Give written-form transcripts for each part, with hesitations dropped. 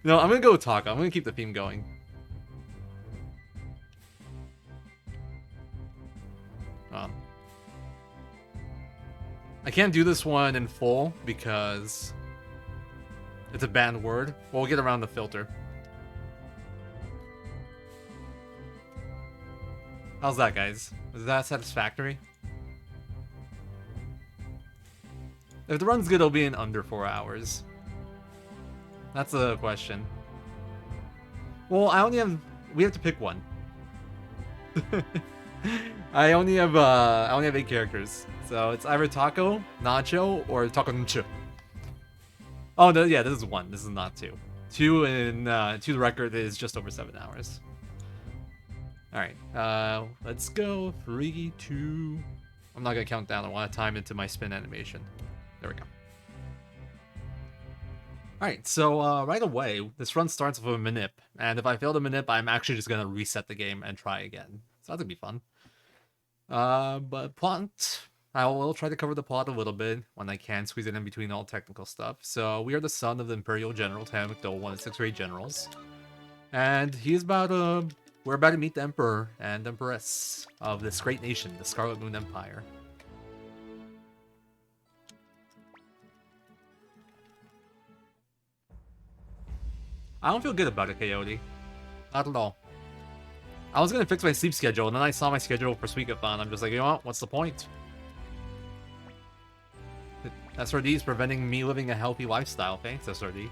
No, I'm gonna go with Taka. I'm gonna keep the theme going. I can't do this one in full because it's a banned word. Well, we'll get around the filter. How's that, guys? Is that satisfactory? If the run's good, it'll be in under 4 hours. That's the question. Well, we have to pick one. I only have 8 characters. So it's either Taco, Nacho, or Taco Nacho. Oh, no, yeah, this is 1. This is not 2. 2 in 2 the record is just over 7 hours. Alright, let's go. 3, 2... I'm not gonna count down. I want to time into my spin animation. There we go. Alright, so right away, this run starts with a manip. And if I fail the manip, I'm actually just gonna reset the game and try again. So that's gonna be fun. But plot... I will try to cover the plot a little bit when I can, squeeze it in between all technical stuff. So, we are the son of the Imperial General, Tamik, one of the 6 great generals. And we're about to meet the Emperor and Empress of this great nation, the Scarlet Moon Empire. I don't feel good about it, Coyote. Not at all. I was gonna fix my sleep schedule, and then I saw my schedule for Suikothon. I'm just like, you know what? What's the point? SRD is preventing me living a healthy lifestyle. Thanks, SRD.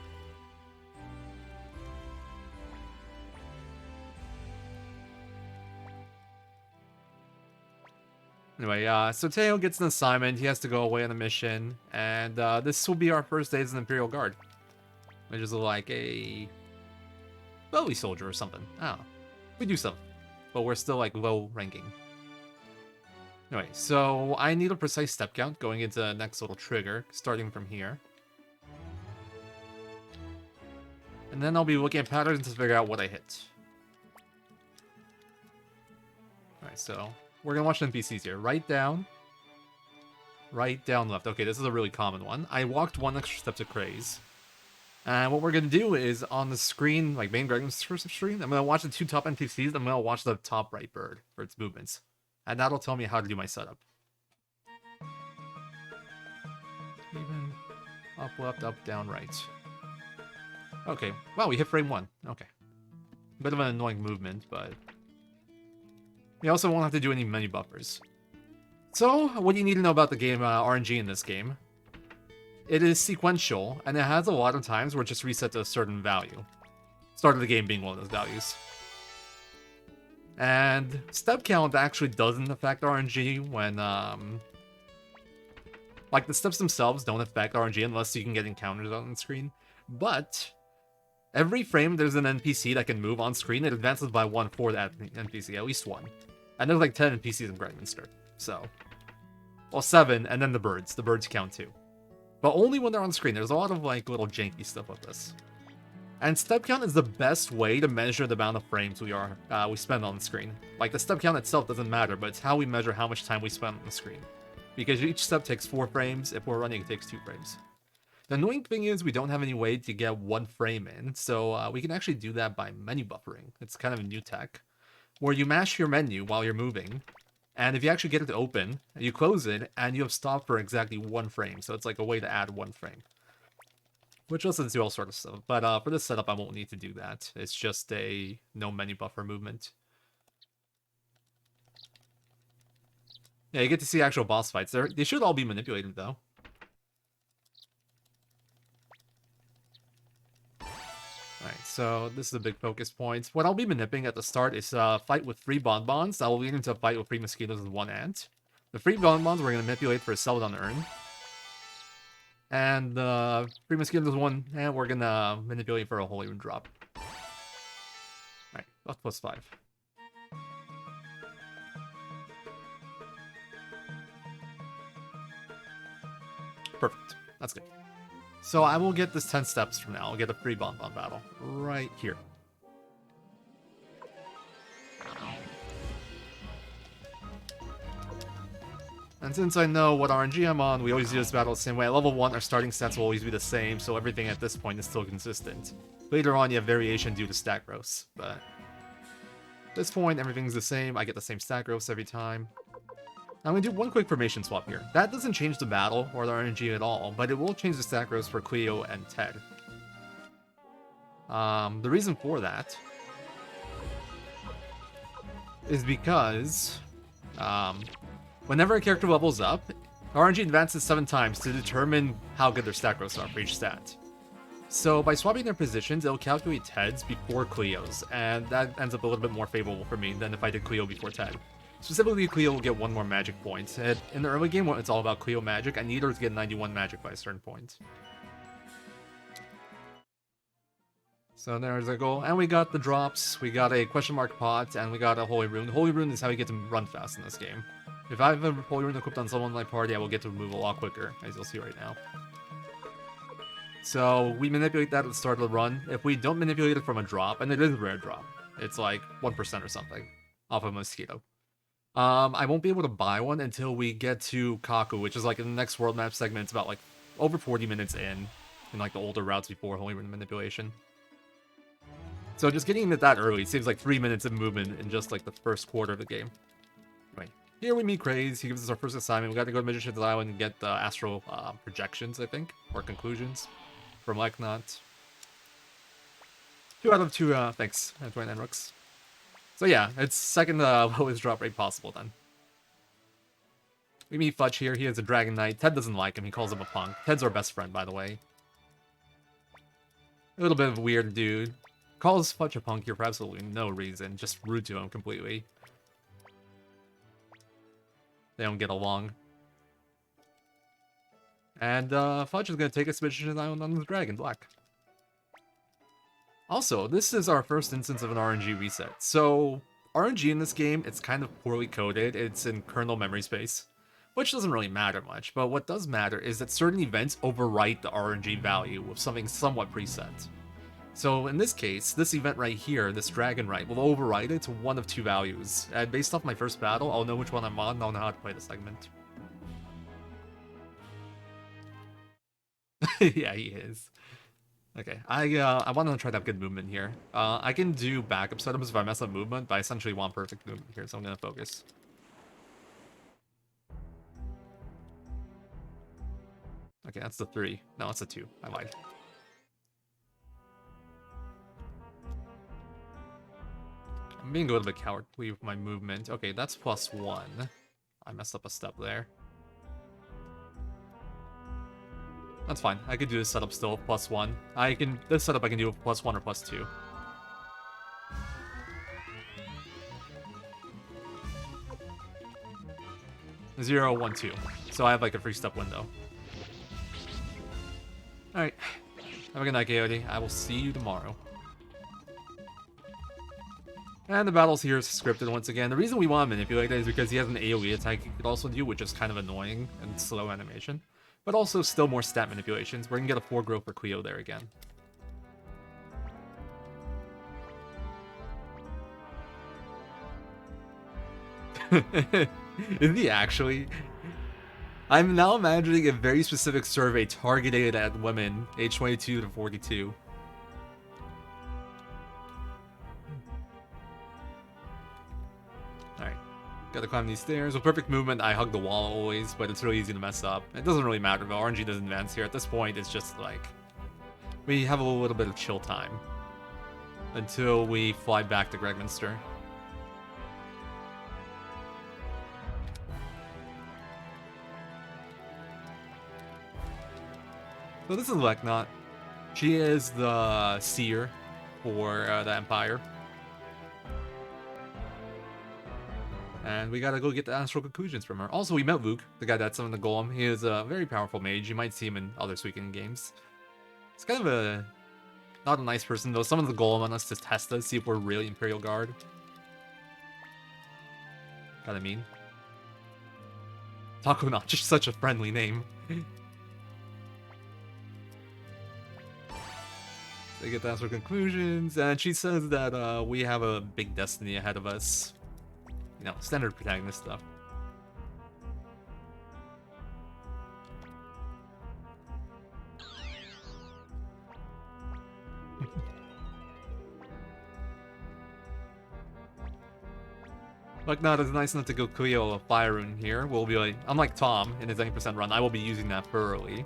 Anyway, so Teo gets an assignment. He has to go away on a mission. And this will be our first day as an Imperial Guard. Which is like a belly soldier or something. I don't know. We do something. But we're still like low ranking. Anyway, so I need a precise step count going into the next little trigger, starting from here. And then I'll be looking at patterns to figure out what I hit. Alright, so we're gonna watch the NPCs here. Right, down, left. Okay, this is a really common one. I walked 1 extra step to Craze. And what we're gonna do is on the screen, like main Dragon's screen, I'm gonna watch the 2 top NPCs, I'm gonna watch the top right bird for its movements. And that'll tell me how to do my setup. Even, up, left, up, down, right. Okay, wow, we hit frame 1. Okay. Bit of an annoying movement, but... we also won't have to do any menu buffers. So, what do you need to know about the game RNG in this game? It is sequential, and it has a lot of times where it just resets to a certain value. Start of the game being one of those values. And step count actually doesn't affect RNG when, like, the steps themselves don't affect RNG unless you can get encounters on the screen. But, every frame there's an NPC that can move on screen, it advances by 1 for that NPC, at least 1. And there's like 10 NPCs in Grandminster, so... well, 7, and then the birds. The birds count too. But only when they're on screen. There's a lot of, like, little janky stuff with this. And step count is the best way to measure the amount of frames we spend on the screen. Like, the step count itself doesn't matter, but it's how we measure how much time we spend on the screen. Because each step takes 4 frames, if we're running, it takes 2 frames. The annoying thing is we don't have any way to get 1 frame in, so we can actually do that by menu buffering. It's kind of a new tech, where you mash your menu while you're moving, and if you actually get it to open, you close it, and you have stopped for exactly 1 frame, so it's like a way to add 1 frame. Which lets us do all sort of stuff, but for this setup I won't need to do that. It's just a no menu buffer movement. Yeah, you get to see actual boss fights. They should all be manipulated, though. Alright, so this is a big focus point. What I'll be manipulating at the start is a fight with 3 bonbons. That will lead into a fight with 3 mosquitoes and 1 ant. The 3 bonbons we're going to manipulate for a Celadon urn. And the 3 mosquitoes, 1 ant, we're going to manipulate for a Holy Rune drop. Alright, left plus 5. Perfect. That's good. So I will get this 10 steps from now. I'll get a free bonbon battle right here. And since I know what RNG I'm on, we always do this battle the same way. At level 1, our starting stats will always be the same, so everything at this point is still consistent. Later on, you have variation due to stat growths, but at this point, everything's the same. I get the same stat growths every time. I'm going to do one quick formation swap here. That doesn't change the battle or the RNG at all, but it will change the stat growths for Cleo and Ted. The reason for that is because whenever a character levels up, RNG advances 7 times to determine how good their stat growths are for each stat. So by swapping their positions, it'll calculate Ted's before Cleo's, and that ends up a little bit more favorable for me than if I did Cleo before Ted. Specifically, Cleo will get 1 more magic point. In the early game, it's all about Cleo magic, I need her to get 91 magic by a certain point. So there's our goal, and we got the drops, we got a question mark pot, and we got a Holy Rune. Holy Rune is how you get to run fast in this game. If I have a Holy Rune equipped on someone in my party, I will get to move a lot quicker, as you'll see right now. So we manipulate that at the start of the run. If we don't manipulate it from a drop, and it is a rare drop, it's like 1% or something, off a mosquito. I won't be able to buy one until we get to Kaku, which is like in the next world map segment. It's about like over 40 minutes in like the older routes before Holy Rune manipulation. So just getting it that early saves like 3 minutes of movement in just like the first quarter of the game. Anyway, here we meet Craze. He gives us our first assignment. We got to go to Magician's Island and get the astral projections, I think, or conclusions from Leknot. 2 out of 2, thanks, 29 rooks. So yeah, it's second lowest drop rate possible then. We meet Fudge here. He is a Dragon Knight. Ted doesn't like him. He calls him a punk. Ted's our best friend, by the way. A little bit of a weird dude. Calls Fudge a punk here for absolutely no reason. Just rude to him completely. They don't get along. And Fudge is going to take us to Magician's Island on the Dragon Black. Also, this is our first instance of an RNG reset. So, RNG in this game, it's kind of poorly coded. It's in kernel memory space, which doesn't really matter much. But what does matter is that certain events overwrite the RNG value with something somewhat preset. So in this case, this event right here, this Dragon Rite, will override it to one of 2 values. And based off my first battle, I'll know which one I'm on and I'll know how to play the segment. Yeah, he is. Okay, I want to try to have good movement here. I can do backup setups if I mess up movement, but I essentially want perfect movement here, so I'm going to focus. Okay, that's the 3. No, it's a 2. I lied. I'm being a little bit cowardly with my movement. Okay, that's +1. I messed up a step there. That's fine. I could do this setup still, +1. This setup I can do with +1 or +2. Zero, 1, 2. So I have like a free step window. Alright. Have a good night, Coyote. I will see you tomorrow. And the battles here is scripted once again. The reason we want to manipulate it is because he has an AoE attack he could also do, which is kind of annoying and slow animation. But also still more stat manipulations. We're going to get a 4 grow for Cleo there again. Is he actually? I'm now imagining a very specific survey targeted at women, age 22 to 42. Alright. Gotta climb these stairs. With perfect movement, I hug the wall always, but it's really easy to mess up. It doesn't really matter though. RNG doesn't advance here. At this point, it's just like we have a little bit of chill time until we fly back to Gregminster. So this is Leknot. She is the seer for the Empire. And we gotta go get the astral conclusions from her. Also, we met Luke, the guy that summoned the golem. He is a very powerful mage. You might see him in other Suikoden games. He's kind of not a nice person, though. Summons the golem on us to test us, see if we're really Imperial Guard. Got I mean? Taco Notch is such a friendly name. They get the astral conclusions, and she says that we have a big destiny ahead of us. You know, standard protagonist stuff. Like, not as nice enough to go Cleo a Fire Rune here. We'll be like, unlike Tom in his 90% run, I will be using that thoroughly.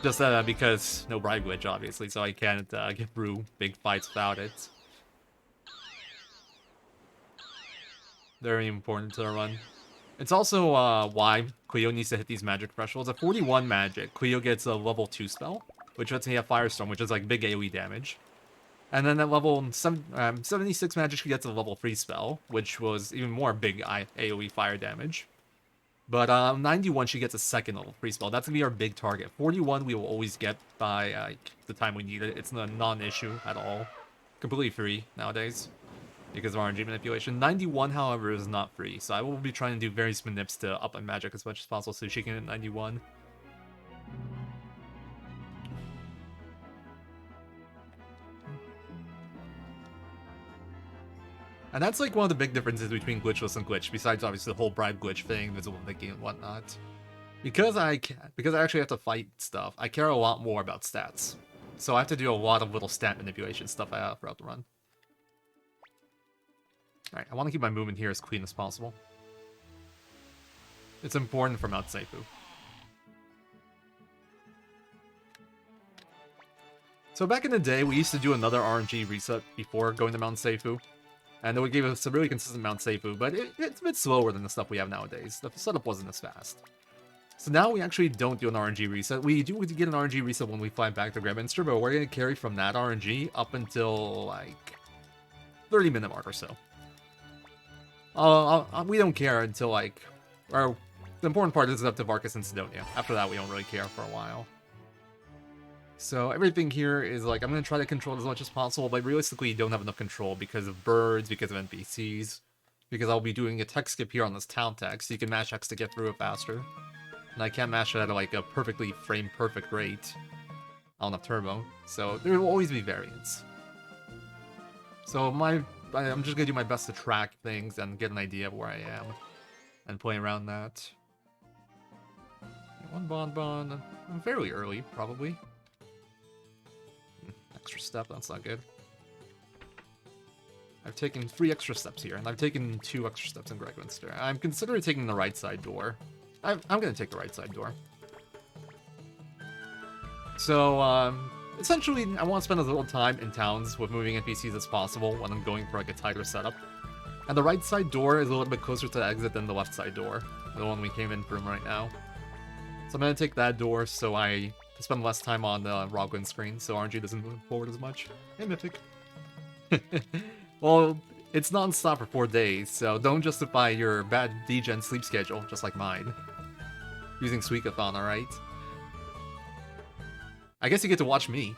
Just because no Bribe Glitch, obviously, so I can't get through big fights without it. Very important to the run. It's also why Cleo needs to hit these magic thresholds. At 41 magic, Cleo gets a level 2 spell, which lets me have Firestorm, which is like big AoE damage. And then at level 76 magic, she gets a level 3 spell, which was even more big AoE fire damage. But 91, she gets a second level 3 spell. That's going to be our big target. 41, we will always get by the time we need it. It's a non-issue at all. Completely free nowadays because of RNG manipulation. 91, however, is not free, so I will be trying to do various manips to up my magic as much as possible so she can hit 91. And that's like one of the big differences between Glitchless and Glitch, besides obviously the whole bribe glitch thing, visible Mickey and whatnot. Because I actually have to fight stuff, I care a lot more about stats. So I have to do a lot of little stat manipulation stuff throughout the run. Alright, I want to keep my movement here as clean as possible. It's important for Mount Seifu. So back in the day, we used to do another RNG reset before going to Mount Seifu. And it would give us a really consistent Mount Seifu, but it's a bit slower than the stuff we have nowadays. The setup wasn't as fast. So now we actually don't do an RNG reset. We do get an RNG reset when we fly back to Grandmaster, but we're going to carry from that RNG up until, like, 30-minute mark or so. We don't care until, like... the important part is up to Varkas and Sidonia. After that, we don't really care for a while. So everything here is like, I'm going to try to control it as much as possible, but realistically you don't have enough control because of birds, because of NPCs, because I'll be doing a tech skip here on this town tech, so you can mash X to get through it faster. And I can't mash it at like a perfectly frame-perfect rate on a turbo, so there will always be variance. So I'm just going to do my best to track things and get an idea of where I am, and play around that. One bonbon, I'm fairly early, probably. Extra step, that's not good. I've taken 3 extra steps here, and I've taken 2 extra steps in Gregminster. I'm considering taking the right side door. I'm gonna take the right side door. So, essentially, I want to spend as little time in towns with moving NPCs as possible when I'm going for like a tighter setup. And the right side door is a little bit closer to the exit than the left side door, the one we came in from right now. So I'm gonna take that door so I spend less time on the Roglin screen, so RNG doesn't move forward as much. Hey, Mythic. Well, it's non-stop for 4 days, so don't justify your bad degen sleep schedule, just like mine. Using Suikothon, alright? I guess you get to watch me.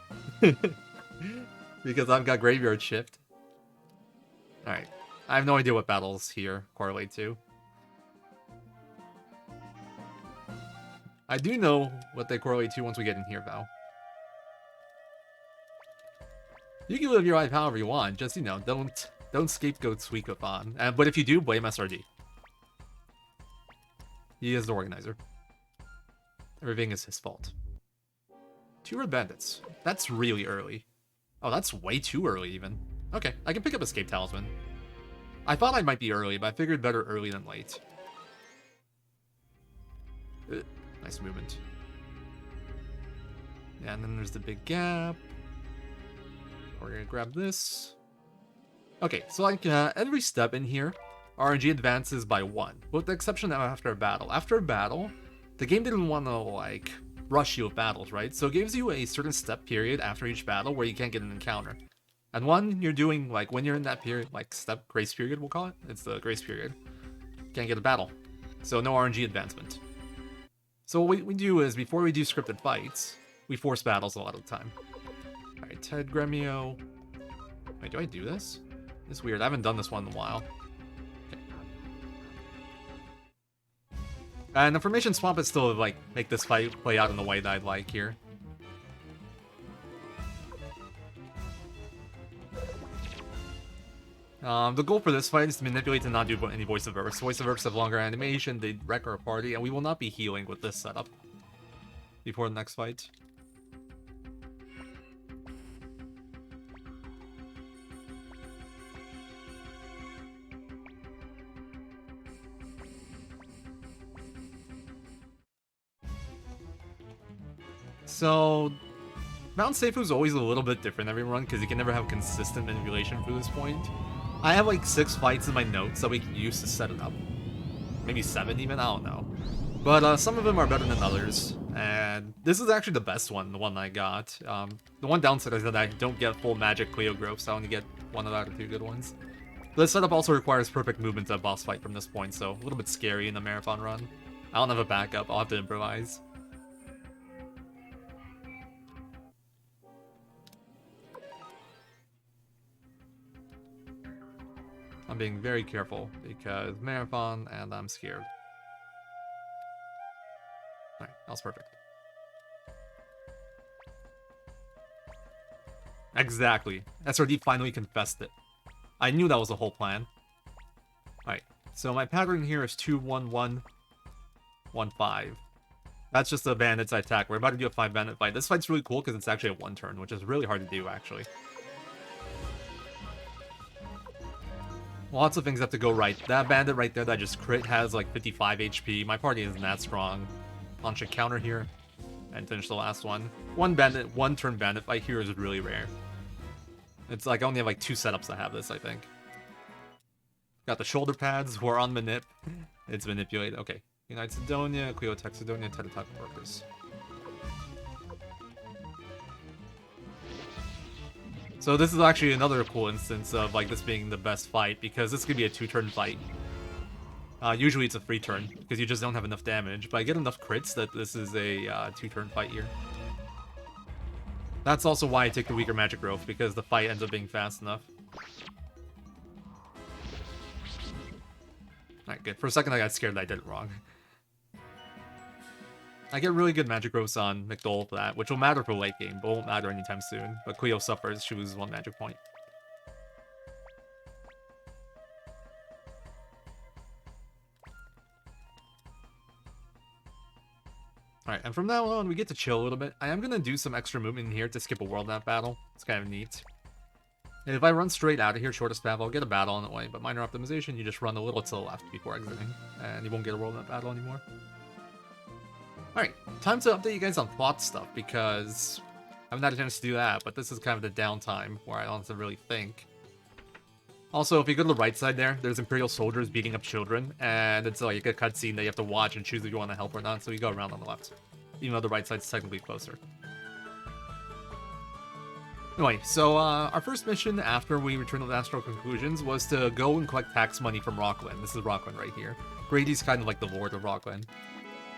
Because I've got Graveyard Shift. Alright. I have no idea what battles here correlate to. I do know what they correlate to once we get in here, though. You can live your life however you want, just, you know, don't scapegoat Suikothon. But if you do, blame SRD. He is the organizer. Everything is his fault. 2 red bandits. That's really early. Oh, that's way too early, even. Okay, I can pick up Escape Talisman. I thought I might be early, but I figured better early than late. Nice movement. Yeah, and then there's the big gap. We're gonna grab this. Okay, so like every step in here, RNG advances by 1, with the exception of after a battle. After a battle, the game didn't want to like rush you with battles, right? So it gives you a certain step period after each battle where you can't get an encounter. And one you're doing like when you're in that period, like step grace period, we'll call it. It's the grace period. Can't get a battle, so no RNG advancement. So what we do is, before we do scripted fights, we force battles a lot of the time. Alright, Ted Gremio. Wait, do I do this? It's weird, I haven't done this one in a while. Okay. And Information Swamp is still, like, make this fight play out in the way that I'd like here. The goal for this fight is to manipulate and not do any voice of verse. Voice of verse have longer animation, they wreck our party, and we will not be healing with this setup before the next fight. So, Mount Seifu is always a little bit different every run, because you can never have consistent manipulation for this point. I have like 6 fights in my notes that we can use to set it up. Maybe 7 even, I don't know. But some of them are better than others, and this is actually the best one, the one I got. The one downside is that I don't get full magic Cleo growth, so I only get 1 out of 2 good ones. This setup also requires perfect movement to boss fight from this point, so a little bit scary in the marathon run. I don't have a backup, I'll have to improvise. I'm being very careful, because marathon, and I'm scared. Alright, that was perfect. Exactly. SRD finally confessed it. I knew that was the whole plan. Alright, so my pattern here is 2-1-1-1-5. That's just the bandits I attack. We're about to do a 5-bandit fight. This fight's really cool because it's actually a 1-turn, which is really hard to do, actually. Lots of things have to go right. That bandit right there that just crit has like 55 HP. My party isn't that strong. Launch a counter here and finish the last one. One turn bandit fight here is really rare. It's like I only have like 2 setups that have this, I think. Got the shoulder pads. We're on manip. It's manipulated. Okay. Unite Sidonia, Cleo attack Sidonia, Ted attack workers. So this is actually another cool instance of like this being the best fight, because this could be a 2-turn fight. Usually it's a 3-turn, because you just don't have enough damage, but I get enough crits that this is a 2-turn fight here. That's also why I take the weaker magic growth, because the fight ends up being fast enough. Alright, good. For a second I got scared that I did it wrong. I get really good magic growths on McDole for that, which will matter for late game, but won't matter anytime soon. But Cleo suffers, she loses 1 magic point. Alright, and from now on, we get to chill a little bit. I am going to do some extra movement in here to skip a world map battle. It's kind of neat. And if I run straight out of here, shortest path, I'll get a battle on the way. But minor optimization, you just run a little to the left before exiting, and you won't get a world map battle anymore. Alright, time to update you guys on plot stuff, because I haven't had a chance to do that, but this is kind of the downtime where I don't have to really think. Also, if you go to the right side there, there's Imperial soldiers beating up children, and it's like a cutscene that you have to watch and choose if you want to help or not, so you go around on the left, even though the right side's technically closer. Anyway, so our first mission after we return to the Astral Conclusions was to go and collect tax money from Rockland. This is Rockland right here. Grady's kind of like the lord of Rockland.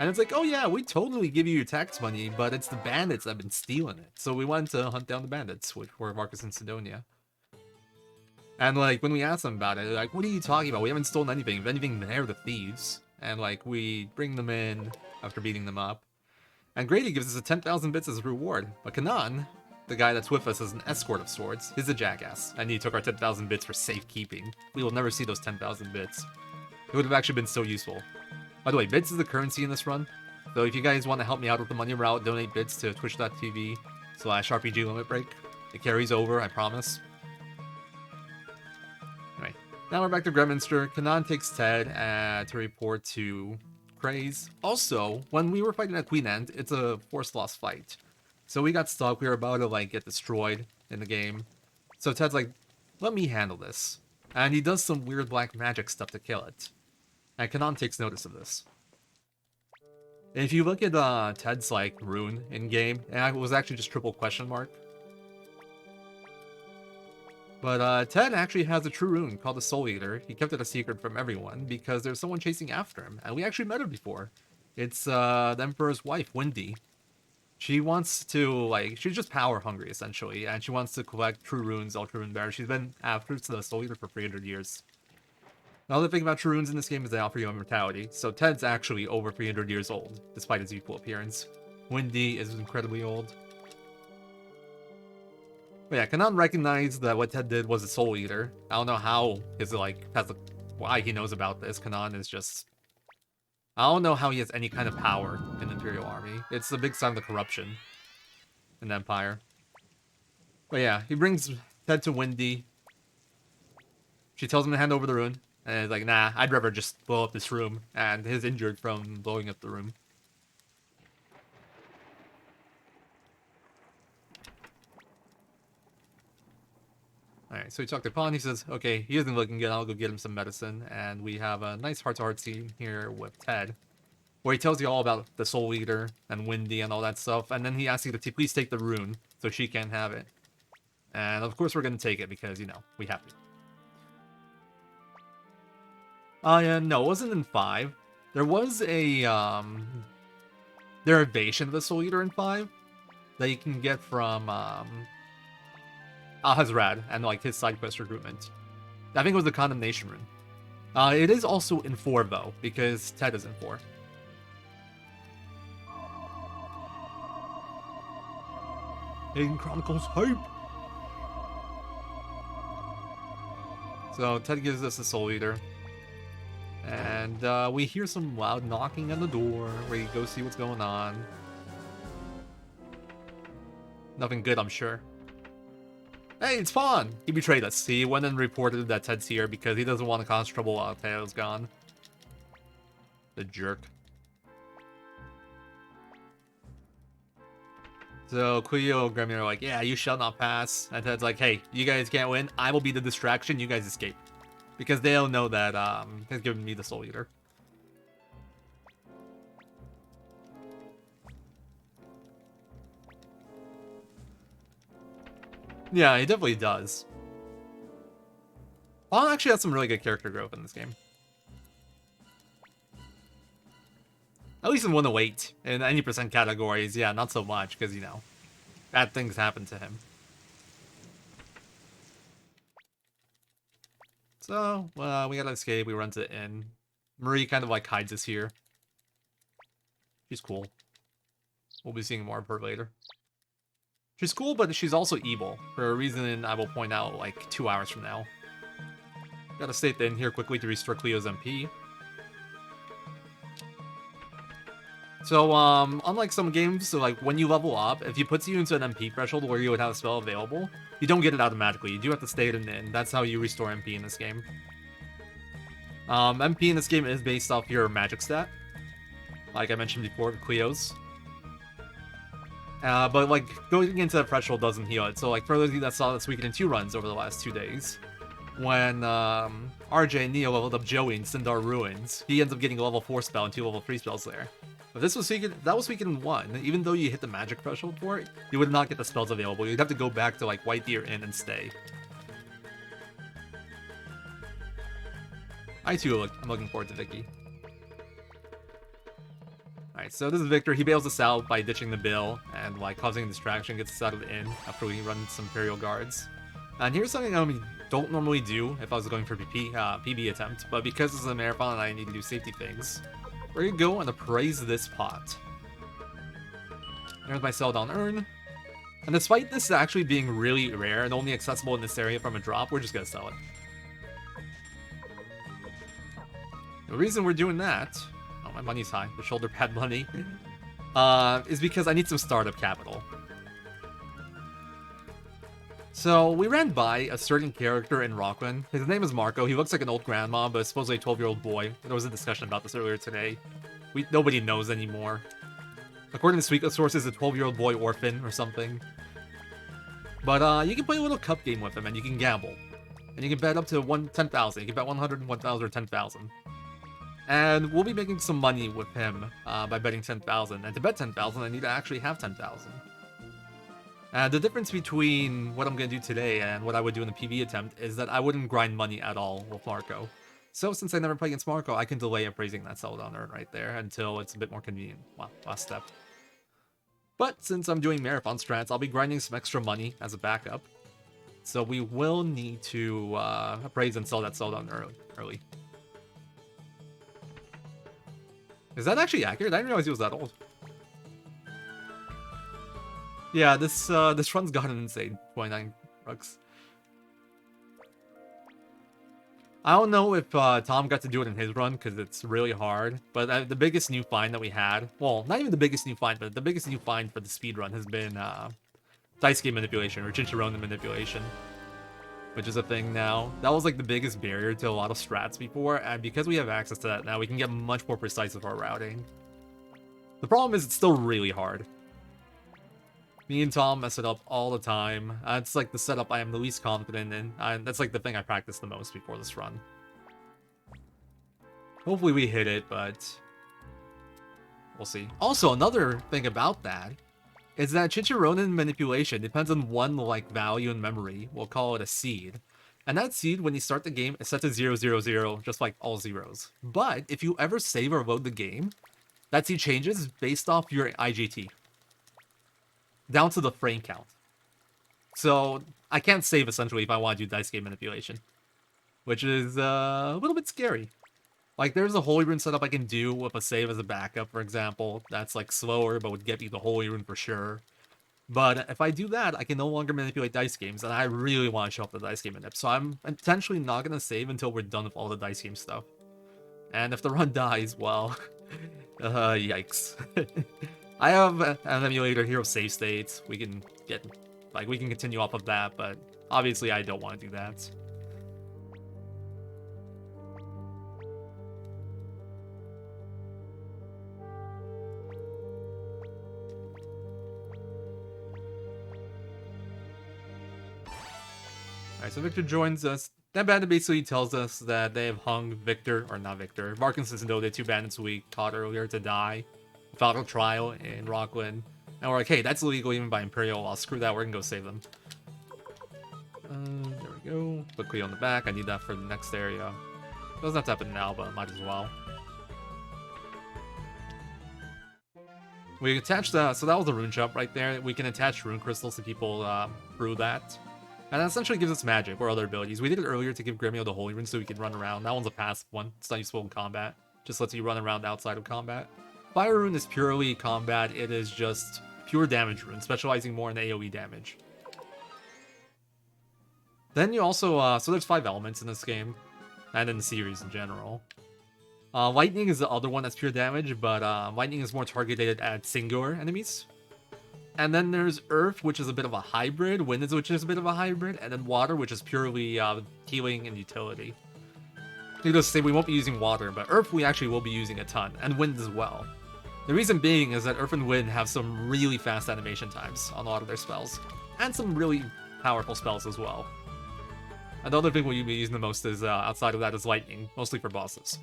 And it's like, oh yeah, we totally give you your tax money, but it's the bandits that have been stealing it. So we went to hunt down the bandits, which were Marcus and Sidonia. And like, when we asked them about it, they're like, what are you talking about? We haven't stolen anything. If anything, they're the thieves. And like, we bring them in after beating them up. And Grady gives us a 10,000 bits as a reward. But Kanan, the guy that's with us as an escort of sorts, is a jackass. And he took our 10,000 bits for safekeeping. We will never see those 10,000 bits. It would have actually been so useful. By the way, bits is the currency in this run. So if you guys want to help me out with the money route, donate bits to twitch.tv/RPG Limit Break. It carries over, I promise. Anyway, now we're back to Gremminster. Kanan takes Ted to report to Craze. Also, when we were fighting at Queen End, it's a forced loss fight. So we got stuck. We were about to like get destroyed in the game. So Ted's like, let me handle this. And he does some weird black magic stuff to kill it. And Kanan takes notice of this. And if you look at Ted's like rune in game, and it was actually just triple question mark. But Ted actually has a true rune called the Soul Eater. He kept it a secret from everyone because there's someone chasing after him, and we actually met her before. It's the Emperor's wife, Wendy. She wants to like, she's just power hungry essentially, and she wants to collect true runes, Ultra Rune Bearer. She's been after the Soul Eater for 300 years. Another thing about true runes in this game is they offer you immortality, so Ted's actually over 300 years old, despite his youthful appearance. Wendy is incredibly old. But yeah, Kanan recognized that what Ted did was a Soul Eater. I don't know how his, like, why he knows about this. Kanan is just... I don't know how he has any kind of power in the Imperial Army. It's a big sign of the corruption in the Empire. But yeah, he brings Ted to Wendy. She tells him to hand over the rune. And he's like, nah, I'd rather just blow up this room. And he's injured from blowing up the room. Alright, so we talk to Pawn, he says, okay, he isn't looking good, I'll go get him some medicine. And we have a nice heart-to-heart scene here with Ted, where he tells you all about the Soul Eater and Windy and all that stuff, and then he asks you to please take the rune, so she can have it. And of course we're gonna take it, because, you know, we have to. Yeah, no, it wasn't in 5. There was a, derivation of the Soul Eater in 5 that you can get from, Alhazrad and, like, his side quest recruitment. I think it was the Condemnation Rune. It is also in 4, though, because Ted is in 4. Aiden Chronicles hype! So, Ted gives us the Soul Eater. And, we hear some loud knocking on the door. We go see what's going on. Nothing good, I'm sure. Hey, it's Fawn! He betrayed us. He went and reported that Ted's here because he doesn't want to cause trouble while Teo's gone. The jerk. So, Cleo and Grammy are like, yeah, you shall not pass. And Ted's like, hey, you guys can't win. I will be the distraction. You guys escape. Because they don't know that, he's giving me the Soul Eater. Yeah, he definitely does. Pawn actually has some really good character growth in this game. At least in 108. In any percent categories, yeah, not so much, because, you know, bad things happen to him. So, we gotta escape, we run to the inn. Marie kind of, like, hides us here. She's cool. We'll be seeing more of her later. She's cool, but she's also evil, for a reason I will point out, like, 2 hours from now. Gotta stay at the inn here quickly to restore Cleo's MP. So, unlike some games, so, like, when you level up, if it puts you into an MP threshold where you would have a spell available, you don't get it automatically. You do have to stay at an inn. That's how you restore MP in this game. MP in this game is based off your magic stat, like I mentioned before, Cleo's. But, like, going into the threshold doesn't heal it. So, like, for those of you that saw the Suikoden 2 runs over the last 2 days, when RJ and Neo leveled up Joey in Sindar Ruins, he ends up getting a level 4 spell and 2 level 3 spells there. But this was that was Suikoden 1. Even though you hit the magic threshold for it, you would not get the spells available. You'd have to go back to, like, White Deer Inn and stay. I too I'm looking forward to Vicky. Alright, so this is Victor. He bails us out by ditching the bill and, like, causing a distraction, gets us out of the inn after we run some Imperial Guards. And here's something I don't normally do if I was going for a PB attempt, but because this is a marathon and I need to do safety things, we're gonna go and appraise this pot. There's my sell down urn. And despite this actually being really rare and only accessible in this area from a drop, we're just gonna sell it. The reason we're doing that, oh, my money's high, the shoulder pad money, is because I need some startup capital. So, we ran by a certain character in Rockland. His name is Marco. He looks like an old grandma, but supposedly a 12-year-old boy. There was a discussion about this earlier today. Nobody knows anymore. According to Suikoden sources, a 12-year-old boy orphan or something. But, you can play a little cup game with him, and you can gamble. And you can bet up to 10,000. You can bet 100, 1,000, or 10,000. And we'll be making some money with him by betting 10,000. And to bet 10,000, I need to actually have 10,000. The difference between what I'm going to do today and what I would do in a PB attempt is that I wouldn't grind money at all with Marco. So since I never play against Marco, I can delay appraising that sell down urn right there until it's a bit more convenient. Wow, last step. But since I'm doing marathon strats, I'll be grinding some extra money as a backup. So we will need to appraise and sell that sell down early. Is that actually accurate? I didn't realize he was that old. Yeah, this run's gotten insane. 29 bucks. I don't know if Tom got to do it in his run, because it's really hard. But the biggest new find that we had... Well, not even the biggest new find, but the biggest new find for the speed run has been dice game manipulation, or Chicharron manipulation. Which is a thing now. That was like the biggest barrier to a lot of strats before, and because we have access to that now, we can get much more precise with our routing. The problem is it's still really hard. Me and Tom mess it up all the time. It's like the setup I am the least confident in. That's like the thing I practice the most before this run. Hopefully we hit it, but we'll see. Also, another thing about that is that Chichironin manipulation depends on one like value in memory. We'll call it a seed. And that seed, when you start the game, is set to 000, just like all zeros. But if you ever save or load the game, that seed changes based off your IGT. Down to the frame count. So I can't save essentially if I want to do dice game manipulation. Which is a little bit scary. Like there's a Holy Rune setup I can do with a save as a backup, for example. That's like slower, but would get me the Holy Rune for sure. But if I do that, I can no longer manipulate dice games, and I really want to show up the dice game manip. So I'm intentionally not going to save until we're done with all the dice game stuff. And if the run dies, well, yikes. I have an emulator Hero Save States. We can continue off of that, but obviously I don't want to do that. Alright, so Victor joins us. That bandit basically tells us that they have hung Victor, or not Victor, Marcus and Sindode, 2 bandits we caught earlier to die without a trial in Rockland. And we're like, hey, that's illegal even by Imperial law. Screw that, we're gonna go save them. There we go. Quickly on the back, I need that for the next area. Doesn't have to happen now, but might as well. We attached that, so that was the rune shop right there. We can attach rune crystals to people through that. And that essentially gives us magic or other abilities. We did it earlier to give Gremio the Holy Rune so we can run around. That one's a passive one. It's not useful in combat. Just lets you run around outside of combat. Fire Rune is purely combat. It is just pure damage rune, specializing more in AoE damage. Then you also, so there's 5 elements in this game, and in the series in general. Lightning is the other one that's pure damage, but lightning is more targeted at singular enemies. And then there's Earth, which is a bit of a hybrid, Wind, which is a bit of a hybrid, and then Water, which is purely healing and utility. Needless to say, we won't be using Water, but Earth we actually will be using a ton, and Wind as well. The reason being is that Earth and Wind have some really fast animation times on a lot of their spells, and some really powerful spells as well. Another thing we'll be using the most is, outside of that, is Lightning, mostly for bosses.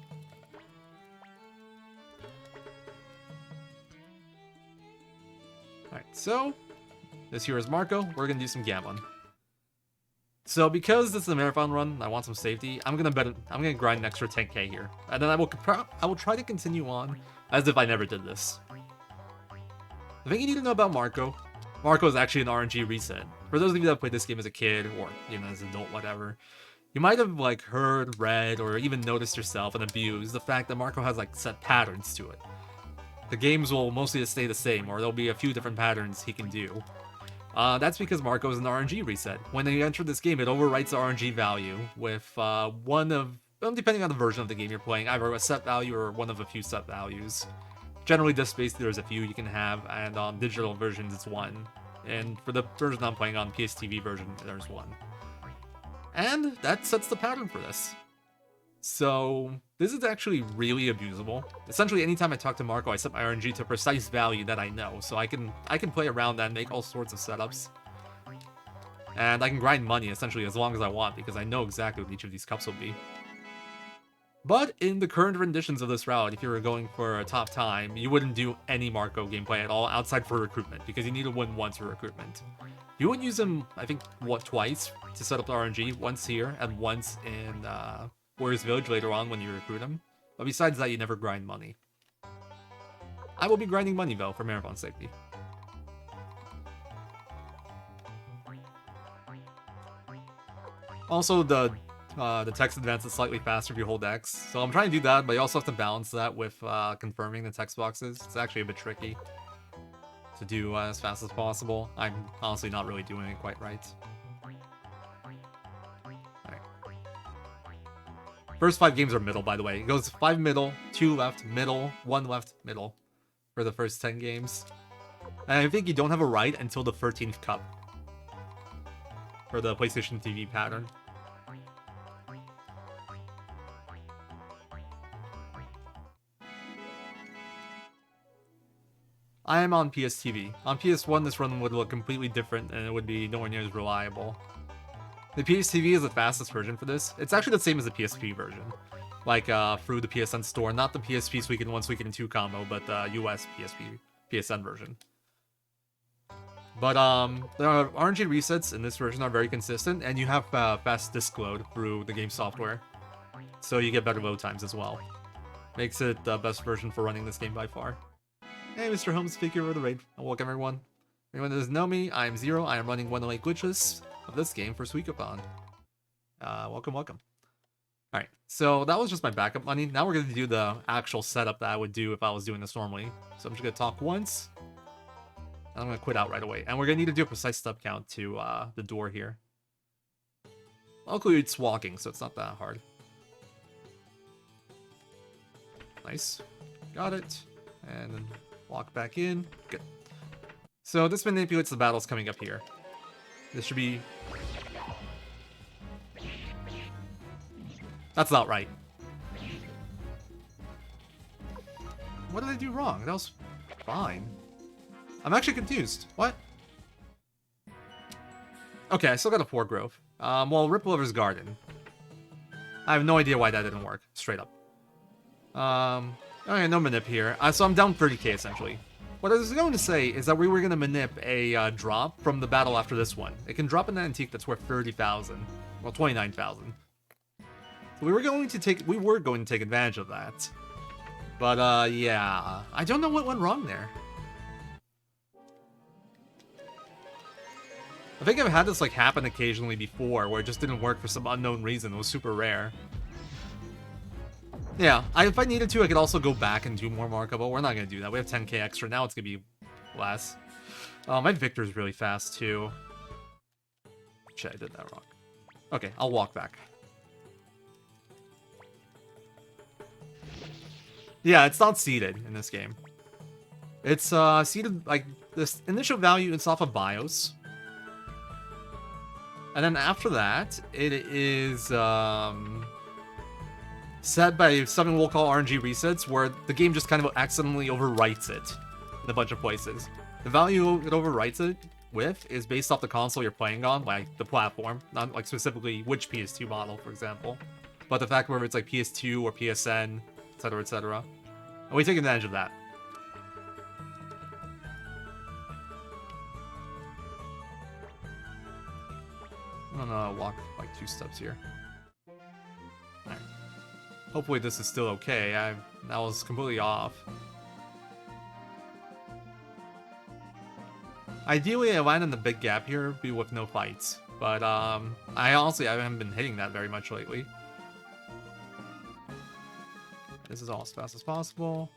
Alright, so this here is Marco. We're gonna do some gambling. So because this is a marathon run, I want some safety. I'm gonna grind an extra 10k here, and then I will try to continue on as if I never did this. The thing you need to know about Marco is actually an RNG reset. For those of you that played this game as a kid or as an adult, whatever, you might have like heard, read, or even noticed yourself and abused the fact that Marco has like set patterns to it. The games will mostly stay the same, or there'll be a few different patterns he can do. That's because Marco is an RNG reset. When you enter this game, it overwrites the RNG value with one of, depending on the version of the game you're playing, either a set value or one of a few set values. Generally, disc-based, there's a few you can have, and on digital versions, it's one. And for the version I'm playing on, PSTV version, there's one. And that sets the pattern for this. So this is actually really abusable. Essentially, anytime I talk to Marco, I set my RNG to a precise value that I know, so I can play around that and make all sorts of setups. And I can grind money essentially as long as I want because I know exactly what each of these cups will be. But in the current renditions of this route, if you were going for a top time, you wouldn't do any Marco gameplay at all outside for recruitment because you need to win once for recruitment. You would use him, I think, twice to set up the RNG, once here and once in Warriors Village later on when you recruit him. But besides that, you never grind money. I will be grinding money though for marathon safety. Also, the text advances slightly faster if you hold X, so I'm trying to do that, but you also have to balance that with confirming the text boxes. It's actually a bit tricky to do as fast as possible. I'm honestly not really doing it quite right. Alright. First 5 games are middle, by the way. It goes 5 middle, 2 left, middle, 1 left, middle for the first 10 games. And I think you don't have a right until the 13th cup for the PlayStation TV pattern. I am on PSTV. On PS1, this run would look completely different, and it would be nowhere near as reliable. The PSTV is the fastest version for this. It's actually the same as the PSP version. Like, through the PSN store. Not the PSP Suikoden 1, Suikoden 2 combo, but the US PSP, PSN version. But, the RNG resets in this version are very consistent, and you have fast disk load through the game software. So you get better load times as well. Makes it the best version for running this game by far. Hey, Mr. Holmes, figure over the raid. Welcome, everyone. Anyone that doesn't know me, I am Zero. I am running 108 Glitchless of this game for Suikothon. Welcome, welcome. Alright, so that was just my backup money. Now we're going to do the actual setup that I would do if I was doing this normally. So I'm just going to talk once. And I'm going to quit out right away. And we're going to need to do a precise step count to the door here. Luckily, it's walking, so it's not that hard. Nice. Got it. And then walk back in. Good. So this manipulates the battles coming up here. This should be... That's not right. What did I do wrong? That was fine. I'm actually confused. What? Okay, I still got a foregrove. Well, Rip Lover's Garden. I have no idea why that didn't work. Straight up. Okay, no manip here. So I'm down 30k, essentially. What I was going to say is that we were going to manip a drop from the battle after this one. It can drop an antique that's worth 30,000. Well, 29,000. So we were going to take advantage of that. But, yeah. I don't know what went wrong there. I think I've had this, like, happen occasionally before, where it just didn't work for some unknown reason. It was super rare. Yeah, if I needed to, I could also go back and do more markup, but we're not going to do that. We have 10k extra. Now it's going to be less. My Victor's really fast, too. Shit, I did that wrong. Okay, I'll walk back. Yeah, it's not seeded in this game. It's seeded, like, this initial value is off of BIOS. And then after that, it is set by something we'll call RNG resets, where the game just kind of accidentally overwrites it in a bunch of places. The value it overwrites it with is based off the console you're playing on, like the platform, not like specifically which PS2 model, for example, but the fact whether it's like PS2 or PSN, etc., etc. And we take advantage of that. I'm gonna walk like 2 steps here. Alright. Hopefully this is still okay. That was completely off. Ideally, I land in the big gap here, be with no fights. But, I honestly haven't been hitting that very much lately. This is all as fast as possible.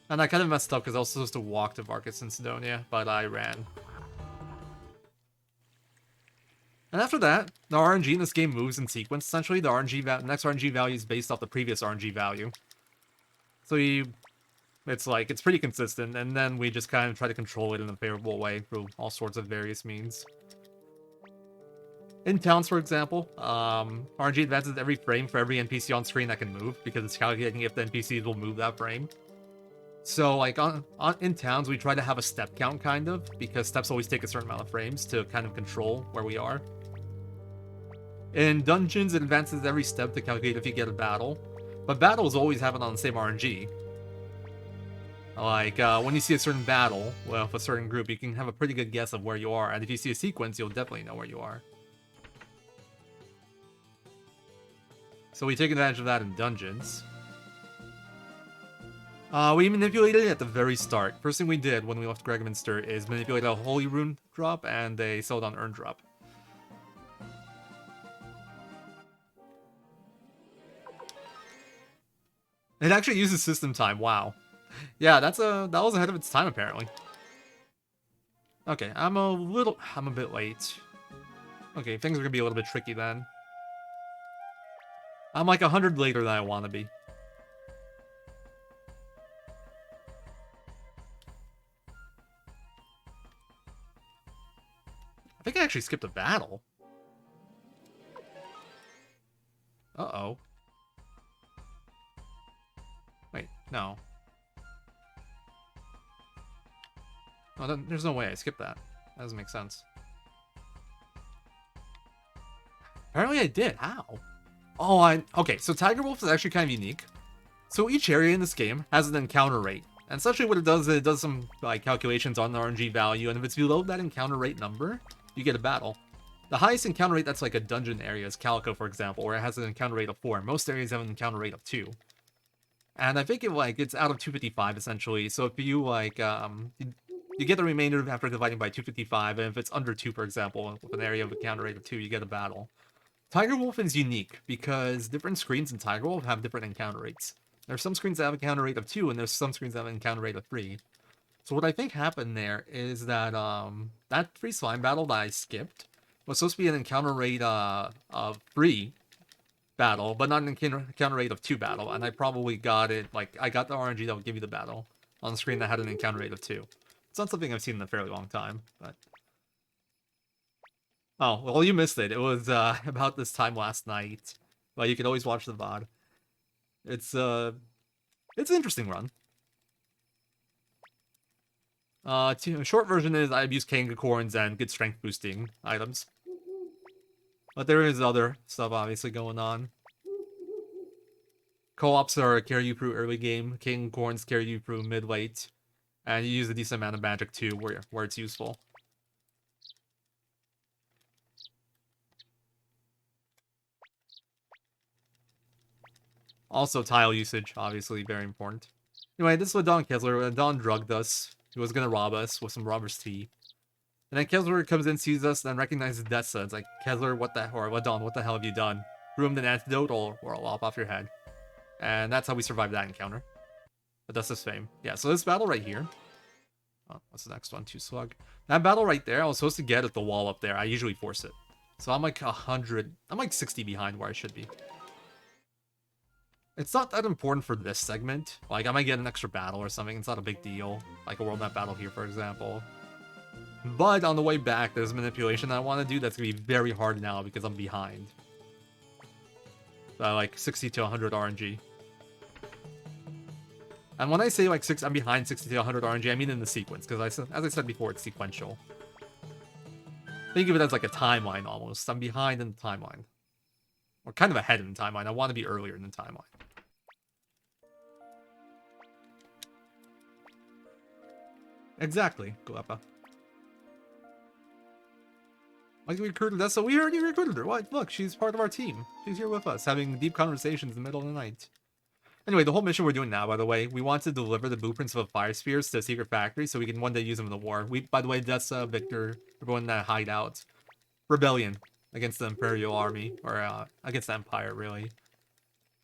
And I kind of messed up because I was supposed to walk to Varkas and Sidonia, but I ran. And after that, the RNG in this game moves in sequence. Essentially, the next RNG value is based off the previous RNG value. So it's pretty consistent, and then we just kind of try to control it in a favorable way through all sorts of various means. In towns, for example, RNG advances every frame for every NPC on screen that can move, because it's calculating if the NPCs will move that frame. So, like, in towns, we try to have a step count, kind of, because steps always take a certain amount of frames to kind of control where we are. In dungeons, it advances every step to calculate if you get a battle, but battles always happen on the same RNG. Like, when you see a certain battle with a certain group, you can have a pretty good guess of where you are, and if you see a sequence, you'll definitely know where you are. So we take advantage of that in dungeons. We manipulated it at the very start. First thing we did when we left Gregminster is manipulate a Holy Rune drop and a Celadon Urn drop. It actually uses system time, wow. Yeah, that was ahead of its time, apparently. Okay, I'm a bit late. Okay, things are gonna be a little bit tricky then. I'm like 100 later than I want to be. I think I actually skipped a battle. Uh-oh. Wait, no. Oh, there's no way I skipped that. That doesn't make sense. Apparently I did. How? Oh, okay, so Tiger Wolf is actually kind of unique. So each area in this game has an encounter rate. And essentially what it does some like calculations on the RNG value, and if it's below that encounter rate number, you get a battle. The highest encounter rate that's like a dungeon area is Calico, for example, where it has an encounter rate of 4. Most areas have an encounter rate of 2. And I think it's out of 255 essentially. So if you you get the remainder after dividing by 255, and if it's under 2, for example, with an area of encounter rate of 2, you get a battle. Tiger Wolf is unique because different screens in Tiger Wolf have different encounter rates. There's some screens that have an encounter rate of 2, and there's some screens that have an encounter rate of 3. So what I think happened there is that that free slime battle that I skipped was supposed to be an encounter rate of 3 battle, but not an encounter rate of 2 battle, and I probably got it, I got the RNG that would give you the battle on the screen that had an encounter rate of 2. It's not something I've seen in a fairly long time, but... Oh, well, you missed it. It was about this time last night. Well, you can always watch the VOD. It's an interesting run. Short version is I abuse Kangacorns and get strength boosting items. But there is other stuff obviously going on. Co-ops are carry you through early game. Kangacorns carry you through mid-late. And you use a decent amount of magic too, where it's useful. Also, tile usage, obviously, very important. Anyway, this is what Don Kessler, Don drugged us. He was gonna rob us with some robber's tea. And then Kessler comes in, sees us, and recognizes Dessa. It's like, Kessler, what the hell have you done? Ruined an antidote, or I'll lop off your head. And that's how we survived that encounter. But Dessa's fame. Yeah, so this battle right here. Oh, what's the next one? 2 slug. That battle right there, I was supposed to get at the wall up there. I usually force it. So I'm like 100, I'm like 60 behind where I should be. It's not that important for this segment. Like, I might get an extra battle or something. It's not a big deal. Like a World Map battle here, for example. But on the way back, there's manipulation I want to do that's going to be very hard now because I'm behind. Like 60 to 100 RNG. And when I say like I'm behind 60 to 100 RNG, I mean in the sequence. Because as I said before, it's sequential. Think of it as like a timeline almost. I'm behind in the timeline. Or kind of ahead in the timeline. I want to be earlier in the timeline. Exactly, Glepa. Like we recruited Dessa. We already recruited her. What? Look, she's part of our team. She's here with us, having deep conversations in the middle of the night. Anyway, the whole mission we're doing now, by the way, we want to deliver the blueprints of fire spears to a secret factory so we can one day use them in the war. By the way, Dessa, Victor, everyone in that hideout. Rebellion against the Imperial Army, or against the Empire, really.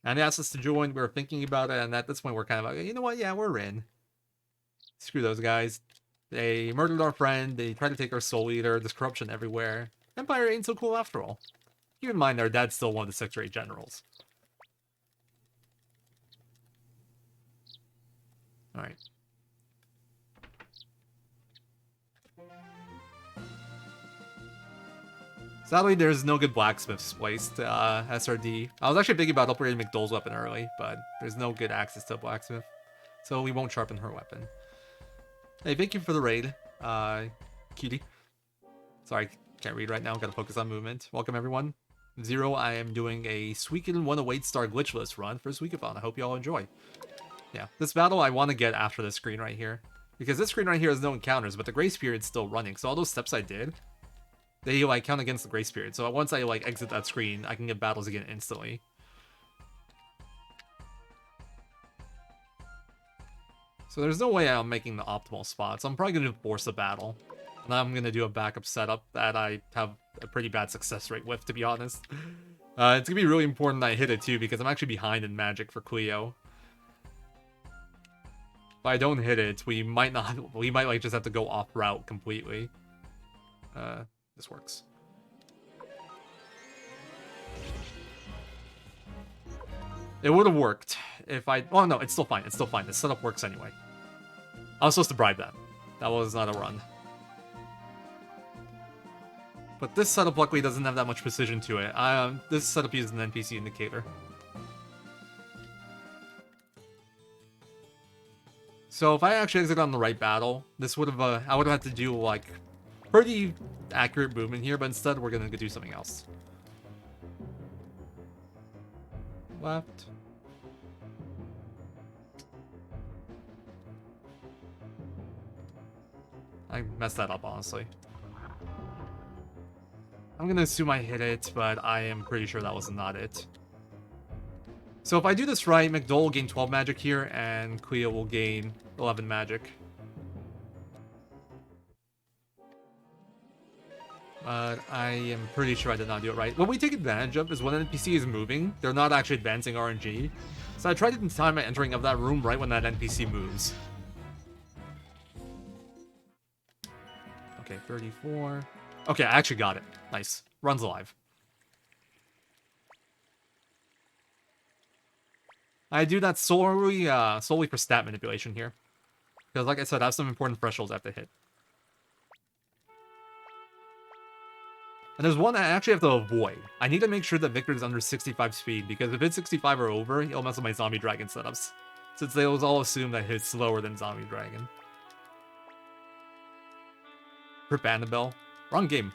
And they asked us to join. We were thinking about it, and at this point, we're kind of like, you know what? Yeah, we're in. Screw those guys. They murdered our friend. They tried to take our soul eater. There's corruption everywhere. Empire ain't so cool after all. Keep in mind, our dad's still one of the 6 or 8 generals. Alright. Sadly, there's no good blacksmiths placed, SRD. I was actually thinking about upgrading McDole's weapon early, but there's no good access to a blacksmith. So we won't sharpen her weapon. Hey, thank you for the raid, Cutie. Sorry, can't read right now, gotta focus on movement. Welcome, everyone. Zero, I am doing a Suikoden 108 star Glitchless run for Suikothon. I hope you all enjoy. Yeah, this battle I want to get after this screen right here. Because this screen right here has no encounters, but the grace period's still running. So all those steps I did, they like count against the grace period. So once I like exit that screen, I can get battles again instantly. So there's no way I'm making the optimal spots. I'm probably going to force a battle. And I'm going to do a backup setup that I have a pretty bad success rate with, to be honest. It's going to be really important that I hit it too, because I'm actually behind in magic for Cleo. If I don't hit it, we might like just have to go off route completely. This works. It would have worked if I... Oh, no, it's still fine. It's still fine. The setup works anyway. I was supposed to bribe that. That was not a run. But this setup luckily doesn't have that much precision to it. This setup uses an NPC indicator. So if I actually exit on the right battle, this would have I would have had to do like pretty accurate movement here, but instead we're gonna do something else. Left. I messed that up, honestly. I'm gonna assume I hit it, but I am pretty sure that was not it. So if I do this right, McDowell will gain 12 magic here, and Cleo will gain 11 magic. But I am pretty sure I did not do it right. What we take advantage of is when an NPC is moving, they're not actually advancing RNG. So I tried to time my entering of that room right when that NPC moves. Okay, 34. Okay, I actually got it. Nice. Runs alive. I do that solely for stat manipulation here. Because like I said, I have some important thresholds I have to hit. And there's one I actually have to avoid. I need to make sure that Victor is under 65 speed, because if it's 65 or over, he'll mess with my Zombie Dragon setups. Since they all assume that he's slower than Zombie Dragon. For Annabelle. Wrong game.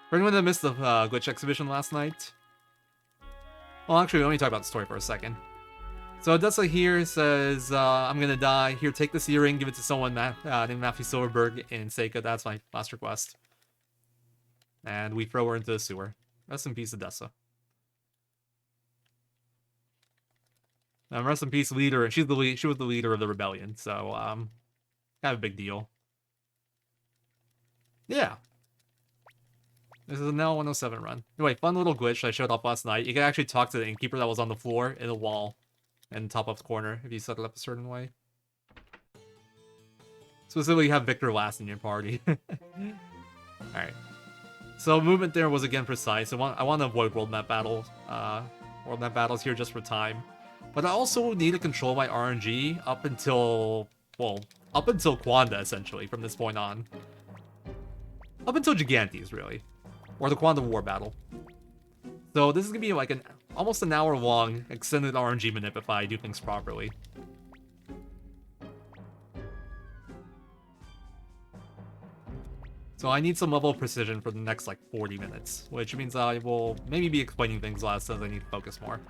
For anyone that missed the Glitch exhibition last night. Well, actually, let me talk about the story for a second. So Odessa here says, I'm gonna die. Here, take this earring, give it to someone named Matthew Silverberg in Seika. That's my last request. And we throw her into the sewer. Rest in peace, Odessa. Rest in peace, leader. She was the leader of the rebellion, so kind of a big deal. Yeah. This is a now 107 run. Anyway, fun little glitch I showed off last night. You can actually talk to the innkeeper that was on the floor in the wall in the top left corner if you set it up a certain way. Specifically, you have Victor last in your party. Alright. So movement there was again precise. I want to avoid world map battles. World map battles here just for time. But I also need to control my RNG up until Quanda, essentially, from this point on. Up until Gigantes, really. Or the Quanda War battle. So this is going to be like almost an hour long extended RNG manip if I do things properly. So I need some level of precision for the next like 40 minutes, which means I will maybe be explaining things less as I need to focus more.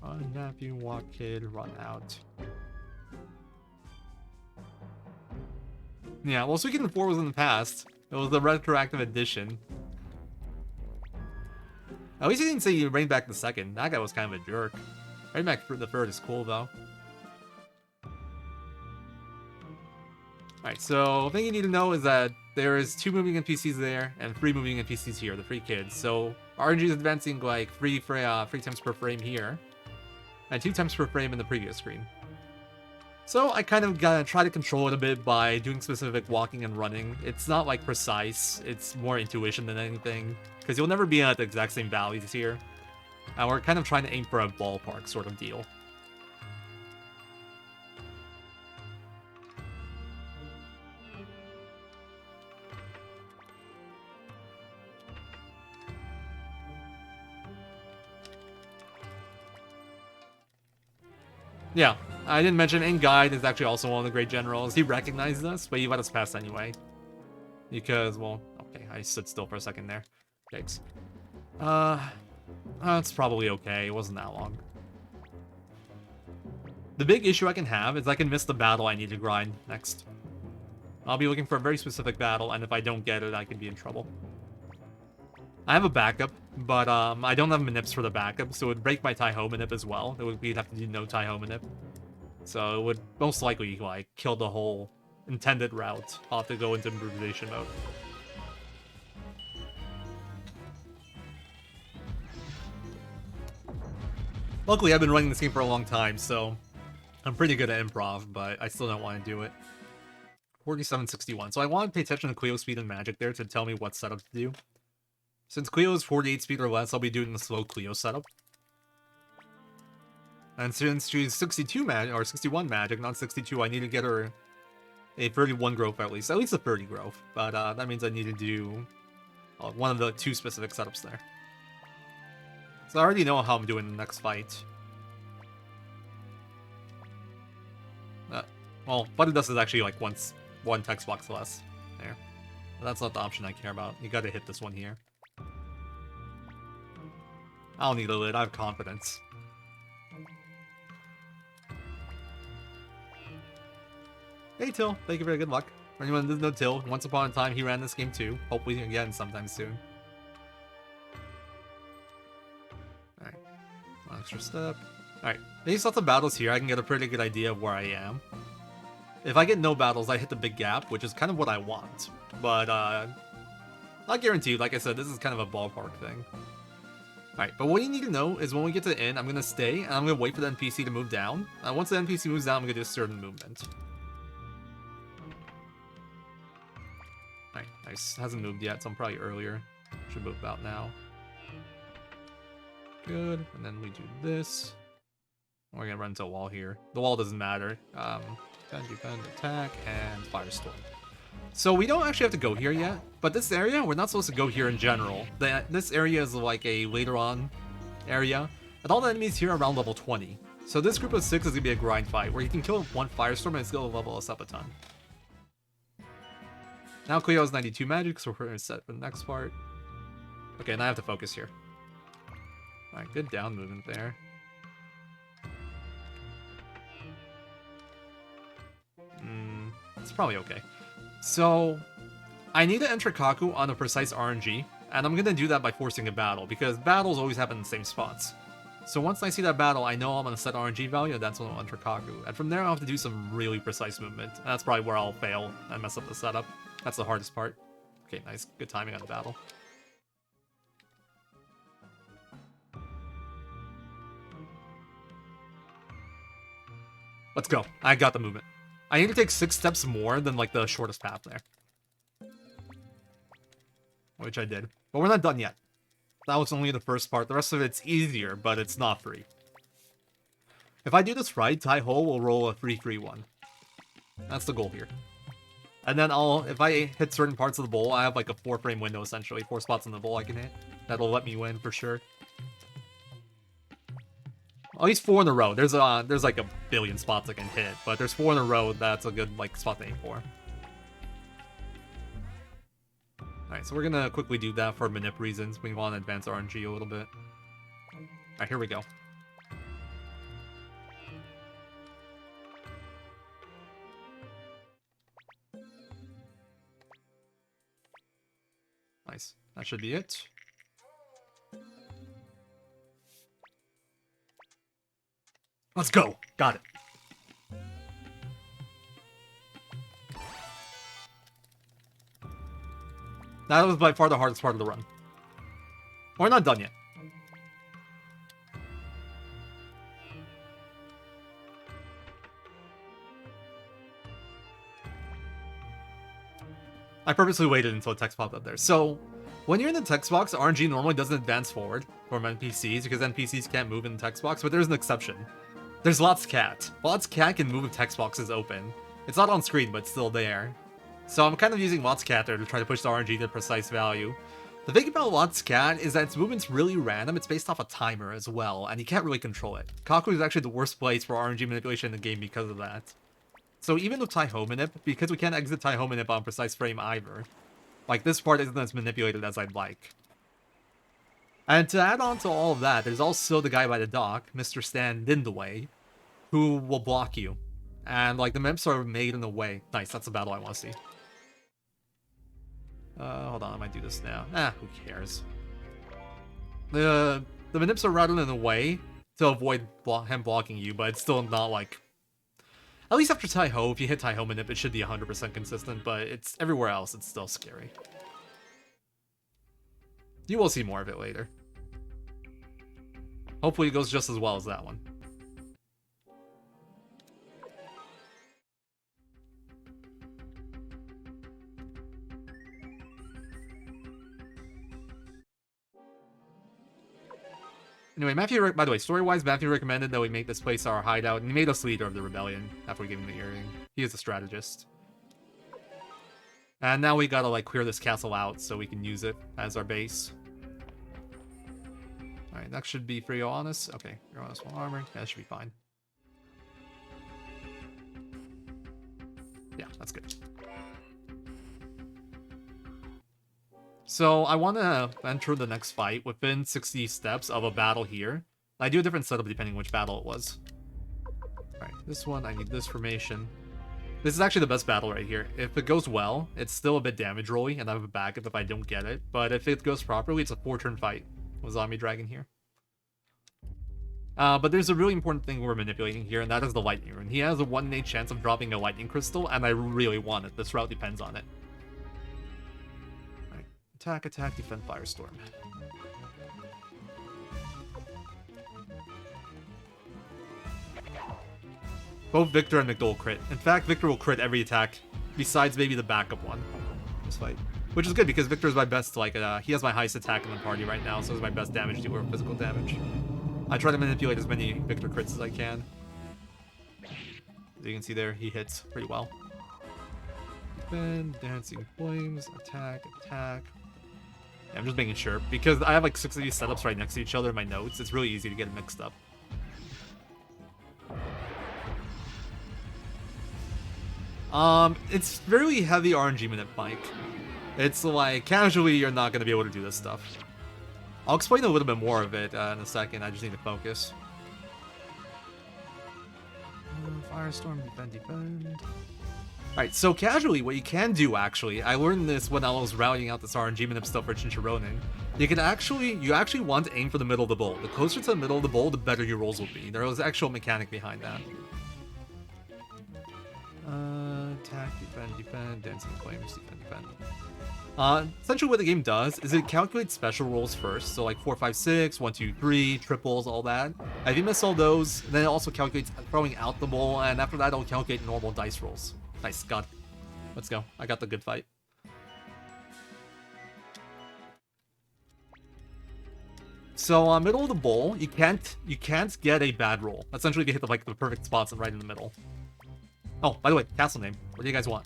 Unhappy walk kid, run out. Yeah, well, Suikoden 4 was in the past. It was the retroactive edition. At least he didn't say you bring back the second. That guy was kind of a jerk. Bring back the third is cool, though. Alright, so the thing you need to know is that there is 2 moving NPCs there and 3 moving NPCs here, the 3 kids. So RNG is advancing like 3 times per frame here, and 2 times per frame in the previous screen. So I kind of gotta try to control it a bit by doing specific walking and running. It's not like precise, it's more intuition than anything, because you'll never be at the exact same values here. And we're kind of trying to aim for a ballpark sort of deal. Yeah, I didn't mention Guide is actually also one of the great generals. He recognized us, but he let us pass anyway. Because, well, okay, I stood still for a second there. Yikes. That's probably okay. It wasn't that long. The big issue I can have is I can miss the battle I need to grind next. I'll be looking for a very specific battle, and if I don't get it, I can be in trouble. I have a backup, but I don't have manips for the backup, so it would break my Tai-Ho manip as well. We'd have to do no Tai-Ho manip. So it would most likely, like, kill the whole intended route. I'll have to go into improvisation mode. Luckily, I've been running this game for a long time, so I'm pretty good at improv, but I still don't want to do it. 4761. So I want to pay attention to Cleo's speed and magic there to tell me what setup to do. Since Cleo is 48 speed or less, I'll be doing the slow Cleo setup. And since she's 62 magic, or 61 magic, not 62, I need to get her a 31 growth at least a 30 growth. But that means I need to do one of the 2 specific setups there. So I already know how I'm doing the next fight. Well, Button Dust is actually like one text box less. There. But that's not the option I care about. You gotta hit this one here. I don't need a lid, I have confidence. Hey Till, thank you for the good luck. For anyone who doesn't know Till, once upon a time he ran this game too. Hopefully again sometime soon. Alright. One extra step. Alright. Based off the battles here, I can get a pretty good idea of where I am. If I get no battles, I hit the big gap, which is kind of what I want. But, not guaranteed. Like I said, this is kind of a ballpark thing. Alright, but what you need to know is when we get to the end, I'm going to stay, and I'm going to wait for the NPC to move down. And once the NPC moves down, I'm going to do a certain movement. Alright, nice. Hasn't moved yet, so I'm probably earlier. Should move about now. Good, and then we do this. We're going to run into a wall here. The wall doesn't matter. Defend, attack, and Firestorm. So we don't actually have to go here yet, but this area, we're not supposed to go here in general. This area is like a later on area, and all the enemies here are around level 20. So this group of 6 is going to be a grind fight, where you can kill one Firestorm and it's going to level us up a ton. Now Cleo has 92 magic, so we're set for the next part. Okay, now I have to focus here. Alright, good down movement there. It's probably okay. So, I need to enter Kaku on a precise RNG, and I'm going to do that by forcing a battle, because battles always happen in the same spots. So once I see that battle, I know I'm going to set RNG value, and that's when I'll enter Kaku. And from there, I'll have to do some really precise movement, and that's probably where I'll fail and mess up the setup. That's the hardest part. Okay, nice. Good timing on the battle. Let's go. I got the movement. I need to take 6 steps more than, like, the shortest path there. Which I did. But we're not done yet. That was only the first part. The rest of it's easier, but it's not free. If I do this right, Tai-Ho will roll a 3-3-1. That's the goal here. And then if I hit certain parts of the bowl, I have, like, a 4-frame window, essentially. 4 spots in the bowl I can hit. That'll let me win, for sure. At least 4 in a row. There's like a billion spots I can hit, but there's 4 in a row that's a good like spot to aim for. Alright, so we're gonna quickly do that for manip reasons. We want to advance RNG a little bit. Alright, here we go. Nice. That should be it. Let's go! Got it. That was by far the hardest part of the run. We're not done yet. I purposely waited until the text popped up there. So, when you're in the text box, RNG normally doesn't advance forward from NPCs because NPCs can't move in the text box, but there's an exception. There's Lot's Cat. Lot's Cat can move if text box is open. It's not on screen, but it's still there. So I'm kind of using Lot's Cat there to try to push the RNG to a precise value. The thing about Lot's Cat is that its movement's really random. It's based off a timer as well, and you can't really control it. Kaku is actually the worst place for RNG manipulation in the game because of that. So even with Tai-Ho manip, because we can't exit Tai-Ho manip on precise frame either, like this part isn't as manipulated as I'd like. And to add on to all of that, there's also the guy by the dock, Mr. Stan Lindaway, who will block you. And like the MIPs are made in a way. Nice, that's the battle I want to see. Hold on, I might do this now. Who cares? The MIPs are routed in a way to avoid him blocking you, but it's still not like... At least after Tai-Ho, if you hit Tai-Ho manip, it should be 100% consistent, but it's everywhere else, it's still scary. You will see more of it later. Hopefully it goes just as well as that one. Anyway, Matthew, by the way, story-wise, Matthew recommended that we make this place our hideout, and he made us leader of the rebellion after we gave him the earring. He is a strategist. And now we gotta, like, clear this castle out so we can use it as our base. Alright, next should be for Ioannis. Okay, Ioannis full armor. Yeah, that should be fine. Yeah, that's good. So I want to enter the next fight within 60 steps of a battle here. I do a different setup depending which battle it was. Alright, this one, I need this formation. This is actually the best battle right here. If it goes well, it's still a bit damage rolly, and I have a backup if I don't get it. But if it goes properly, it's a 4-turn fight with Zombie Dragon here. But there's a really important thing we're manipulating here, and that is the Lightning Rune. He has a 1 in 8 chance of dropping a Lightning Crystal, and I really want it. This route depends on it. Alright, attack, attack, defend, Firestorm. Both Victor and McDole crit. In fact, Victor will crit every attack, besides maybe the backup one. This fight. Which is good, because Victor is my best, like, he has my highest attack in the party right now, so he's my best damage dealer of physical damage. I try to manipulate as many Victor crits as I can. As you can see there, he hits pretty well. Defend, Dancing Flames, attack, attack. Yeah, I'm just making sure, because I have like 6 of these setups right next to each other in my notes. It's really easy to get mixed up. It's very heavy RNG minute, Mike. It's like, casually, you're not going to be able to do this stuff. I'll explain a little bit more of it in a second, I just need to focus. Firestorm, defend, defend. Alright, so casually, what you can do, actually, I learned this when I was routing out this RNG minute stuff for Sharpening. You actually want to aim for the middle of the bowl. The closer to the middle of the bowl, the better your rolls will be. There was actual mechanic behind that. Attack, defend, defend, Dancing Flames, defend, defend. Essentially what the game does is it calculates special rolls first, so like 4, 5, 6, 1, 2, 3, triples, all that. If you miss all those, then it also calculates throwing out the bowl, and after that it'll calculate normal dice rolls. Nice, God. Let's go. I got the good fight. So middle of the bowl, you can't get a bad roll. Essentially, if you hit the perfect spots right in the middle. Oh, by the way, castle name. What do you guys want?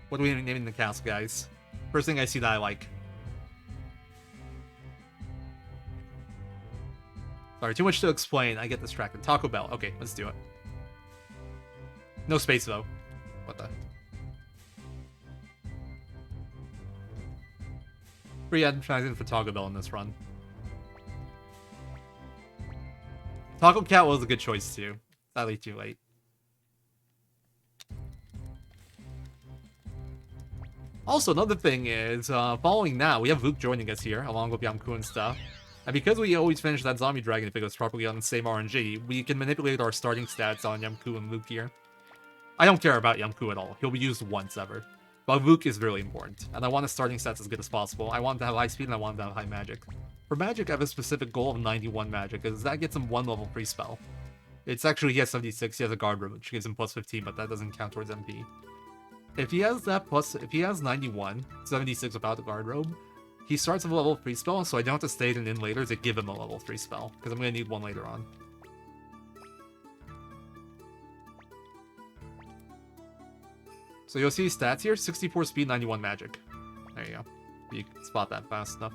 What are we naming the castle, guys? First thing I see that I like. Sorry, too much to explain. I get distracted. Taco Bell. Okay, let's do it. No space, though. What the? Free advertising for Taco Bell in this run. Taco Cat was a good choice, too. Sadly, too late. Also, another thing is, following now, we have Luke joining us here, along with Yamku and stuff. And because we always finish that Zombie Dragon if it goes properly on the same RNG, we can manipulate our starting stats on Yamku and Luke here. I don't care about Yamku at all. He'll be used once ever. But Luke is really important, and I want his starting stats as good as possible. I want him to have high speed, and I want him to have high magic. For magic, I have a specific goal of 91 magic, because that gets him 1 level free spell. It's actually, he has 76, he has a guard room, which gives him plus 15, but that doesn't count towards MP. If he has that if he has 91, 76 without the guard robe, he starts with a level 3 spell, so I don't have to stay in later to give him a level 3 spell, because I'm going to need one later on. So you'll see stats here, 64 speed, 91 magic. There you go. You can spot that fast enough.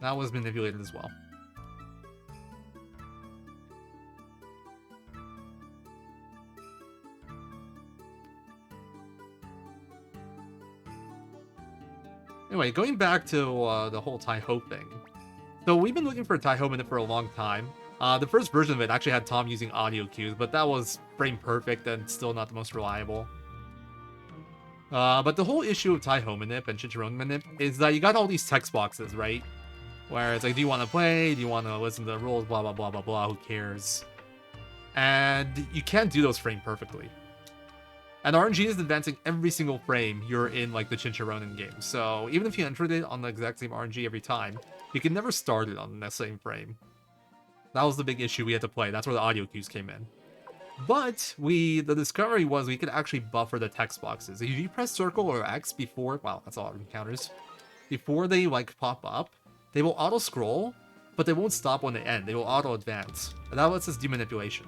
That was manipulated as well. Anyway, going back to the whole Tai-Ho thing. So we've been looking for a Tai-Ho minute for a long time. The first version of it actually had Tom using audio cues, but that was frame perfect and still not the most reliable. But the whole issue of Tai-Ho Manip and Chicharron Manip is that you got all these text boxes, right? Where it's like, do you want to play? Do you want to listen to the rules? Blah, blah, blah, blah, blah. Who cares? And you can't do those frame perfectly. And RNG is advancing every single frame you're in, like, the Chincharonin game. So even if you entered it on the exact same RNG every time, you can never start it on the same frame. That was the big issue we had to play. That's where the audio cues came in. But the discovery was we could actually buffer the text boxes. If you press circle or X before, wow, that's a lot of encounters. Before they like pop up, they will auto-scroll, but they won't stop when they end. They will auto-advance. And that lets us do manipulation.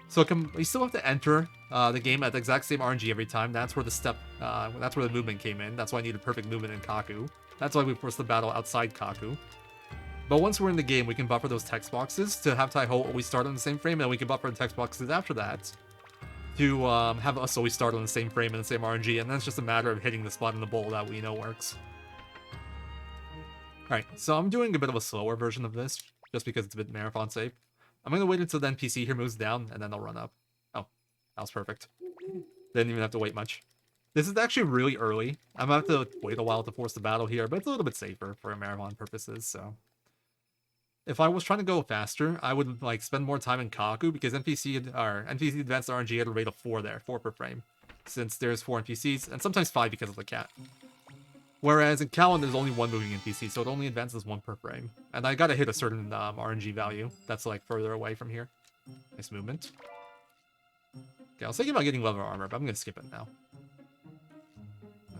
So we still have to enter the game at the exact same RNG every time. That's where that's where the movement came in. That's why I needed perfect movement in Kaku. That's why we forced the battle outside Kaku. But once we're in the game, we can buffer those text boxes to have Taiho always start on the same frame, and we can buffer the text boxes after that to have us always start on the same frame and the same RNG, and then it's just a matter of hitting the spot in the bowl that we know works. Alright, so I'm doing a bit of a slower version of this, just because it's a bit marathon safe. I'm going to wait until the NPC here moves down, and then I'll run up. Oh, that was perfect. Didn't even have to wait much. This is actually really early. I'm going to have to wait a while to force the battle here, but it's a little bit safer for marathon purposes, so... If I was trying to go faster, I would like spend more time in Kaku, because NPC advanced RNG at a rate of 4 there, 4 per frame. Since there's 4 NPCs, and sometimes 5 because of the cat. Whereas in Cowan, there's only 1 moving NPC, so it only advances 1 per frame. And I gotta hit a certain RNG value that's like further away from here. Nice movement. Okay, I was thinking about getting leather armor, but I'm gonna skip it now.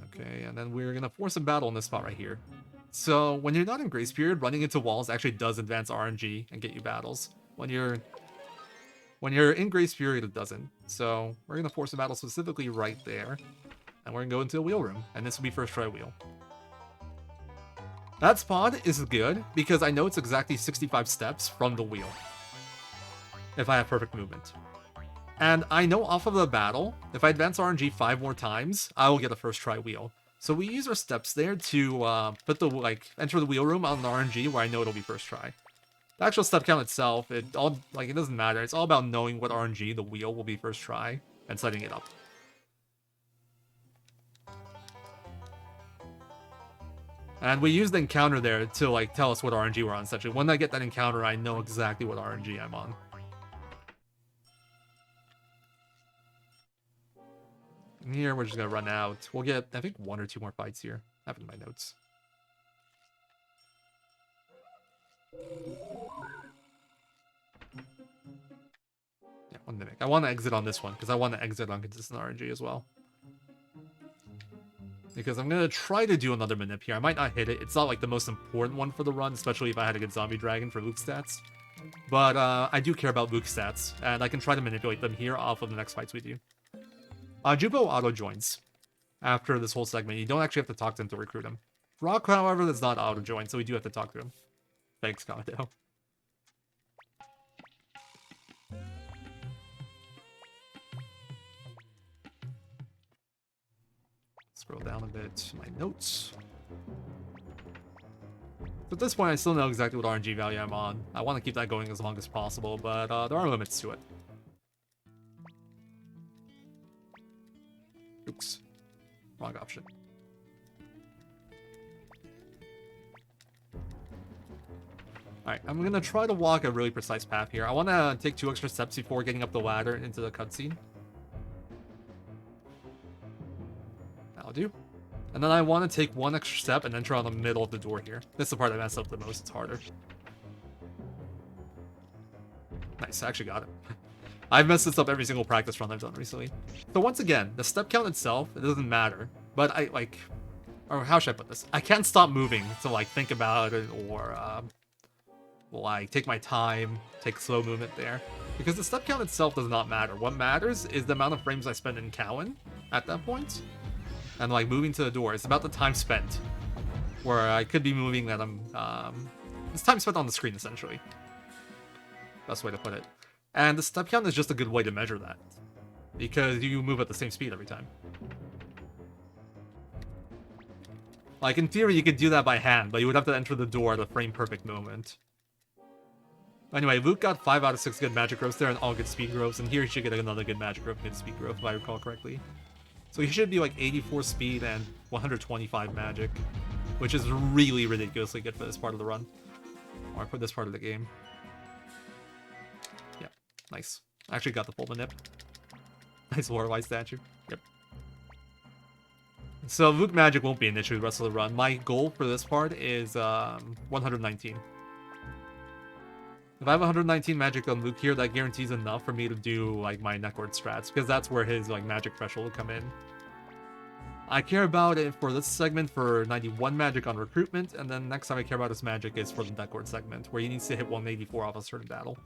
Okay, and then we're gonna force a battle in this spot right here. So, when you're not in Grace Period, running into walls actually does advance RNG and get you battles. When you're in Grace Period, it doesn't. So, we're going to force a battle specifically right there. And we're going to go into a wheel room. And this will be first try wheel. That spot is good, because I know it's exactly 65 steps from the wheel. If I have perfect movement. And I know off of the battle, if I advance RNG 5 more times, I will get a first try wheel. So we use our steps there to enter the wheel room on the RNG where I know it'll be first try. The actual step count itself, it doesn't matter. It's all about knowing what RNG the wheel will be first try and setting it up. And we use the encounter there to tell us what RNG we're on essentially. When I get that encounter, I know exactly what RNG I'm on. Here, we're just going to run out. We'll get, I think, 1 or 2 more fights here. I have it in my notes. Yeah, 1 minute. I want to exit on this one, because I want to exit on consistent RNG as well. Because I'm going to try to do another manip here. I might not hit it. It's not, the most important one for the run, especially if I had a good zombie dragon for Luke stats. But I do care about Luke stats, and I can try to manipulate them here off of the next fights we do. Jupo auto-joins after this whole segment. You don't actually have to talk to him to recruit him. Rock, however, that's not auto-join, so we do have to talk to him. Thanks, Kanado. Scroll down a bit to my notes. So at this point, I still know exactly what RNG value I'm on. I want to keep that going as long as possible, but there are limits to it. Oops. Wrong option. Alright, I'm gonna try to walk a really precise path here. I want to take 2 extra steps before getting up the ladder into the cutscene. That'll do. And then I want to take 1 extra step and enter on the middle of the door here. This is the part I messed up the most. It's harder. Nice, I actually got it. I've messed this up every single practice run I've done recently. So once again, the step count itself, it doesn't matter. But or how should I put this? I can't stop moving to think about it or take my time, take slow movement there. Because the step count itself does not matter. What matters is the amount of frames I spend in Cowan at that point. And moving to the door. It's about the time spent. Where I could be moving that it's time spent on the screen essentially. Best way to put it. And the step count is just a good way to measure that. Because you move at the same speed every time. In theory, you could do that by hand, but you would have to enter the door at a frame-perfect moment. Anyway, Luke got 5 out of 6 good magic growths there and all good speed growths, and here he should get another good magic growth, good speed growth, if I recall correctly. So he should be 84 speed and 125 magic, which is really ridiculously good for this part of the run. Or for this part of the game. Yeah, nice. I actually got the full manip. Nice Lorelei statue. Yep. So Luke magic won't be an issue the rest of the run. My goal for this part is 119. If I have 119 magic on Luke here, that guarantees enough for me to do my Necklord strats, because that's where his magic threshold will come in. I care about it for this segment for 91 magic on recruitment, and then next time I care about his magic is for the Decor segment, where he needs to hit 184 off a certain battle.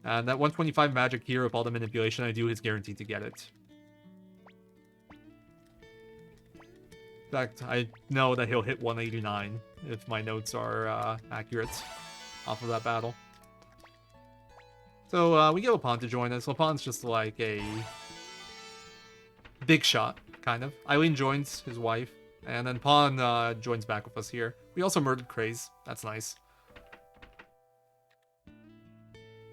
And that 125 magic here, with all the manipulation I do, is guaranteed to get it. In fact, I know that he'll hit 189 if my notes are accurate off of that battle. So we get Lapon to join us. Lapon's just like a big shot, kind of. Eileen joins his wife, and then Pawn joins back with us here. We also murdered Craze. That's nice.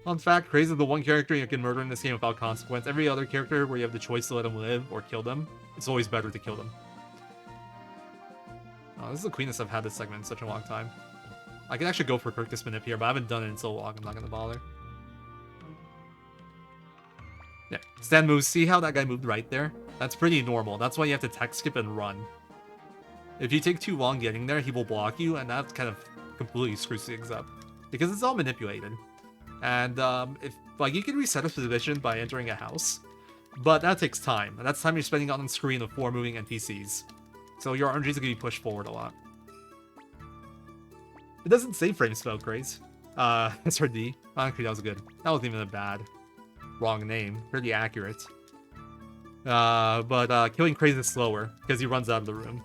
Fun fact, Craze is the one character you can murder in this game without consequence. Every other character where you have the choice to let them live or kill them, it's always better to kill them. Oh, this is the cleanest I've had this segment in such a long time. I could actually go for Kirkus Manip here, but I haven't done it in so long, I'm not gonna bother. Yeah, stand moves. See how that guy moved right there? That's pretty normal. That's why you have to tech skip and run. If you take too long getting there, he will block you, and that kind of completely screws things up. Because it's all manipulated. And if like you can reset a position by entering a house, but that takes time. And that's time you're spending on screen with 4 moving NPCs. So your RNGs are going to be pushed forward a lot. It doesn't say frame spell, Craze. SRD. Actually, that was good. That wasn't even a bad. Wrong name. Pretty accurate. But killing Craze is slower, because he runs out of the room.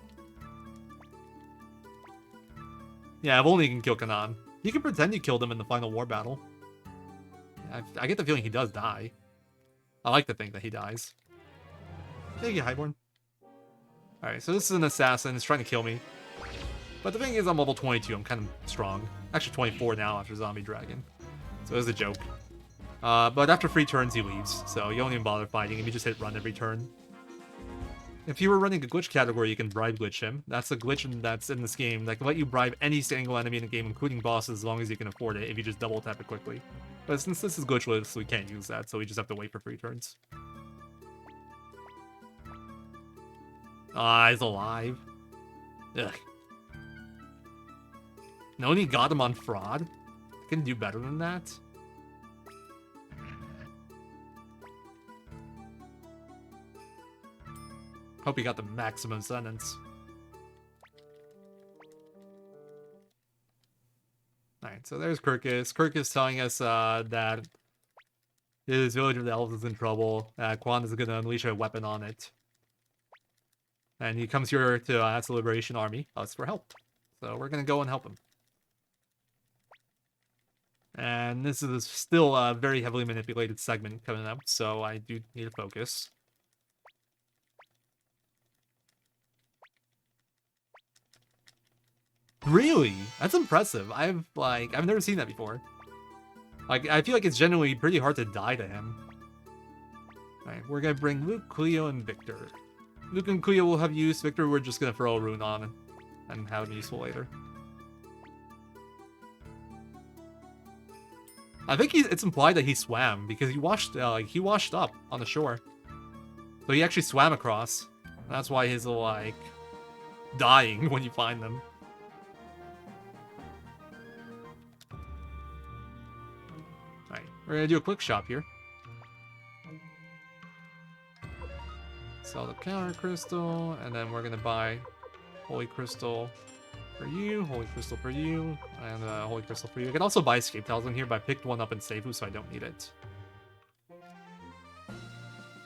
Yeah, if only you can kill Kanan. You can pretend you killed him in the final war battle. I get the feeling he does die. I like to think that he dies. Thank you, Highborn. Alright, so this is an assassin. He's trying to kill me. But the thing is, I'm level 22. I'm kind of strong. Actually, 24 now after Zombie Dragon. So it's a joke. But after 3 turns, he leaves. So you don't even bother fighting him. You just hit run every turn. If you were running a glitch category, you can bribe glitch him. That's a glitch that's in this game that can let you bribe any single enemy in the game, including bosses, as long as you can afford it, if you just double tap it quickly. But since this is glitchless, we can't use that, so we just have to wait for 3 turns. Ah, he's alive. Ugh. Noni got him on fraud? Can do better than that? Hope he got the maximum sentence. Alright, so there's Kirkus. Kirkus telling us that his village of the elves is in trouble. Quan is going to unleash a weapon on it. And he comes here to ask the Liberation Army us for help. So we're going to go and help him. And this is still a very heavily manipulated segment coming up, so I do need to focus. Really? That's impressive. I've never seen that before. Like, I feel like it's generally pretty hard to die to him. Alright, we're gonna bring Luke, Cleo, and Victor. Luke and Cleo will have use. Victor, we're just gonna throw a rune on and have him useful later. I think it's implied that he swam because he washed up on the shore. So he actually swam across. That's why he's like dying when you find them. Alright, we're gonna do a quick shop here. Sell the counter crystal, and then we're gonna buy holy crystal for you, holy crystal for you, and holy crystal for you. I can also buy escape tiles in here, but I picked one up in Seifu, so I don't need it.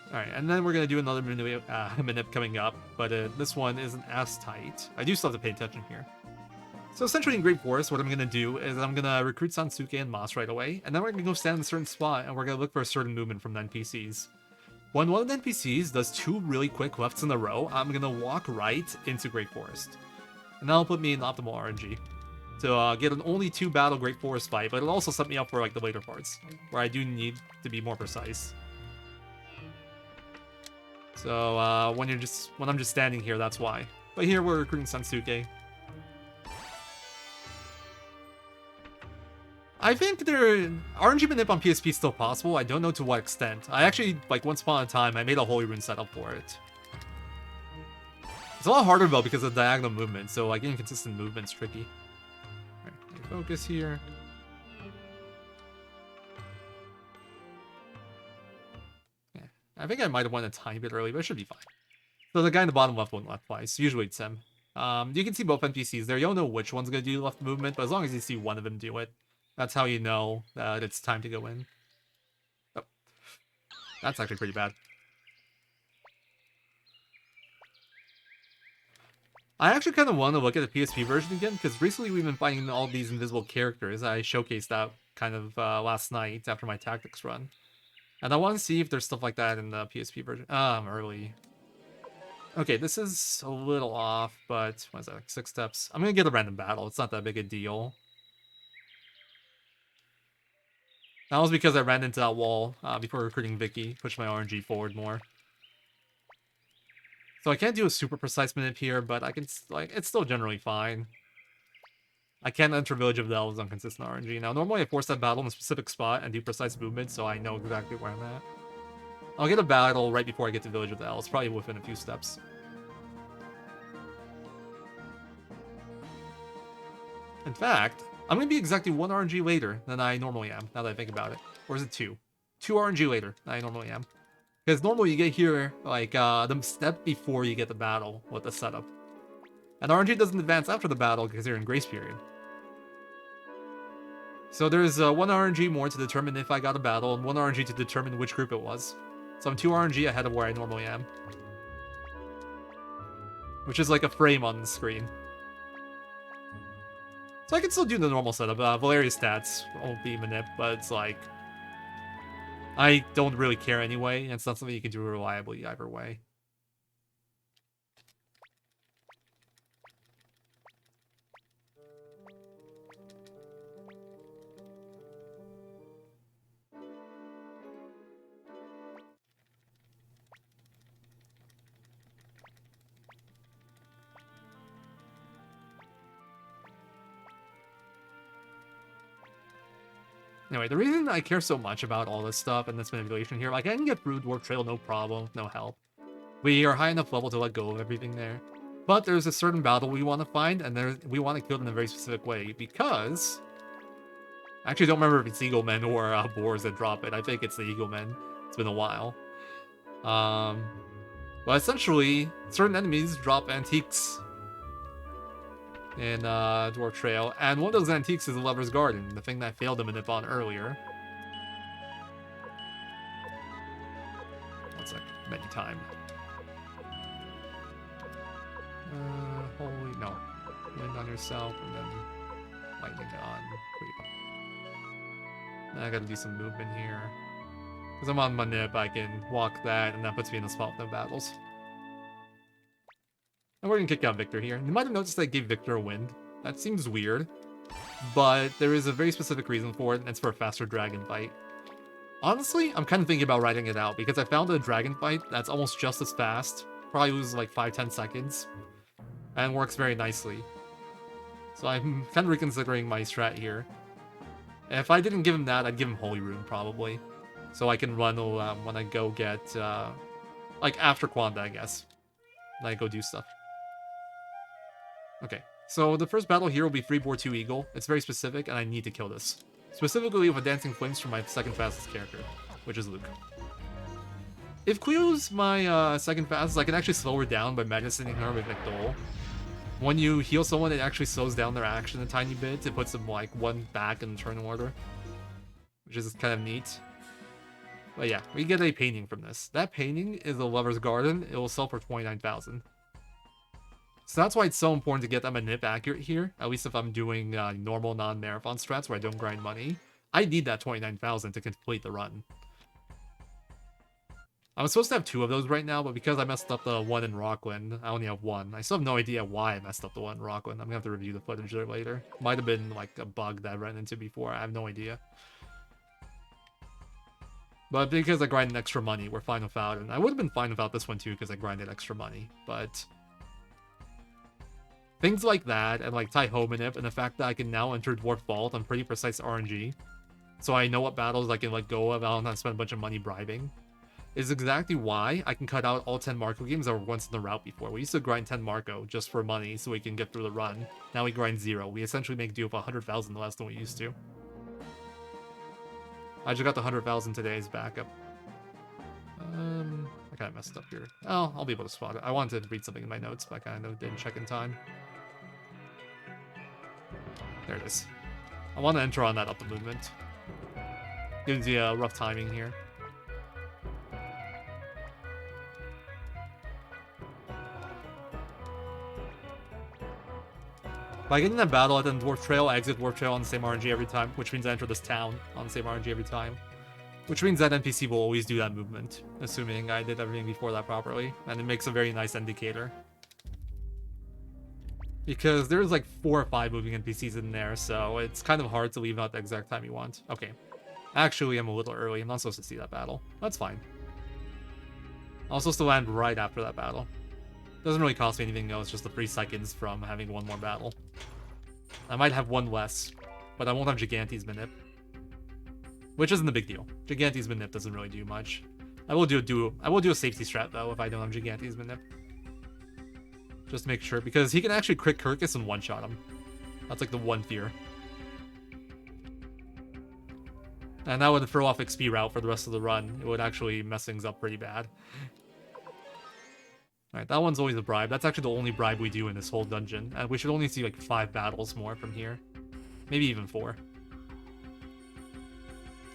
Alright, and then we're gonna do another manip coming up, but this one isn't as tight. I do still have to pay attention here. So essentially in Great Forest, what I'm gonna do is I'm gonna recruit Sansuke and Mas right away, and then we're gonna go stand in a certain spot, and we're gonna look for a certain movement from the NPCs. When one of the NPCs does 2 really quick lefts in a row, I'm gonna walk right into Great Forest. And that'll put me in optimal RNG. To get an only 2 battle Great Forest fight, but it'll also set me up for like the later parts, where I do need to be more precise. So when I'm just standing here, that's why. But here we're recruiting Sansuke. I think RNG manip on PSP is still possible. I don't know to what extent. I actually, like, once upon a time, I made a Holy Rune setup for it. It's a lot harder, though, because of diagonal movement, so, like, inconsistent movement's tricky. Alright, focus here. Yeah, I think I might have went a tiny bit early, but it should be fine. So the guy in the bottom left went left twice. Usually it's him. You can see both NPCs there. You don't know which one's going to do left movement, but as long as you see one of them do it, that's how you know that it's time to go in. Oh, that's actually pretty bad. I actually kind of want to look at the PSP version again, because recently we've been finding all these invisible characters. I showcased that kind of last night after my tactics run. And I want to see if there's stuff like that in the PSP version. I'm early. Okay, this is a little off, but what is that, like 6 steps? I'm going to get a random battle. It's not that big a deal. That was because I ran into that wall before recruiting Vicky, pushed my RNG forward more. So I can't do a super precise minute here, but I can, like, it's still generally fine. I can't enter Village of the Elves on consistent RNG. Now, normally I force that battle in a specific spot and do precise movement, so I know exactly where I'm at. I'll get a battle right before I get to Village of the Elves, probably within a few steps. In fact, I'm going to be exactly 1 RNG later than I normally am, now that I think about it. Or is it 2? 2 RNG later than I normally am. Because normally you get here, like, the step before you get the battle with the setup. And RNG doesn't advance after the battle because you're in grace period. So there's 1 RNG more to determine if I got a battle, and 1 RNG to determine which group it was. So I'm 2 RNG ahead of where I normally am. Which is like a frame on the screen. So I can still do the normal setup. Valeria's stats won't be manip, but it's like... I don't really care anyway, and it's not something you can do reliably either way. Anyway, the reason I care so much about all this stuff and this manipulation here, like, I can get through Dwarf Trail, no problem, no help. We are high enough level to let go of everything there. But there's a certain battle we want to find, and we want to kill it in a very specific way, because... I actually don't remember if it's Eaglemen or Boars that drop it. I think it's the Eaglemen. It's been a while. But essentially, certain enemies drop antiques in Dwarf Trail, and one of those antiques is the Lover's Garden, the thing that I failed to manip on earlier. One sec, menu time. Holy, no. Wind on yourself, and then lightning on. I gotta do some movement here. Because I'm on manip, I can walk that, and that puts me in a spot with no battles. And we're gonna kick out Victor here. You might have noticed I gave Victor a wind. That seems weird, but there is a very specific reason for it, and it's for a faster dragon fight. Honestly, I'm kind of thinking about writing it out, because I found a dragon fight that's almost just as fast, probably loses like 5-10 seconds, and works very nicely. So I'm kind of reconsidering my strat here. If I didn't give him that, I'd give him Holy Rune, probably. So I can run when I go get, like, after Quanda, I guess. Then I go do stuff. Okay, so the first battle here will be Freeboard 2 Eagle. It's very specific, and I need to kill this. Specifically with a Dancing Flames from my second fastest character, which is Luke. If Cleo's my second fastest, I can actually slow her down by medicining her with McDole. When you heal someone, it actually slows down their action a tiny bit. It puts them, like, 1 back in the turn order, which is kind of neat. But yeah, we get a painting from this. That painting is a Lover's Garden. It will sell for 29,000. So that's why it's so important to get that manip accurate here. At least if I'm doing normal non-marathon strats where I don't grind money. I need that 29,000 to complete the run. I was supposed to have 2 of those right now, but because I messed up the one in Rockland, I only have 1. I still have no idea why I messed up the one in Rockland. I'm gonna have to review the footage there later. Might have been like a bug that I ran into before. I have no idea. But because I grinded extra money, we're fine without it. And I would have been fine without this one too, because I grinded extra money. But things like that, and like Tai Ho manip, and the fact that I can now enter Dwarf Vault on pretty precise RNG, so I know what battles I can let go of, I don't have to spend a bunch of money bribing, is exactly why I can cut out all 10 Marco games that were once in the route before. We used to grind 10 Marco just for money so we can get through the run. Now we grind 0. We essentially make do with 100,000 less than we used to. I just got the 100,000 today as backup. I I kind of messed up here. Oh, I'll be able to spot it. I wanted to read something in my notes, but I kind of didn't check in time. There it is. I want to enter on that up the movement. Gives you a rough timing here. By getting that battle at the Dwarf Trail, I exit Dwarf Trail on the same RNG every time, which means I enter this town on the same RNG every time. Which means that NPC will always do that movement, assuming I did everything before that properly. And it makes a very nice indicator. Because there's like 4 or 5 moving NPCs in there, so it's kind of hard to leave out the exact time you want. Okay. Actually, I'm a little early. I'm not supposed to see that battle. That's fine. I'm supposed to land right after that battle. Doesn't really cost me anything, though. It's just the 3 seconds from having one more battle. I might have one less, but I won't have Gigante's Manip. Which isn't a big deal. Gigante's Manip doesn't really do much. I will do a safety strat, though, if I don't have Gigante's Manip. Just to make sure, because he can actually crit Kirkus and one-shot him. That's like the one fear. And that would throw off XP route for the rest of the run. It would actually mess things up pretty bad. Alright, that one's always a bribe. That's actually the only bribe we do in this whole dungeon. And we should only see like 5 battles more from here. Maybe even 4.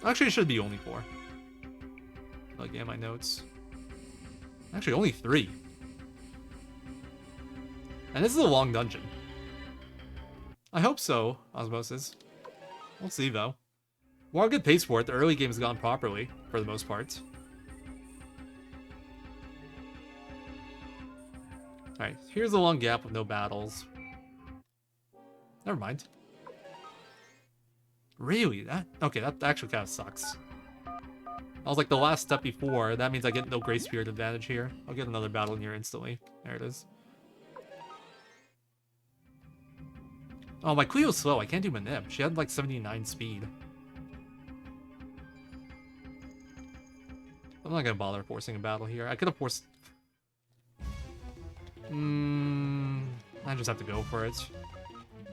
Actually, it should be only 4. Like, yeah, my notes. Actually, only 3. And this is a long dungeon. I hope so, Osmosis. We'll see, though. We're on good pace for it. The early game's gone properly, for the most part. Alright, here's a long gap with no battles. Never mind. Really? Okay, that actually kind of sucks. I was like, the last step before, that means I get no Grace Spirit advantage here. I'll get another battle in here instantly. There it is. Oh, my Cleo's slow. I can't do Manip. She had like 79 speed. I'm not gonna bother forcing a battle here. I could have forced... I just have to go for it.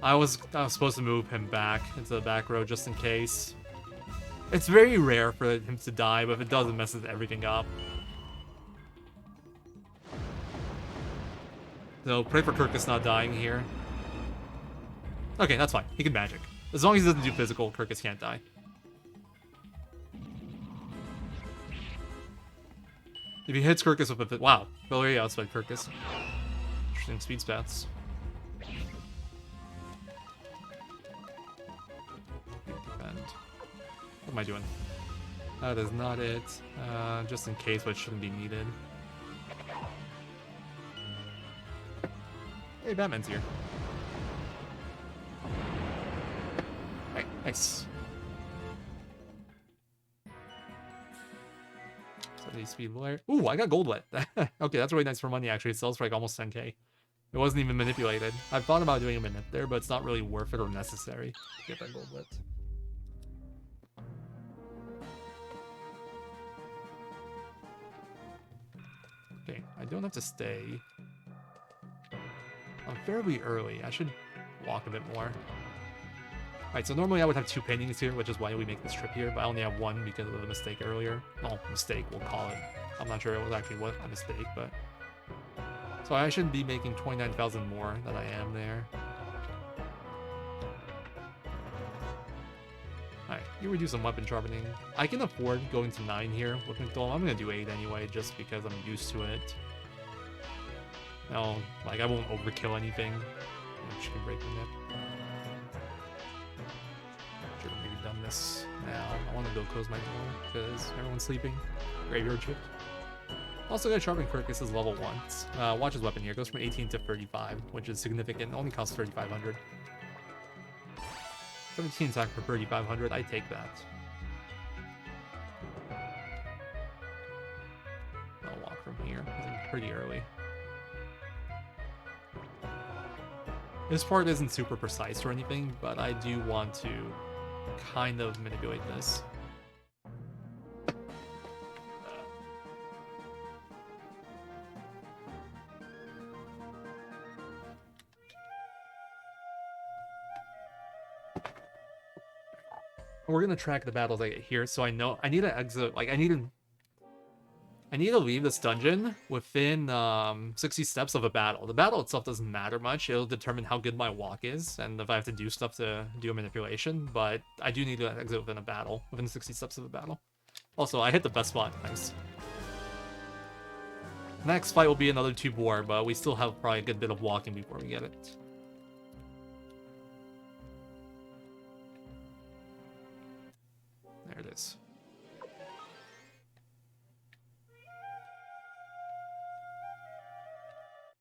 I was supposed to move him back into the back row just in case. It's very rare for him to die, but if it does, it messes everything up. So, pray for Kirkus not dying here. Okay, that's fine. He can magic. As long as he doesn't do physical, Kirkus can't die. If he hits Kirkus with a... Wow. Valeria outside Kirkus. Interesting speed stats. Defend. What am I doing? That is not it. Just in case, but it shouldn't be needed. Hey, Batman's here. Alright, nice. 70 speed layer. Ooh, I got gold wet. Okay, that's really nice for money, actually. It sells for like almost 10k. It wasn't even manipulated. I've thought about doing a manip there, but it's not really worth it or necessary to get that gold wet. Okay, I don't have to stay. I'm fairly early. I should walk a bit more. Alright, so normally I would have 2 paintings here, which is why we make this trip here, but I only have 1 because of the mistake earlier. Well, mistake, we'll call it. I'm not sure it was actually what a mistake, but... So I should be making 29,000 more than I am there. Alright, here we do some weapon sharpening. I can afford going to 9 here with McDowell. I'm gonna do 8 anyway, just because I'm used to it. No, like, I won't overkill anything. Which can break the nip. Should have maybe done this now. I want to go close my door because everyone's sleeping. Graveyard shift. Also got Sharpening Kirkus is level 1. Watch his weapon here. It goes from 18 to 35, which is significant. It only costs 3,500. 17 attack for 3,500. I take that. I'll walk from here because I'm pretty early. This part isn't super precise or anything, but I do want to kind of manipulate this. We're gonna track the battles I get here, so I know I need to exit. Like I need to. I need to leave this dungeon within 60 steps of a battle. The battle itself doesn't matter much. It'll determine how good my walk is and if I have to do stuff to do a manipulation, but I do need to exit within a battle, within 60 steps of a battle. Also, I hit the best spot. Nice. Next fight will be another 2 boar, but we still have probably a good bit of walking before we get it. There it is.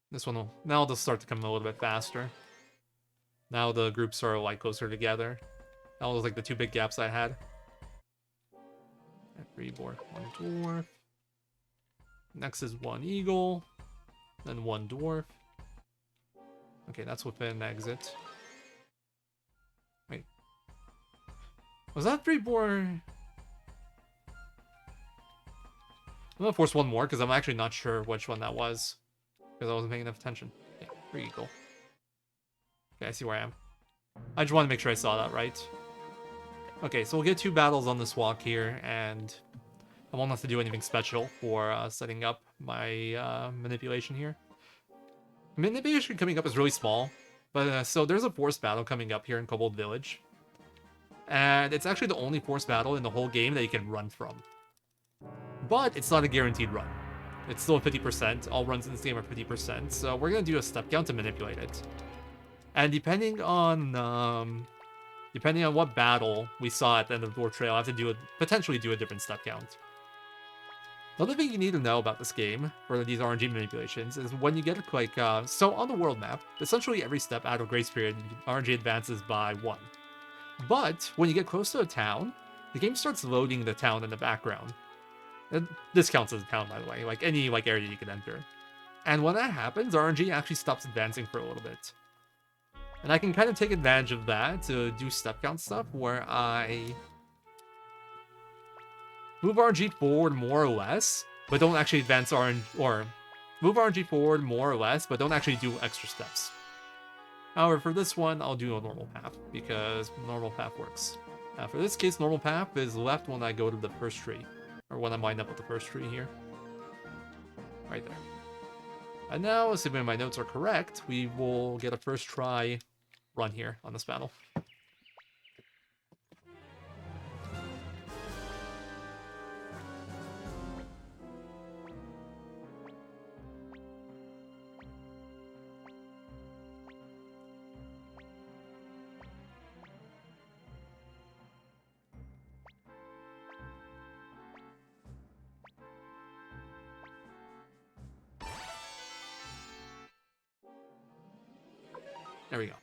This one will... Now they'll start to come a little bit faster. Now the groups are, like, closer together. That was, like, the 2 big gaps I had. 3 boar, 1 dwarf. Next is 1 eagle. Then 1 dwarf. Okay, that's within exit. Wait. Was that 3 boar? I'm gonna force 1 more, because I'm actually not sure which one that was. Because I wasn't paying enough attention. Yeah, 3 eagle. Okay, I see where I am. I just want to make sure I saw that right. Okay, so we'll get 2 battles on this walk here, and I won't have to do anything special for setting up my manipulation here. Manipulation coming up is really small, but so there's a forced battle coming up here in Cobalt Village. And it's actually the only forced battle in the whole game that you can run from. But it's not a guaranteed run. It's still 50%. All runs in this game are 50%, so we're going to do a step count to manipulate it. And depending on what battle we saw at the end of the Dwarf Trail, I'll have to potentially do a different step count. Another thing you need to know about this game for these RNG manipulations is when you get like so on the world map, essentially every step out of Grace Period, RNG advances by 1. But when you get close to a town, the game starts loading the town in the background. And this counts as a town, by the way, like any area you can enter. And when that happens, RNG actually stops advancing for a little bit. And I can kind of take advantage of that to do step count stuff where I move RNG forward more or less, but don't actually advance RNG, or move RNG forward more or less, but don't actually do extra steps. However, for this one, I'll do a normal path, because normal path works. For this case, normal path is left when I go to the first tree, or when I line up with the first tree here. Right there. And now, assuming my notes are correct, we will get a first try run here on this battle. There we go.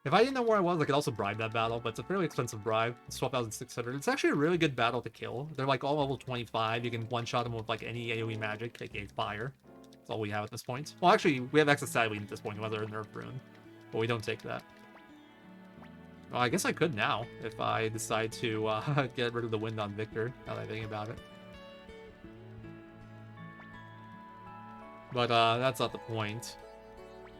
If I didn't know where I was, I could also bribe that battle, but it's a fairly expensive bribe. It's 12,600. It's actually a really good battle to kill. They're like all level 25. You can one-shot them with like any AoE magic, aka fire. That's all we have at this point. Well, actually, we have access to Sidewing at this point, whether nerf Rune, but we don't take that. Well, I guess I could now, if I decide to get rid of the wind on Victor, now that I think about it. But that's not the point.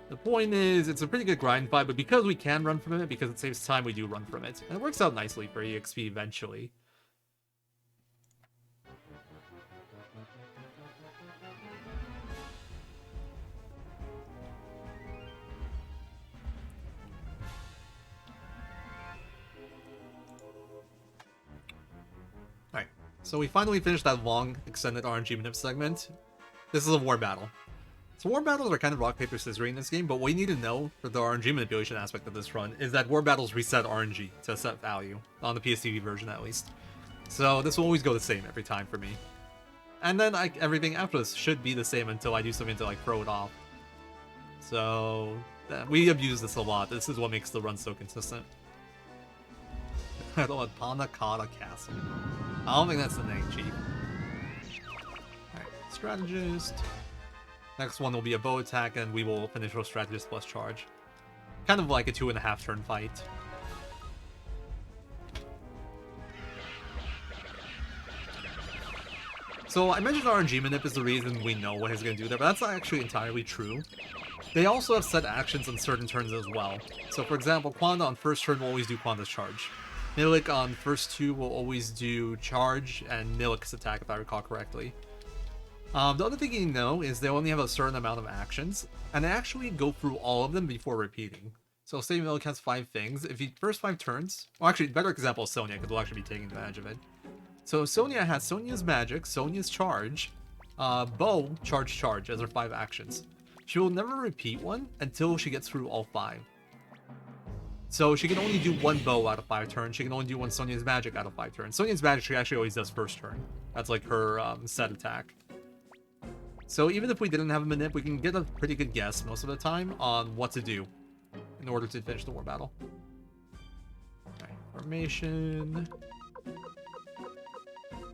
The point is, it's a pretty good grind fight, but because we can run from it, because it saves time, we do run from it. And it works out nicely for EXP eventually. Alright, so we finally finished that long, extended RNG manip segment. This is a war battle. So war battles are kind of rock, paper, scissors in this game, but what you need to know for the RNG manipulation aspect of this run is that war battles reset RNG to a set value, on the PSTV version at least. So this will always go the same every time for me. And then everything after this should be the same until I do something to like throw it off. So we abuse this a lot. This is what makes the run so consistent. I don't want Panakata Castle. I don't think that's the name, Chief. Alright, Strategist. Next one will be a bow attack, and we will finish with Strategist plus charge. Kind of like a 2.5 turn fight. So I mentioned RNG manip is the reason we know what he's going to do there, but that's not actually entirely true. They also have set actions on certain turns as well. So for example, Quanda on first turn will always do Quanda's charge. Milik on first 2 will always do charge and Milik's attack, if I recall correctly. The other thing you know is they only have a certain amount of actions, and they actually go through all of them before repeating. So say Milk has 5 things. If you first 5 turns, well, actually, better example is Sonya, because we'll actually be taking advantage of it. So Sonya has Sonya's magic, Sonya's charge, Bow, charge as her 5 actions. She will never repeat one until she gets through all 5. So she can only do 1 Bow out of 5 turns. She can only do 1 Sonya's magic out of 5 turns. Sonya's magic she actually always does first turn. That's like her set attack. So even if we didn't have a manip, we can get a pretty good guess most of the time on what to do in order to finish the war battle. Okay, formation.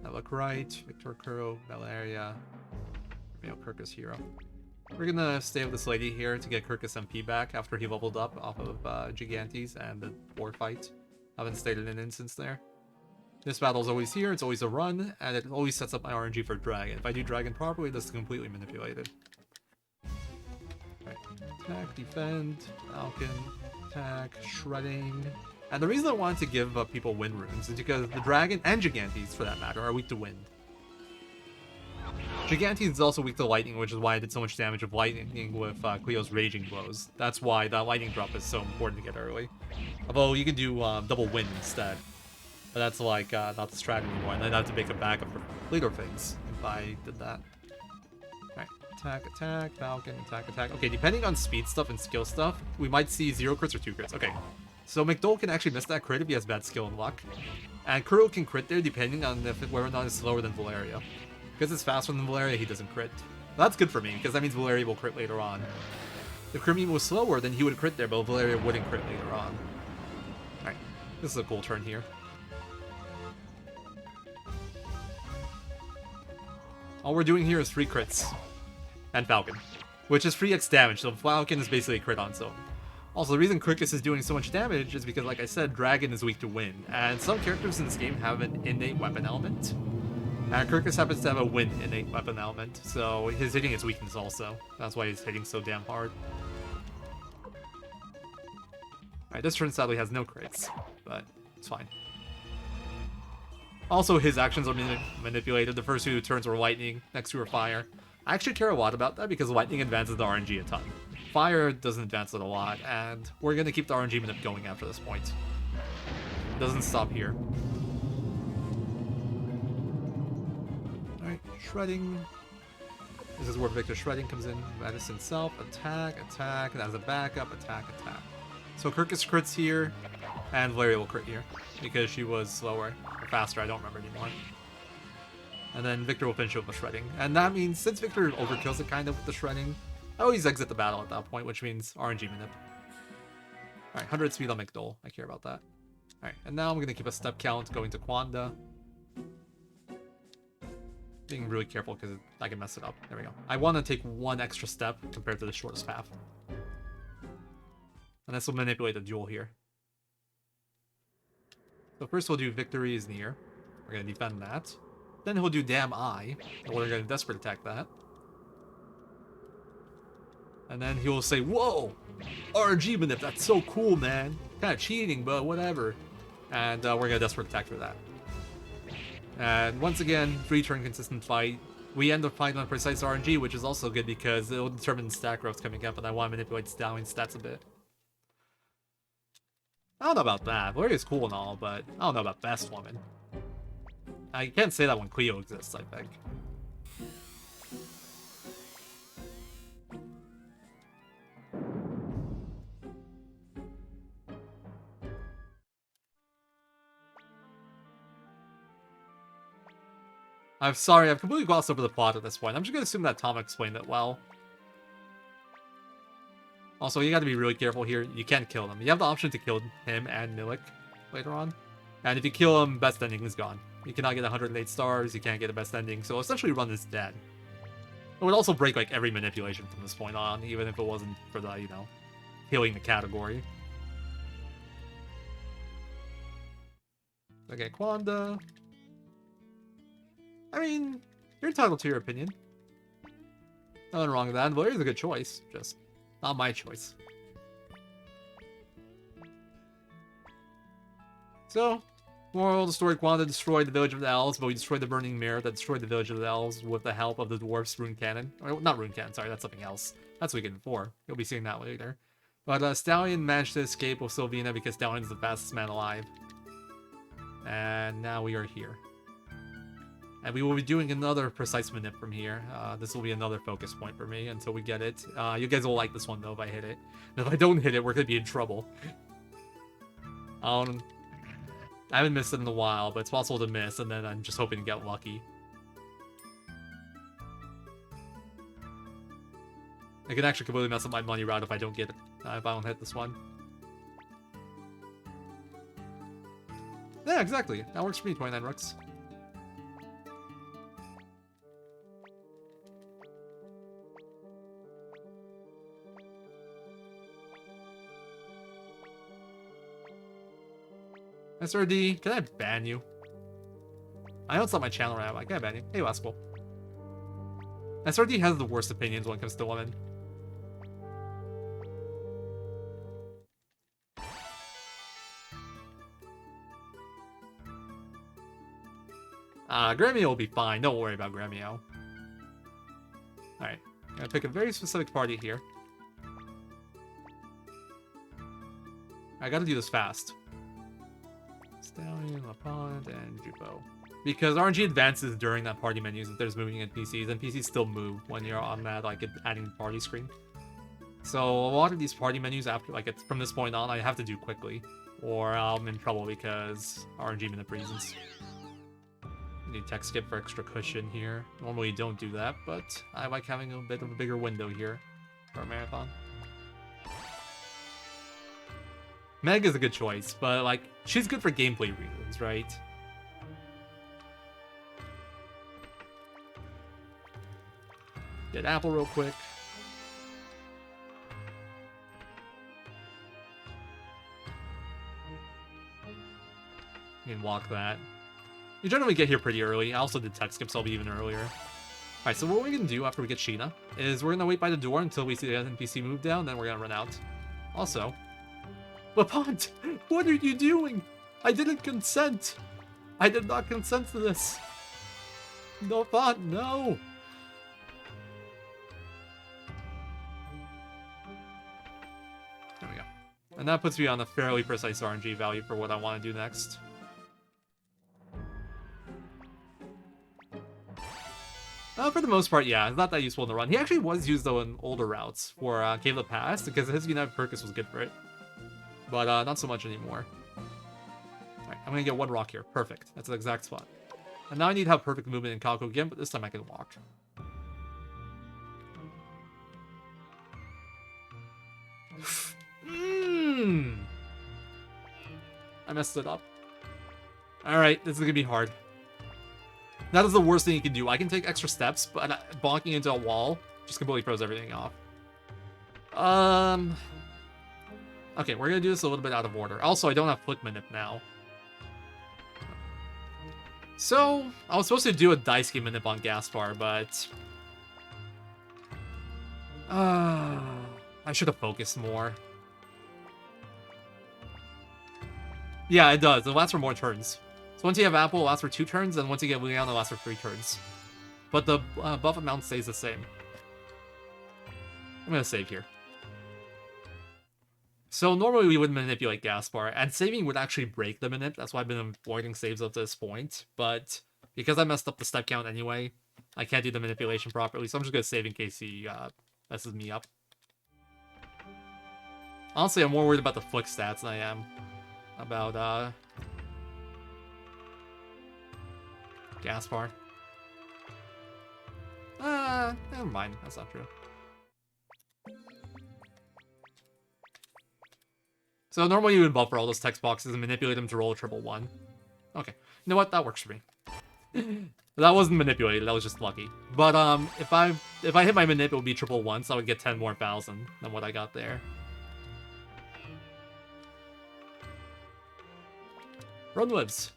That look right. Victor Kuro, Valeria. Kirkus hero. We're gonna stay with this lady here to get Kirkus MP back after he leveled up off of Gigantes and the war fight. Haven't stayed in an instance there. This battle's always here, it's always a run, and it always sets up my RNG for Dragon. If I do Dragon properly, this is completely manipulated. Okay. Attack, defend, Falcon, attack, shredding. And the reason I wanted to give people wind runes is because the Dragon, and Gigantes for that matter, are weak to wind. Gigantes is also weak to lightning, which is why I did so much damage with lightning with Cleo's Raging Blows. That's why that lightning drop is so important to get early. Although you can do double wind instead. But that's like not the strategy anymore, and I'd have to make a backup for later things if I did that. Alright, attack, attack, Falcon, attack, attack. Okay, depending on speed stuff and skill stuff, we might see 0 crits or 2 crits. Okay, so McDole can actually miss that crit if he has bad skill and luck. And Kuro can crit there depending on whether or not it's slower than Valeria. Because it's faster than Valeria, he doesn't crit. Well, that's good for me, because that means Valeria will crit later on. If Krimi was slower, then he would crit there, but Valeria wouldn't crit later on. Alright, this is a cool turn here. All we're doing here is 3 crits. And Falcon. Which is 3x damage, so Falcon is basically a crit on its own. Also, the reason Kirkus is doing so much damage is because, like I said, Dragon is weak to wind. And some characters in this game have an innate weapon element. And Kirkus happens to have a wind innate weapon element, so his hitting is weakness also. That's why he's hitting so damn hard. Alright, this turn sadly has no crits, but it's fine. Also, his actions are manipulated. The first 2 turns were lightning, next 2 are fire. I actually care a lot about that because lightning advances the RNG a ton. Fire doesn't advance it a lot, and we're going to keep the RNG manip going after this point. It doesn't stop here. Alright, shredding. This is where Victor Shredding comes in. Medicine self, attack, attack, and as a backup, attack, attack. So Kirkus crits here, and Valeria will crit here, because she was slower. Faster, I don't remember anymore. And then Victor will finish it with the shredding. And that means, since Victor overkills it kind of with the shredding, I always exit the battle at that point, which means RNG manip. Alright, 100 speed on McDole. I care about that. Alright, and now I'm going to keep a step count going to Kwanda. Being really careful because I can mess it up. There we go. I want to take 1 extra step compared to the shortest path. And this will manipulate the duel here. So first we'll do Victory is Near. We're going to defend that. Then he'll do Damn Eye. And we're going to Desperate Attack that. And then he will say, whoa! RNG manip, that's so cool, man. Kind of cheating, but whatever. And we're going to Desperate Attack for that. And once again, 3-turn consistent fight. We end up fighting on Precise RNG, which is also good because it will determine stat growth coming up, and I want to manipulate Stallion stats a bit. I don't know about that. Valeria's cool and all, but I don't know about Best Woman. I can't say that when Cleo exists, I think. I'm sorry, I've completely glossed over the plot at this point. I'm just gonna assume that Tom explained it well. Also, you gotta be really careful here. You can't kill them. You have the option to kill him and Milik later on. And if you kill him, best ending is gone. You cannot get 108 stars, you can't get a best ending, so essentially Run is dead. It would also break, like, every manipulation from this point on, even if it wasn't for the, you know, healing the category. Okay, Kwanda. I mean, you're entitled to your opinion. Nothing wrong with that. Valeria's a good choice, just not my choice. So, Moral of the story, Quanta destroyed the village of the elves, but we destroyed the burning mirror that destroyed the village of the elves with the help of the dwarf's rune cannon. Or, not rune cannon, sorry, that's something else. That's Suikoden 4. You'll be seeing that later. But Stallion managed to escape with Sylvina because Stallion is the fastest man alive. And now we are here. And we will be doing another precise manip from here. This will be another focus point for me until we get it. You guys will like this one though if I hit it. And if I don't hit it, we're going to be in trouble. I haven't missed it in a while, but it's possible to miss, and then I'm just hoping to get lucky. I can actually completely mess up my money route if I don't get it, if I don't hit this one. Yeah, exactly. That works for me, 29 rooks. SRD, can I ban you? I know it's not my channel right now, can I ban you? Hey, Wascal. SRD has the worst opinions when it comes to women. Gremio will be fine, don't worry about Gremio. Alright, I'm gonna pick a very specific party here. I gotta do this fast. Stallion, Lapont, and Jupo. Because RNG advances during that party menus if there's moving NPCs, and NPCs still move when you're on that, like, adding party screen. So a lot of these party menus, after, like, it's from this point on, I have to do quickly. Or I'm in trouble because RNG minute reasons. Need tech skip for extra cushion here. Normally you don't do that, but I like having a bit of a bigger window here for a marathon. Meg is a good choice, but, like, she's good for gameplay reasons, right? Get apple real quick. You can walk that. You generally get here pretty early. I also did tech skips, so I'll be even earlier. Alright, so what we're gonna do after we get Sheena is we're gonna wait by the door until we see the NPC move down, then we're gonna run out. Also, Lapont, what are you doing? I didn't consent. I did not consent to this. Lapont, no. There we go. And that puts me on a fairly precise RNG value for what I want to do next. For the most part, yeah, it's not that useful in the run. He actually was used, though, in older routes for Cave of the Past, because his United Purpose was good for it. But not so much anymore. Alright, I'm gonna get one rock here. Perfect. That's the exact spot. And now I need to have perfect movement in Calco again, but this time I can walk. I messed it up. Alright, this is gonna be hard. That is the worst thing you can do. I can take extra steps, but bonking into a wall just completely throws everything off. Okay, we're gonna do this a little bit out of order. Also, I don't have Flick Manip now. So, I was supposed to do a Dice Game Manip on Gaspar, but... I should have focused more. Yeah, it does. It lasts for more turns. So once you have Apple, it lasts for 2 turns, and once you get Leon, it lasts for 3 turns. But the buff amount stays the same. I'm gonna save here. So normally we would manipulate Gaspar, and saving would actually break the manip. That's why I've been avoiding saves up to this point. But because I messed up the step count anyway, I can't do the manipulation properly, so I'm just gonna save in case he messes me up. Honestly, I'm more worried about the flick stats than I am about Gaspar. Never mind. That's not true. So normally you would buffer all those text boxes and manipulate them to roll a 111. Okay. You know what? That works for me. That wasn't manipulated. That was just lucky. But if I hit my manip, it would be 111, so I would get 10 more thousand than what I got there. Rune lives.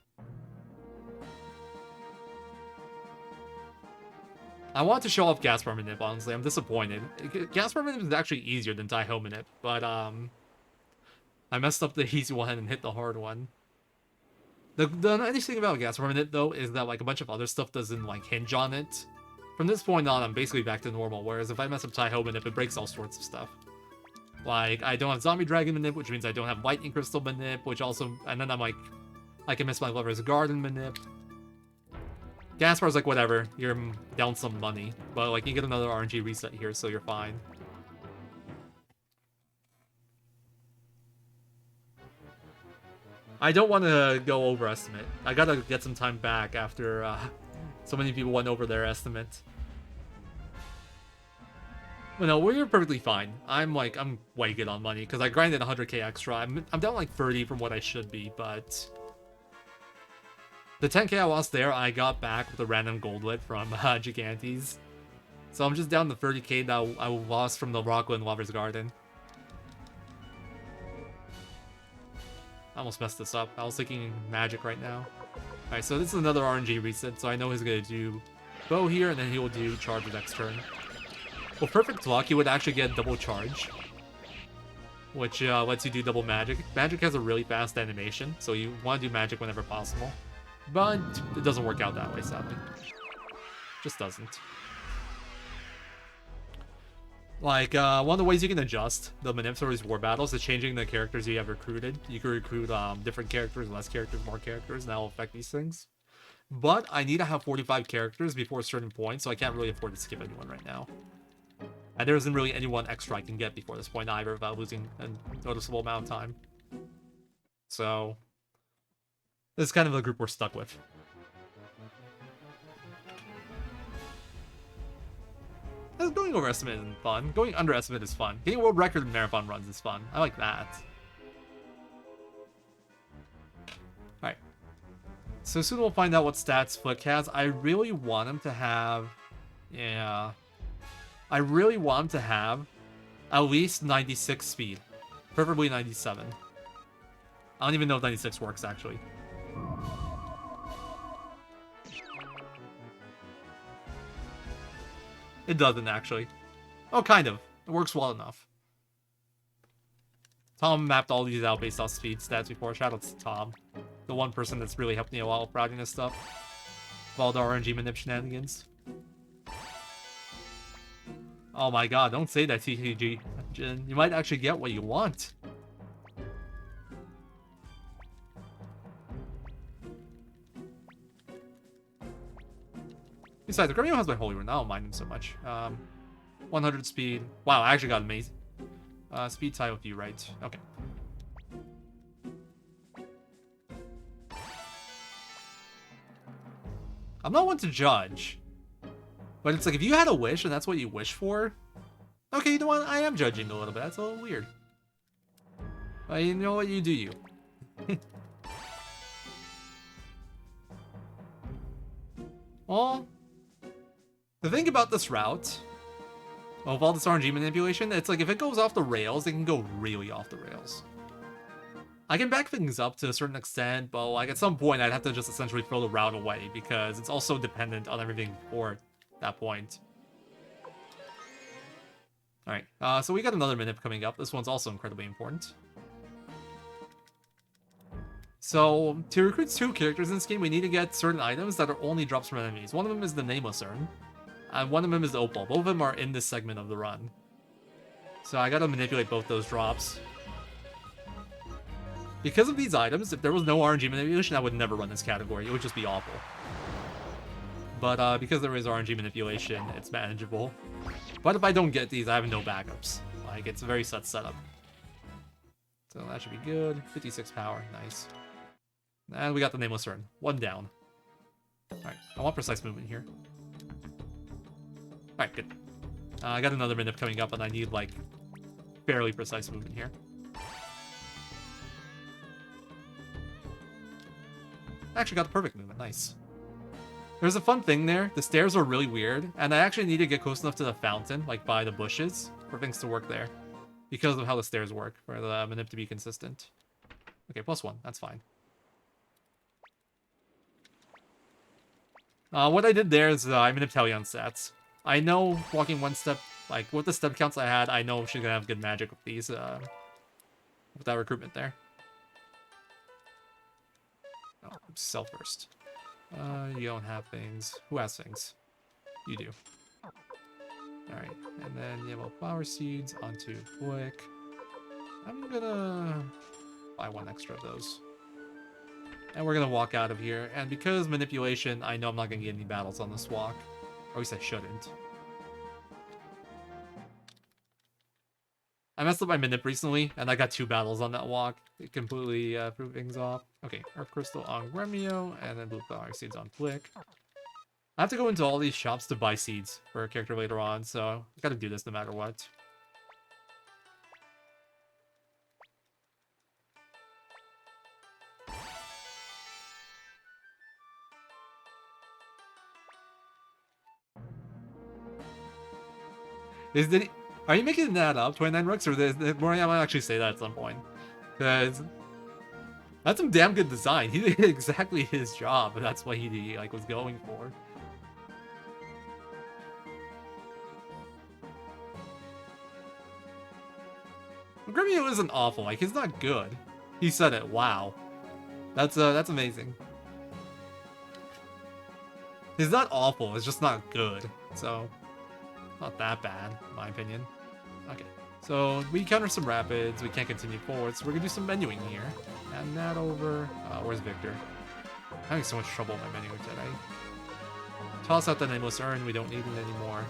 I want to show off Gaspar Manip, honestly. I'm disappointed. Gaspar Manip is actually easier than Taiho Manip, but I messed up the easy one and hit the hard one. The nice thing about gas permanent though is that like a bunch of other stuff doesn't like hinge on it. From this point on, I'm basically back to normal. Whereas if I mess up Taiho Manip, it breaks all sorts of stuff. Like I don't have Zombie Dragon Manip, which means I don't have Lightning Crystal Manip, which also, and then I'm like, I can miss my Lover's Garden Manip. Gaspar's like whatever, you're down some money, but like you get another RNG reset here, so you're fine. I don't want to go overestimate. I gotta get some time back after so many people went over their estimate. But no, we're perfectly fine. I'm way good on money because I grinded 100k extra. I'm down like 30 from what I should be, but the 10k I lost there, I got back with a random goldlet from Gigantes. So I'm just down to 30k that I lost from the Rockland Lover's Garden. I almost messed this up. I was thinking magic right now. Alright, so this is another RNG reset, so I know he's gonna do bow here, and then he will do charge the next turn. Well, perfect luck, he would actually get double charge, which lets you do double magic. Magic has a really fast animation, so you want to do magic whenever possible. But it doesn't work out that way, sadly. Just doesn't. Like, one of the ways you can adjust the Manips for these war battles is changing the characters you have recruited. You can recruit different characters, less characters, more characters, and that will affect these things. But I need to have 45 characters before a certain point, so I can't really afford to skip anyone right now. And there isn't really anyone extra I can get before this point either without losing a noticeable amount of time. So, this is kind of the group we're stuck with. Going overestimate is fun. Going underestimate is fun. Getting a world record in marathon runs is fun. I like that. Alright. So soon we'll find out what stats Flick has. I really want him to have... Yeah. I really want him to have at least 96 speed. Preferably 97. I don't even know if 96 works, actually. It doesn't, actually. Oh, kind of. It works well enough. Tom mapped all these out based off speed stats before. Shoutouts to Tom. The one person that's really helped me a lot with routing this stuff. With all the RNG manip shenanigans. Oh my god, don't say that, TCG. Jin. You might actually get what you want. Besides, the Gremio has my Holy Rune. I don't mind him so much. 100 speed. Wow, I actually got amazing. Speed tie with you, right? Okay. I'm not one to judge. But it's like, if you had a wish and that's what you wish for... Okay, you know what? I am judging a little bit. That's a little weird. But you know what? You do you. Well... The thing about this route, of all this RNG manipulation, it's like if it goes off the rails, it can go really off the rails. I can back things up to a certain extent, but like at some point I'd have to just essentially throw the route away because it's also dependent on everything before that point. Alright, so we got another manip coming up. This one's also incredibly important. So, to recruit 2 characters in this game, we need to get certain items that are only drops from enemies. One of them is the Nameless Urn. And one of them is the Opal. Both of them are in this segment of the run. So I gotta manipulate both those drops. Because of these items, if there was no RNG manipulation, I would never run this category. It would just be awful. But because there is RNG manipulation, it's manageable. But if I don't get these, I have no backups. Like, it's a very set setup. So that should be good. 56 power. Nice. And we got the Nameless Urn. 1 down. Alright, I want precise movement here. Alright, good. I got another manip coming up, and I need, like, fairly precise movement here. I actually got the perfect movement. Nice. There's a fun thing there. The stairs are really weird, and I actually need to get close enough to the fountain, like by the bushes, for things to work there. Because of how the stairs work, for the manip to be consistent. Okay, +1. That's fine. What I did there is I manipped Hellion stats. I know walking 1 step, like with the step counts I had, I know she's gonna have good magic with these, with that recruitment there. Oh, sell first. You don't have things. Who has things? You do. Alright, and then yellow flower seeds onto Flick. I'm gonna buy one extra of those. And we're gonna walk out of here. And because manipulation, I know I'm not gonna get any battles on this walk. Or at least I shouldn't. I messed up my manip recently, and I got 2 battles on that walk. It completely threw things off. Okay, Earth Crystal on Gremio, and then Blue Flower Seeds on Flick. I have to go into all these shops to buy seeds for a character later on, so I gotta do this no matter what. Are you making that up, 29 Rooks, or I might actually say that at some point? Because that's some damn good design. He did exactly his job, but that's what he like was going for. Gremio isn't awful. Like, he's not good. He said it. Wow, that's amazing. He's not awful. It's just not good. So, not that bad, in my opinion. Okay. So, we counter some rapids. We can't continue forward, so we're gonna do some menuing here. And that over. Where's Victor? I'm having so much trouble with my menu today. Toss out the nameless urn. We don't need it anymore.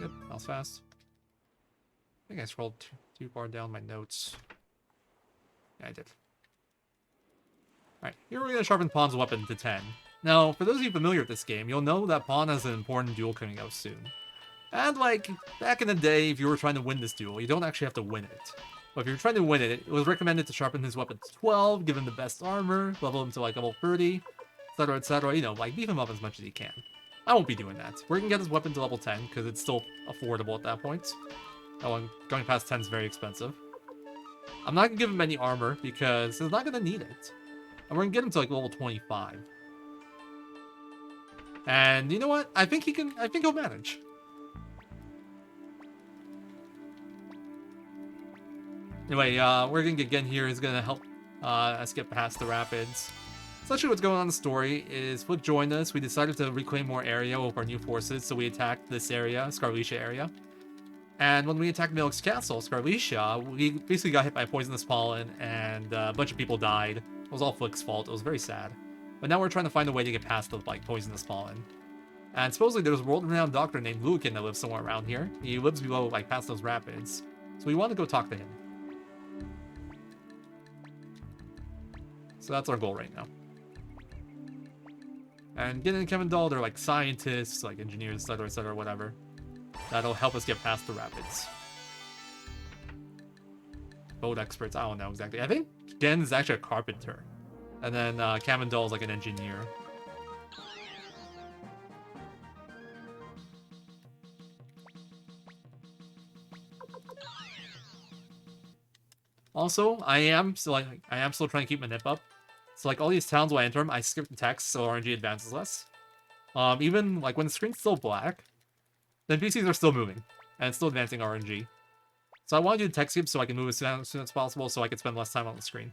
Yep, that was fast. I think I scrolled too far down my notes. Yeah, I did. Alright, here we're going to sharpen Pawn's weapon to 10. Now, for those of you familiar with this game, you'll know that Pawn has an important duel coming out soon. And, like, back in the day, if you were trying to win this duel, you don't actually have to win it. But if you're trying to win it, it was recommended to sharpen his weapon to 12, give him the best armor, level him to, like, level 30, etc, etc, you know, like, beef him up as much as you can. I won't be doing that. We're going to get his weapon to level 10, because it's still affordable at that point. Oh, and going past 10 is very expensive. I'm not going to give him any armor, because he's not going to need it. And we're going to get him to, like, level 25. And you know what? I think he'll manage. Anyway, we're going to get Gen here. He's going to help us get past the rapids. Essentially what's going on in the story is Flick joined us. We decided to reclaim more area with our new forces, so we attacked this area, Scarlecia area. And when we attacked Milik's castle, Scarlecia, we basically got hit by poisonous pollen, and a bunch of people died. It was all Flick's fault. It was very sad. But now we're trying to find a way to get past the, like, poisonous pollen. And supposedly there's a world-renowned doctor named Lukin that lives somewhere around here. He lives below, like, past those rapids. So we want to go talk to him. So that's our goal right now. And Gin and Kevin Dahl, they're like scientists, like engineers, etc, whatever. That'll help us get past the rapids. Boat experts, I don't know exactly. I think Gen is actually a carpenter. And then Kevin Dahl is like an engineer. Also, I am still trying to keep my nip up. So like all these towns when I enter them, I skip the text so RNG advances less. Even like when the screen's still black, then PCs are still moving and it's still advancing RNG. So I want to do text skip so I can move as soon as possible so I can spend less time on the screen.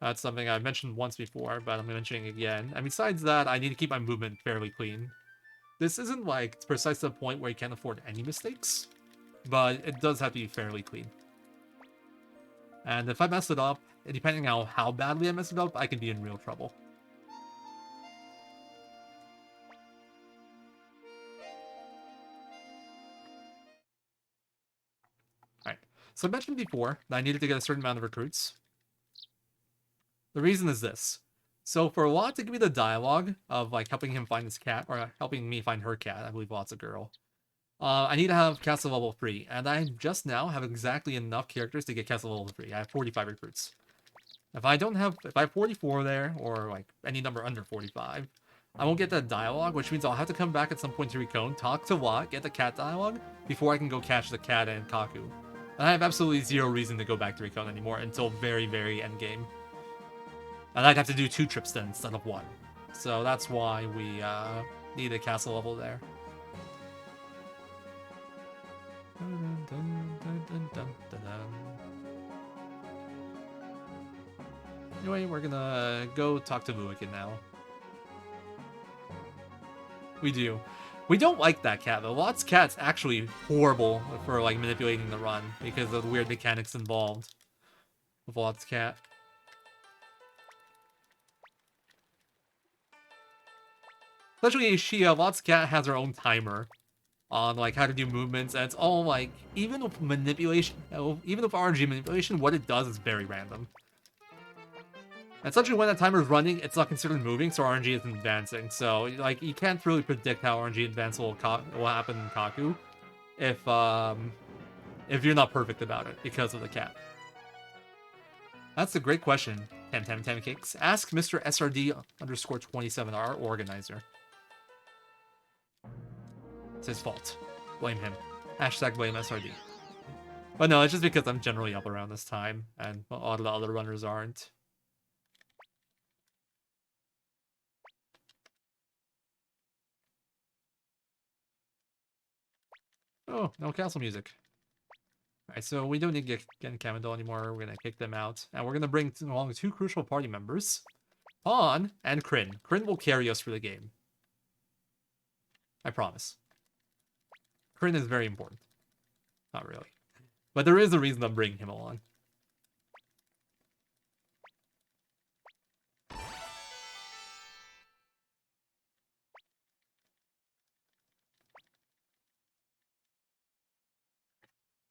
That's something I've mentioned once before, but I'm mentioning it again. And besides that, I need to keep my movement fairly clean. This isn't like precise to the point where you can't afford any mistakes, but it does have to be fairly clean. And if I mess it up, depending on how badly I mess it up, I can be in real trouble. Alright, so I mentioned before that I needed to get a certain amount of recruits. The reason is this. So for Lot to give me the dialogue of like helping him find his cat, or helping me find her cat, I believe Lot's a girl, I need to have castle level 3, and I just now have exactly enough characters to get castle level 3. I have 45 recruits. If I have 44 there, or like any number under 45, I won't get that dialogue, which means I'll have to come back at some point to Recon, talk to Lot, get the cat dialogue, before I can go catch the cat and Kaku. And I have absolutely zero reason to go back to Recon anymore until very, very endgame. And I'd have to do 2 trips then instead of 1. So that's why need a castle level there. Anyway, we're gonna go talk to Luiken now. We do. We don't like that cat though. Lot's cat's actually horrible for like manipulating the run because of the weird mechanics involved with Lot's cat. Especially Lot's cat has her own timer on like how to do movements, and it's all like even with manipulation, even with RNG manipulation, what it does is very random. And essentially, when that timer is running, it's not considered moving, so RNG isn't advancing. So, like, you can't really predict how RNG advance will happen in Kaku if you're not perfect about it because of the cat. That's a great question. Tam Cakes. Ask Mr. SRD_27, our organizer. It's his fault. Blame him. Hashtag blame SRD. But no, it's just because I'm generally up around this time, and a lot of the other runners aren't. Oh, no castle music. Alright, so we don't need to get Kamendal anymore. We're gonna kick them out. And we're gonna bring along 2 crucial party members. Pawn and Kryn. Kryn will carry us through the game. I promise. Kryn is very important. Not really. But there is a reason I'm bringing him along.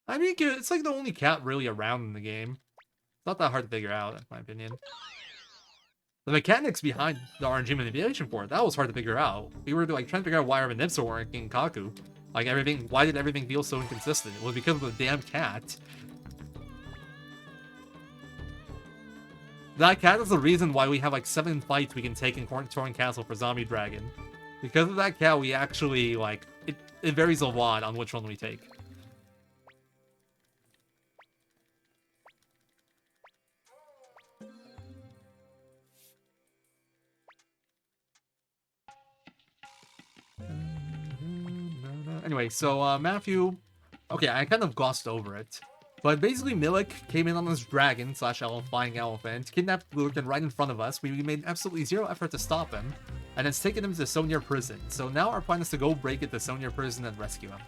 I mean, it's like the only cat really around in the game. It's not that hard to figure out, in my opinion. The mechanics behind the RNG manipulation for it, that was hard to figure out. We were like trying to figure out why our manips were working in Kaku. Like why did everything feel so inconsistent? It was because of the damn cat. That cat is the reason why we have like 7 fights we can take in Torn Castle for Zombie Dragon. Because of that cat, we actually like it varies a lot on which one we take. Anyway, so Matthew, okay, I kind of glossed over it, but basically Milik came in on this dragon / flying elephant, kidnapped Luiken right in front of us. We made absolutely zero effort to stop him, and it's taken him to Sonir prison. So now our plan is to go break into Sonir prison and rescue him.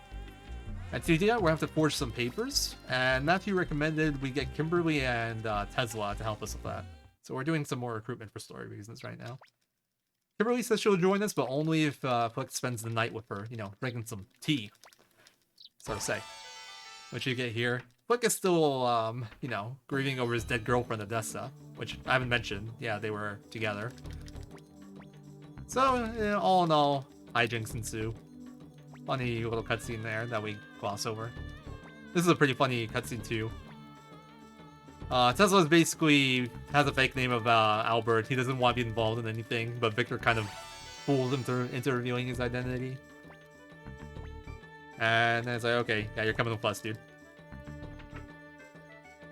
And to do that, we're going to have to forge some papers, and Matthew recommended we get Kimberly and Tesla to help us with that. So we're doing some more recruitment for story reasons right now. Kimberly says she'll join us, but only if Flick spends the night with her, you know, drinking some tea, so to say. Which you get here. Flick is still, you know, grieving over his dead girlfriend, Odessa, which I haven't mentioned. Yeah, they were together. So, you know, all in all, hijinks ensue. Funny little cutscene there that we gloss over. This is a pretty funny cutscene, too. Tesla basically has a fake name of Albert. He doesn't want to be involved in anything, but Victor kind of fools him into revealing his identity. And then it's like, okay, yeah, you're coming with us, dude.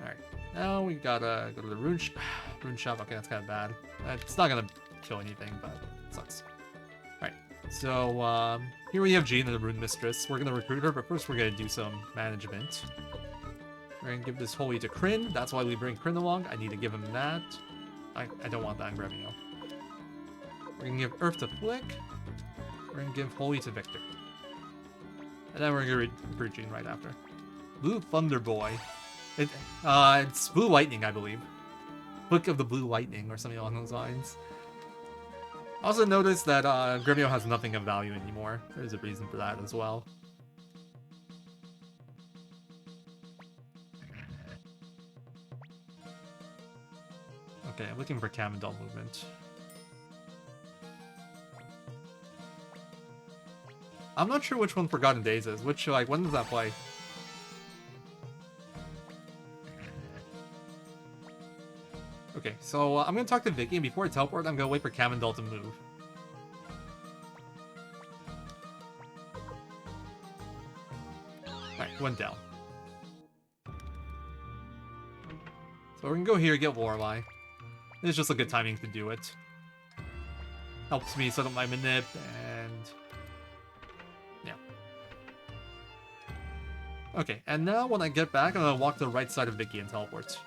Alright, now we gotta go to the Rune shop. Okay, that's kind of bad. It's not gonna kill anything, but it sucks. Alright, so here we have Jean, the Rune Mistress. We're gonna recruit her, but first we're gonna do some management. We're gonna give this Holy to Kryn. That's why we bring Kryn along. I need to give him that. I don't want that. I'm grabbing you. We're gonna give Earth to Flick. We're gonna give Holy to Victor. And then we're gonna recruit Jean right after. Blue Thunder Boy. It's Blue Lightning, I believe. Flick of the Blue Lightning or something along those lines. Also notice that Gremio has nothing of value anymore. There's a reason for that as well. Okay, I'm looking for Kamendal movement. I'm not sure which one Forgotten Days is. Which, like, when does that play? Okay, so I'm gonna talk to Vicky, and before I teleport, I'm gonna wait for Kamendal to move. Alright, went down. So we're gonna go here, get Lorelei. It's just a good timing to do it. Helps me set up my manip, and yeah. Okay, and now when I get back, I'm gonna walk to the right side of Vicky and teleport.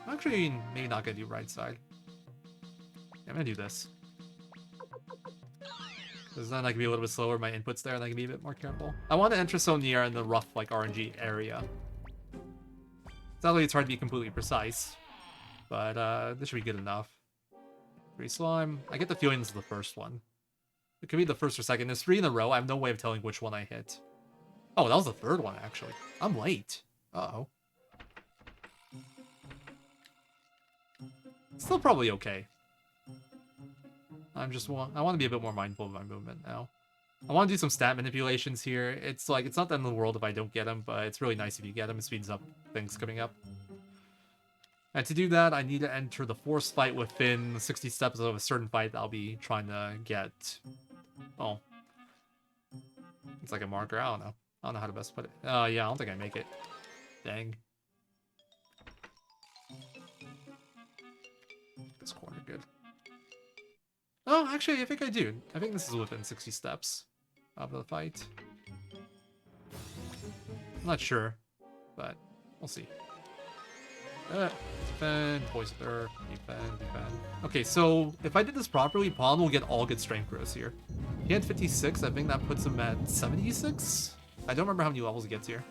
Actually, maybe not gonna do right side. Yeah, I'm gonna do this. Because then I can be a little bit slower, my input's there, and I can be a bit more careful. I want to enter so near in the rough, like, RNG area. Sadly, it's hard to be completely precise. But, this should be good enough. 3 slime. I get the feeling this is the first one. It could be the first or second. There's 3 in a row. I have no way of telling which one I hit. Oh, that was the third one, actually. I'm late. Uh-oh. Still probably okay. I want to be a bit more mindful of my movement now. I want to do some stat manipulations here. It's like, it's not the end of the world if I don't get them, but it's really nice if you get them. It speeds up things coming up. And to do that, I need to enter the force fight within 60 steps of a certain fight that I'll be trying to get. Oh. It's like a marker. I don't know. I don't know how to best put it. Yeah, I don't think I make it. Dang. This corner, good. Oh, actually, I think I do. I think this is within 60 steps of the fight. I'm not sure, but we'll see. Defend, poison earth, defend. Okay, so if I did this properly, Pawn will get all good strength growths here. He had 56, I think that puts him at 76? I don't remember how many levels he gets here.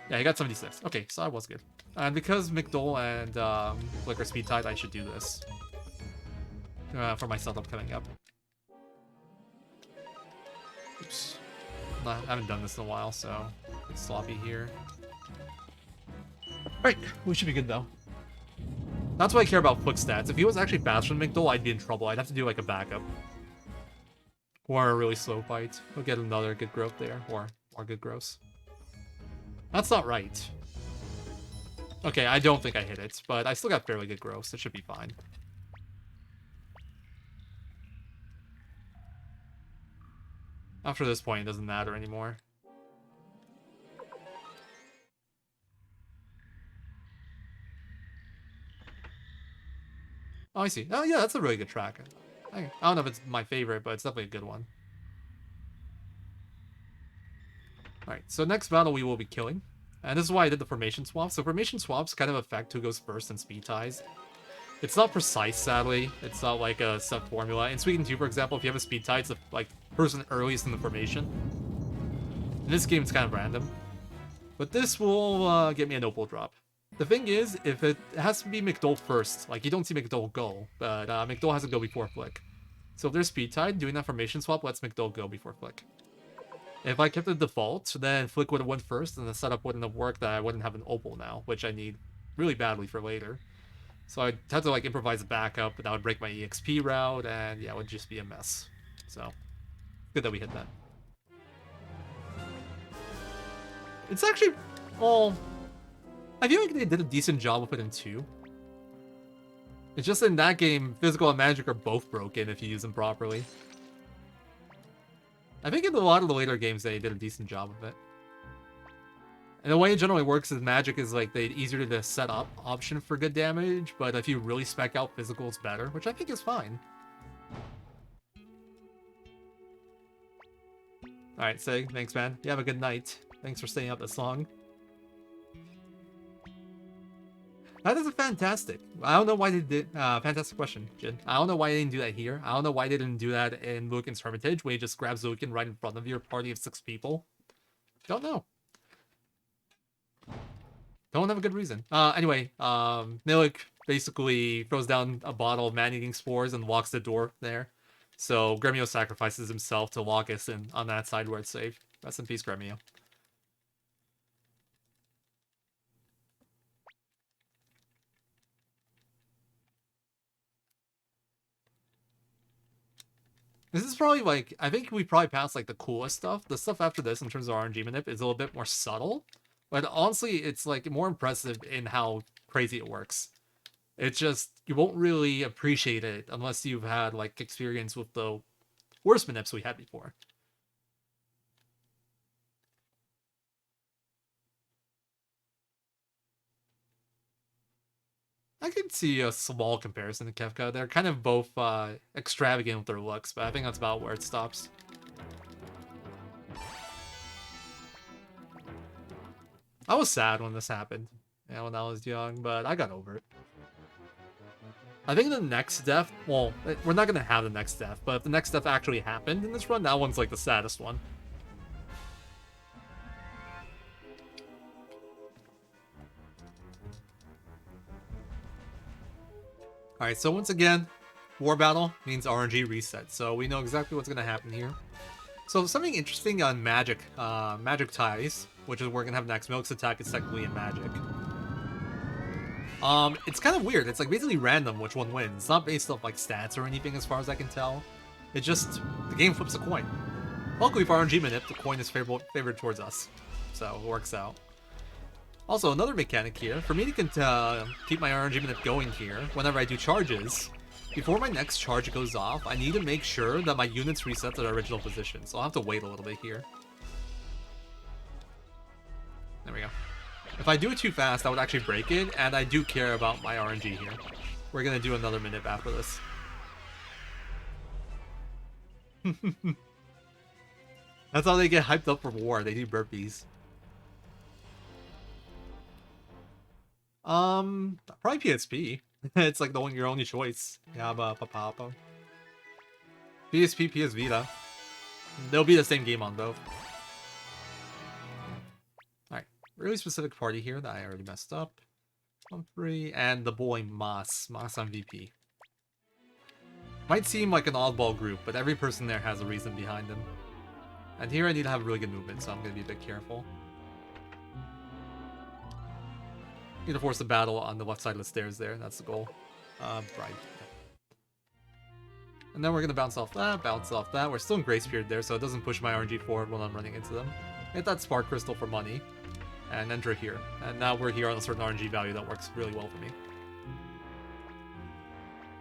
Yeah, he got 76. Okay, so that was good. And because McDole and Flicker Speed Tide, I should do this. For my setup coming up. Oops. I haven't done this in a while, so it's sloppy here. Alright, we should be good though. That's why I care about Flick stats. If he was actually faster than McDole, I'd be in trouble. I'd have to do like a backup. Or a really slow fight. We'll get another good growth there. Or more good growths. That's not right. Okay, I don't think I hit it, but I still got fairly good growths. It should be fine. After this point, it doesn't matter anymore. Oh, I see. Oh, yeah, that's a really good track. I don't know if it's my favorite, but it's definitely a good one. Alright, so next battle we will be killing. And this is why I did the formation swap. So formation swaps kind of affect who goes first in speed ties. It's not precise, sadly. It's not like a set formula. In Suikoden 2, for example, if you have a speed tie, it's the person earliest in the formation. In this game, it's kind of random. But this will get me an opal drop. The thing is, if it has to be McDole first, like you don't see McDole go, but McDole has to go before Flick. So if there's speed tied, doing that formation swap lets McDole go before Flick. If I kept the default, then Flick would have won first, and the setup wouldn't have worked, that I wouldn't have an opal now, which I need really badly for later. So I'd have to like improvise a backup, but that would break my EXP route, and yeah, it would just be a mess. So, good that we hit that. It's actually, well, I feel like they did a decent job with it in 2. It's just in that game, physical and magic are both broken if you use them properly. I think in a lot of the later games they did a decent job of it. And the way it generally works is magic is like the easier to set up option for good damage, but if you really spec out physical, it's better, which I think is fine. Alright, Sig, thanks man. You have a good night. Thanks for staying up this long. That is a fantastic. I don't know why they did. Fantastic question, Jin. I don't know why they didn't do that here. I don't know why they didn't do that in Lucan's Hermitage, where you just grab Lucan right in front of your party of 6 people. Don't know. Don't have a good reason. Anyway, Milik basically throws down a bottle of man-eating spores and locks the door there. So Gremio sacrifices himself to lock us in on that side where it's safe. Rest in peace, Gremio. This is probably like, I think we probably passed like the coolest stuff. The stuff after this in terms of RNG manip is a little bit more subtle. But honestly, it's like more impressive in how crazy it works. It's just, you won't really appreciate it unless you've had like experience with the worst manips we had before. I can see a small comparison to Kefka. They're kind of both extravagant with their looks, but I think that's about where it stops. I was sad when this happened, yeah, when I was young, but I got over it. I think the next death, well, we're not gonna have the next death, but if the next death actually happened in this run, that one's like the saddest one. Alright, so once again, War Battle means RNG reset, so we know exactly what's gonna happen here. So something interesting on Magic, Magic Ties, which is we're gonna have next. Milk's attack is technically in Magic. It's kind of weird. It's like basically random which one wins. It's not based off like stats or anything as far as I can tell. It just, the game flips a coin. Luckily for RNG Manip, the coin is favored towards us. So it works out. Also, another mechanic here, for me to keep my RNG Manip going here, whenever I do charges, before my next charge goes off, I need to make sure that my units reset to their original position. So I'll have to wait a little bit here. There we go. If I do it too fast, I would actually break it, and I do care about my RNG here. We're gonna do another Manip after this. That's how they get hyped up for war. They do burpees. Probably PSP. It's like your only choice. Yaba Papa. PSP, PS Vita. They'll be the same game on both. Alright. Really specific party here that I already messed up. Humphrey and the boy Moss. Moss MVP. Might seem like an oddball group, but every person there has a reason behind them. And here I need to have really good movement, so I'm going to be a bit careful. Need to force the battle on the left side of the stairs there. That's the goal. Right. And then we're going to bounce off that. We're still in Grace Period there, so it doesn't push my RNG forward when I'm running into them. Get that Spark Crystal for money. And enter here. And now we're here on a certain RNG value that works really well for me.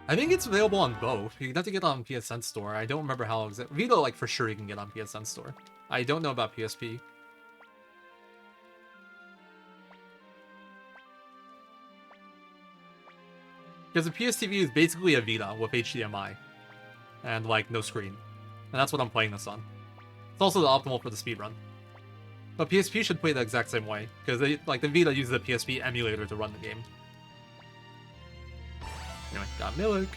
I think it's available on both. You have to get it on PSN Store. I don't remember how exactly. Vita, like, for sure you can get on PSN Store. I don't know about PSP. Because the PSTV is basically a Vita with HDMI. And, like, no screen. And that's what I'm playing this on. It's also the optimal for the speedrun. But PSP should play the exact same way. Because, the Vita uses the PSP emulator to run the game. Anyway, got Milik.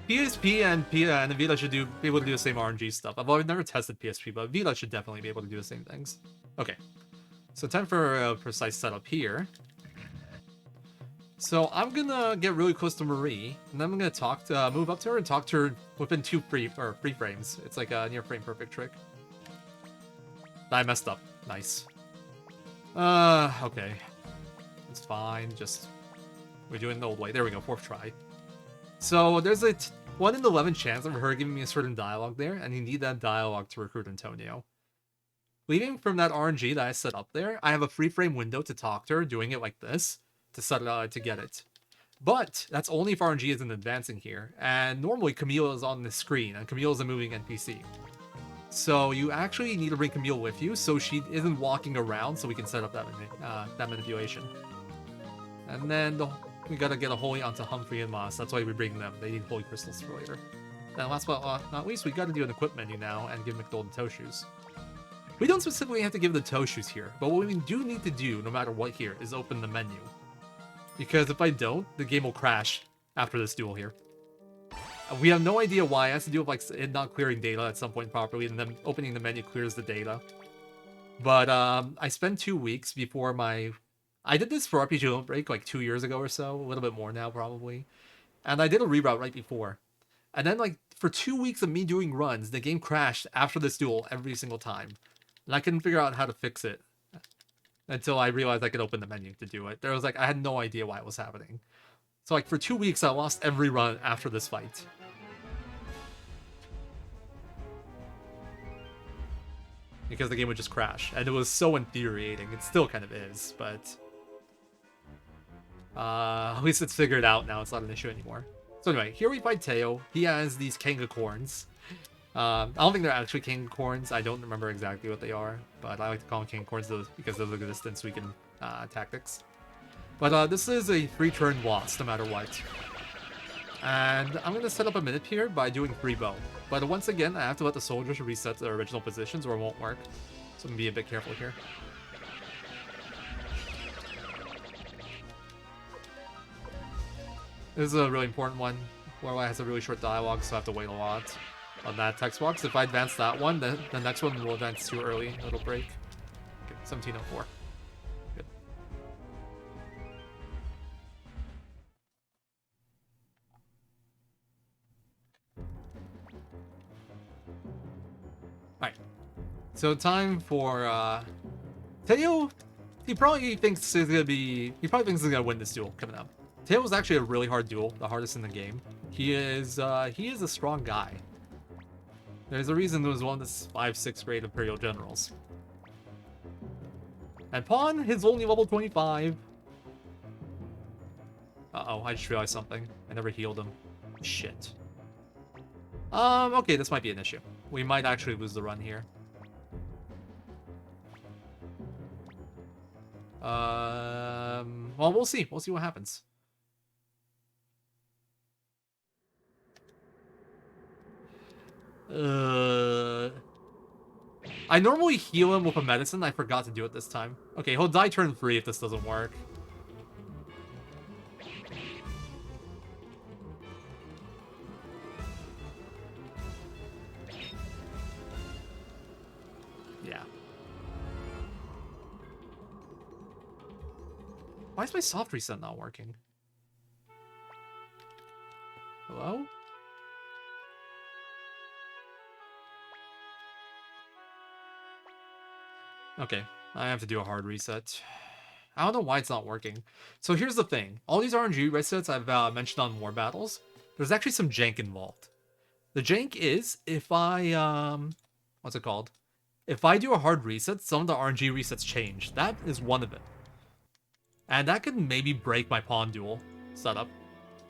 PSP and the Vita should be able to do the same RNG stuff. I've never tested PSP, but Vita should definitely be able to do the same things. Okay. So time for a precise setup here. So I'm gonna get really close to Marie, and then I'm gonna move up to her and talk to her within free frames. It's like a near frame perfect trick. I messed up. Nice. Okay. It's fine. Just we're doing the old way. There we go. 4th try. So there's a 1 in 11 chance of her giving me a certain dialogue there, and you need that dialogue to recruit Antonio. Leaving from that RNG that I set up there, I have a free frame window to talk to her, doing it like this, to get it. But that's only if RNG isn't advancing here, and normally Camille is on the screen, and Camille is a moving NPC. So you actually need to bring Camille with you, so she isn't walking around, so we can set up that manipulation. And then we gotta get a holy onto Humphrey and Moss. That's why we bring them. They need holy crystals for later. And last but not least, we gotta do an equip menu now and give McDolden toe shoes. We don't specifically have to give the toe shoes here, but what we do need to do, no matter what here, is open the menu. Because if I don't, the game will crash after this duel here. We have no idea why. It has to do with like it not clearing data at some point properly, and then opening the menu clears the data. But I spent 2 weeks before I did this for RPG Don't Break like 2 years ago or so, a little bit more now probably. And I did a reroute right before. And then like for 2 weeks of me doing runs, the game crashed after this duel every single time. And I couldn't figure out how to fix it until I realized I could open the menu to do it. I had no idea why it was happening. So like for 2 weeks, I lost every run after this fight. Because the game would just crash. And it was so infuriating. It still kind of is, but at least it's figured out now. It's not an issue anymore. So anyway, here we fight Teo. He has these Kangacorns. I don't think they're actually king corns. I don't remember exactly what they are, but I like to call them king corns because those exist in Suikoden tactics. But this is a 3-turn loss, no matter what. And I'm going to set up a minute here by doing 3 bow. But once again, I have to let the soldiers reset their original positions or it won't work. So I'm going to be a bit careful here. This is a really important one. Lorelei has a really short dialogue, so I have to wait a lot on that text box. If I advance that one, then the next one will advance too early. It'll break. Okay, 1704. Good. Alright. So time for Teo. He probably thinks he's gonna win this duel coming up. Teo was actually a really hard duel, the hardest in the game. He is a strong guy. There's a reason he was one of the 5-6 grade Imperial Generals. And Pawn is only level 25. Uh-oh, I just realized something. I never healed him. Shit. Okay, this might be an issue. We might actually lose the run here. Well, we'll see. We'll see what happens. I normally heal him with a medicine. I forgot to do it this time. Okay, he'll die turn 3 if this doesn't work. Yeah. Why is my soft reset not working? Hello? Okay, I have to do a hard reset. I don't know why it's not working. So here's the thing. All these RNG resets I've mentioned on War Battles, there's actually some jank involved. The jank is, if I, what's it called? If I do a hard reset, some of the RNG resets change. That is one of it. And that could maybe break my pawn duel setup.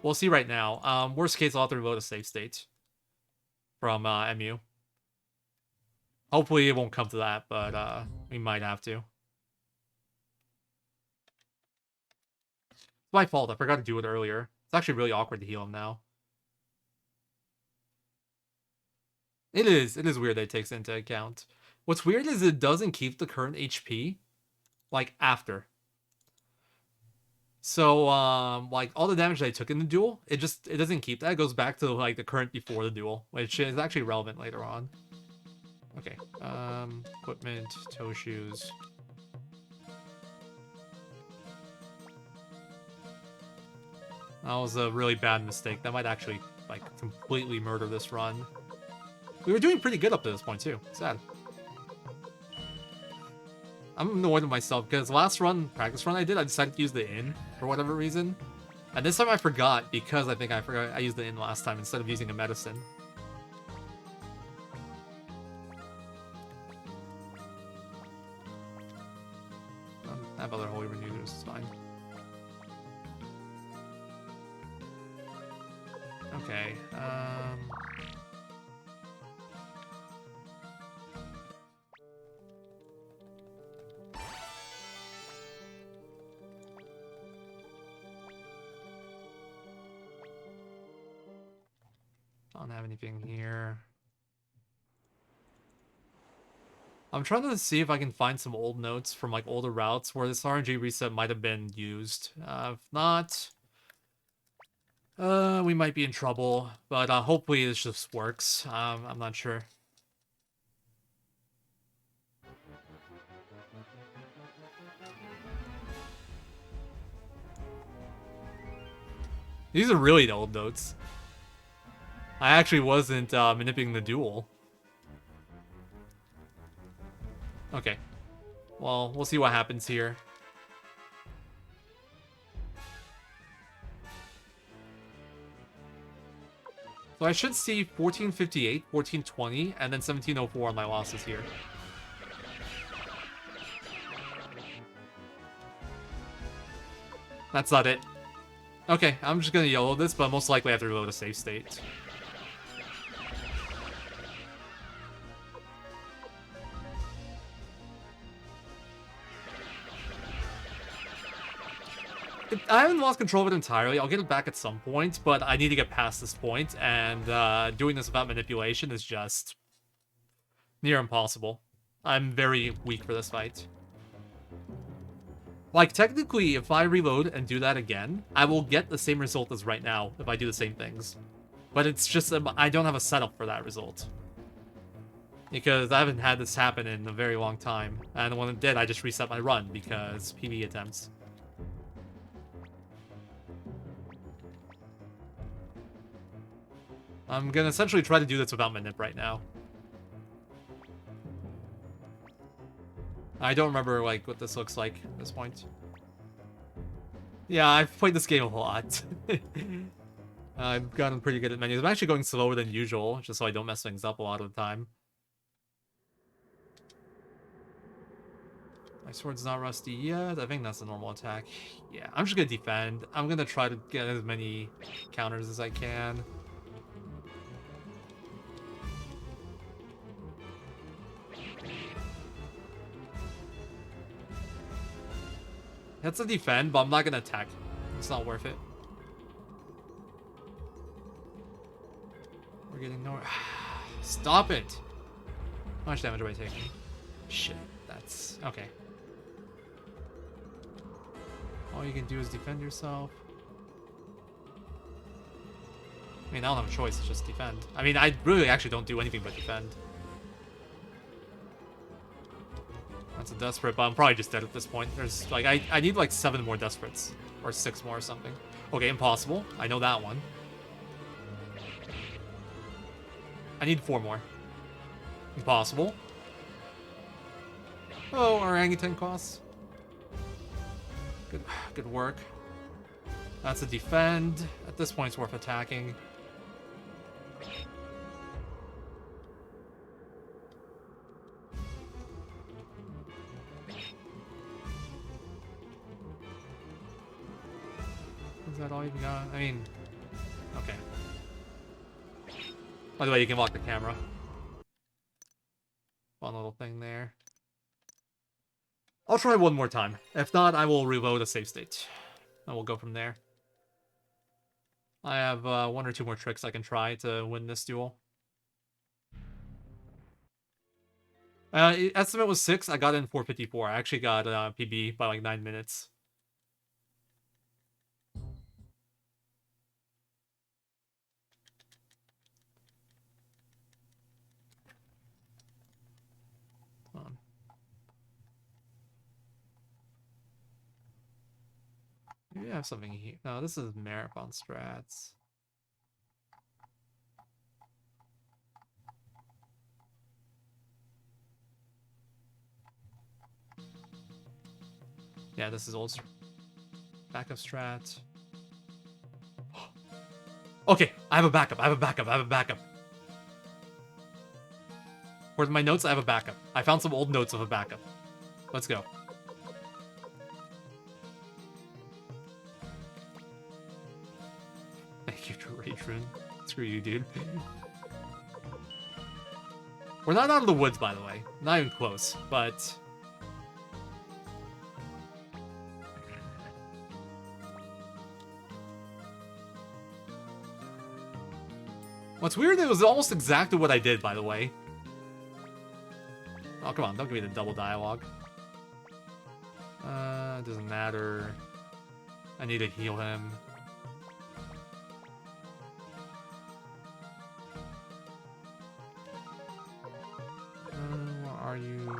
We'll see right now. Worst case, I'll have to reload a save state from MU. Hopefully it won't come to that, but we might have to. It's my fault. I forgot to do it earlier. It's actually really awkward to heal him now. It is weird that it takes into account. What's weird is it doesn't keep the current HP, like, after. So, like, all the damage that I took in the duel, it doesn't keep that. It goes back to, like, the current before the duel, which is actually relevant later on. Okay, equipment, toe shoes. That was a really bad mistake. That might actually, like, completely murder this run. We were doing pretty good up to this point, too. Sad. I'm annoyed with myself, because last run, practice run I decided to use the inn, for whatever reason. And this time I forgot, because I think I forgot I used the inn last time instead of using a medicine. I have other holy renewers, it's fine. Okay, I don't have anything here. I'm trying to see if I can find some old notes from, like, older routes where this RNG reset might have been used. If not, we might be in trouble. But hopefully this just works. I'm not sure. These are really old notes. I actually wasn't manipulating the duel. Okay. Well, we'll see what happens here. So I should see 1458, 1420, and then 1704 on my losses here. That's not it. Okay, I'm just gonna YOLO this, but most likely I have to reload a save state. I haven't lost control of it entirely. I'll get it back at some point, but I need to get past this point, and doing this without manipulation is just near impossible. I'm very weak for this fight. Like, technically, if I reload and do that again, I will get the same result as right now if I do the same things. But it's just, I don't have a setup for that result. Because I haven't had this happen in a very long time. And when it did, I just reset my run because PB attempts. I'm gonna essentially try to do this without manip right now. I don't remember, like, what this looks like at this point. Yeah, I've played this game a lot. I've gotten pretty good at menus. I'm actually going slower than usual, just so I don't mess things up a lot of the time. My sword's not rusty yet. I think that's a normal attack. Yeah, I'm just gonna defend. I'm gonna try to get as many counters as I can. That's a defend, but I'm not gonna attack. It's not worth it. We're getting nowhere. Stop it! How much damage am I taking? Shit, that's... okay. All you can do is defend yourself. I mean, I don't have a choice, it's just defend. I mean, I really actually don't do anything but defend. That's a desperate, but I'm probably just dead at this point. There's, like, I need, like, 7 more desperates. Or 6 more or something. Okay, impossible. I know that one. I need 4 more. Impossible. Oh, orangutan costs. Good work. That's a defend. At this point, it's worth attacking. Is that all you've got? I mean, okay. By the way, you can lock the camera. Fun little thing there. I'll try one more time. If not, I will reload a save state. And we'll go from there. I have 1 or 2 more tricks I can try to win this duel. Estimate was 6. I got in 4:54. I actually got PB by like 9 minutes. Hold on. Maybe I have something here. No, this is marathon strats. Yeah, this is old backup strat. Okay, I have a backup. I have a backup. I have a backup. Where's my notes? I have a backup. I found some old notes of a backup. Let's go. Thank you to Rage Rune. Screw you, dude. We're not out of the woods, by the way. Not even close, but... What's weird, it was almost exactly what I did, by the way. Oh, come on, don't give me the double dialogue. It doesn't matter. I need to heal him. Where are you?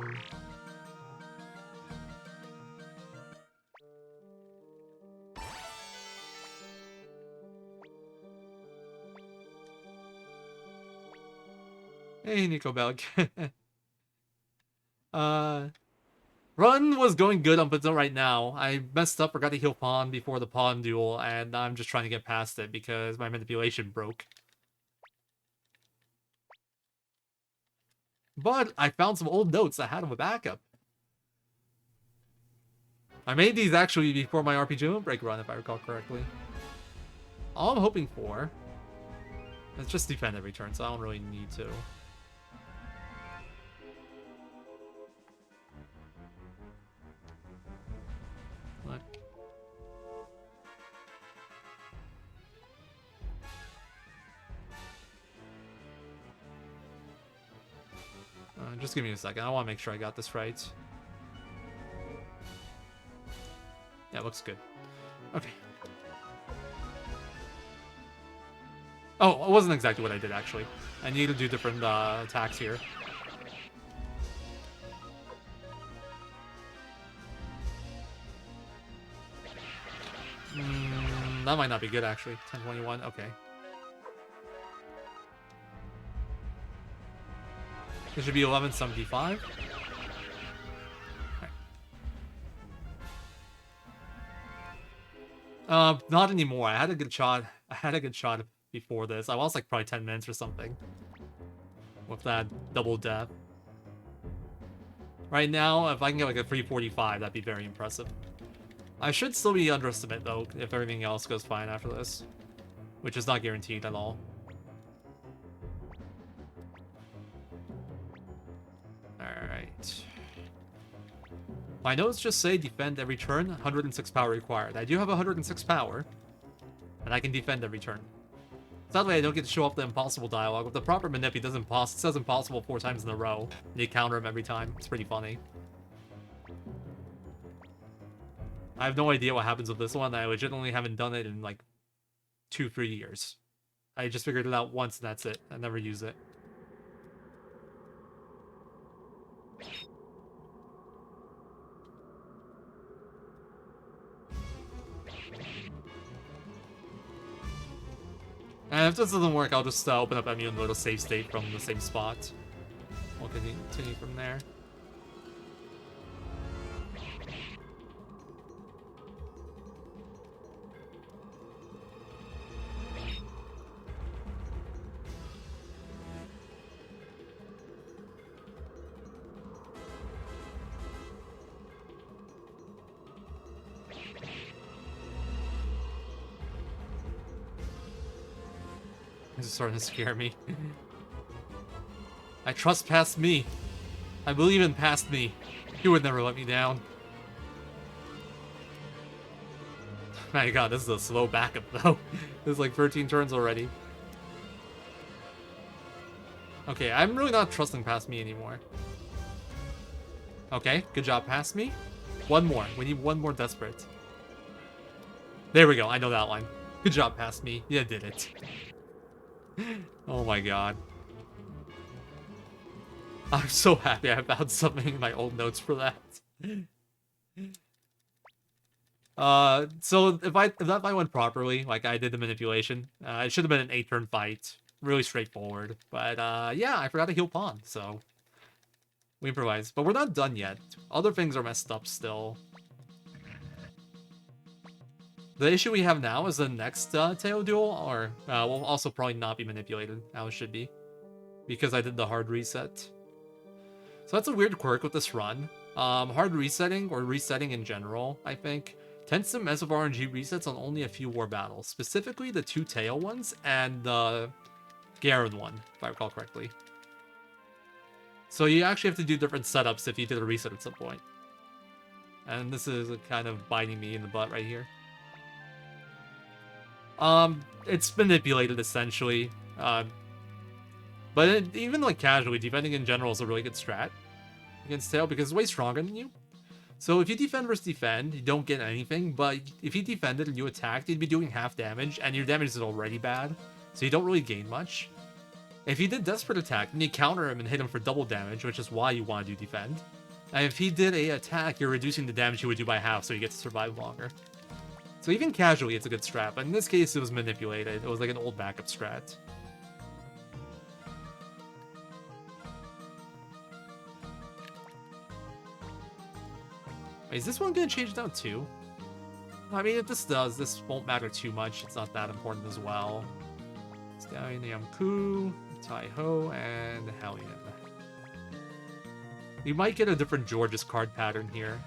Hey, Nico Belk. Run was going good up until right now. I messed up, forgot to heal Pawn before the Pawn duel, and I'm just trying to get past it because my manipulation broke. But I found some old notes that had them a backup. I made these actually before my RPG Moonbreak run, if I recall correctly. All I'm hoping for is just defend every turn, so I don't really need to. Look. Just give me a second. I want to make sure I got this right. Yeah, it looks good. Okay. Oh, it wasn't exactly what I did, actually. I need to do different attacks here. That might not be good, actually. 1021, okay. It should be 1175. Not anymore. I had a good shot. Before this. I lost like probably 10 minutes or something. With that double death. Right now, if I can get like a 345, that'd be very impressive. I should still be underestimate though, if everything else goes fine after this. Which is not guaranteed at all. Alright. My notes just say defend every turn, 106 power required. I do have 106 power, and I can defend every turn. Sadly, I don't get to show off the impossible dialogue. With the proper manip, it says impossible 4 times in a row, and you counter him every time. It's pretty funny. I have no idea what happens with this one. I legitimately haven't done it in like 2-3 years. I just figured it out once and that's it. I never use it. And if this doesn't work, I'll just open up Emu and go to save state from the same spot. We'll continue from there. This is starting to scare me. I trust past me. I believe in past me. He would never let me down. My god, this is a slow backup though. This is like 13 turns already. Okay, I'm really not trusting past me anymore. Okay, good job past me. One more. We need one more desperate. There we go. I know that line. Good job past me. You did it. Oh my god. I'm so happy I found something in my old notes for that. So if that fight went properly, like I did the manipulation, it should have been an 8-turn fight. Really straightforward. But yeah, I forgot to heal pawn, so we improvised. But we're not done yet. Other things are messed up still. The issue we have now is the next Teo duel, or will also probably not be manipulated, how it should be. Because I did the hard reset. So that's a weird quirk with this run. Hard resetting, or resetting in general, I think, tends to mess with RNG resets on only a few war battles. Specifically the 2 Teo ones, and the Garen one, if I recall correctly. So you actually have to do different setups if you did a reset at some point. And this is kind of biting me in the butt right here. It's manipulated essentially, but even like casually, defending in general is a really good strat against Tail because it's way stronger than you. So if you defend versus defend, you don't get anything, but if you defended and you attacked, you'd be doing half damage, and your damage is already bad, so you don't really gain much. If you did Desperate Attack, then you counter him and hit him for double damage, which is why you want to do defend. And if he did a attack, you're reducing the damage he would do by half, so you get to survive longer. So even casually, it's a good strat, but in this case, it was manipulated. It was like an old backup strat. Wait, is this one gonna change down too? I mean, if this does, this won't matter too much. It's not that important as well. Stallion, Yamku, Tai-Ho, and Hellion. We might get a different George's card pattern here.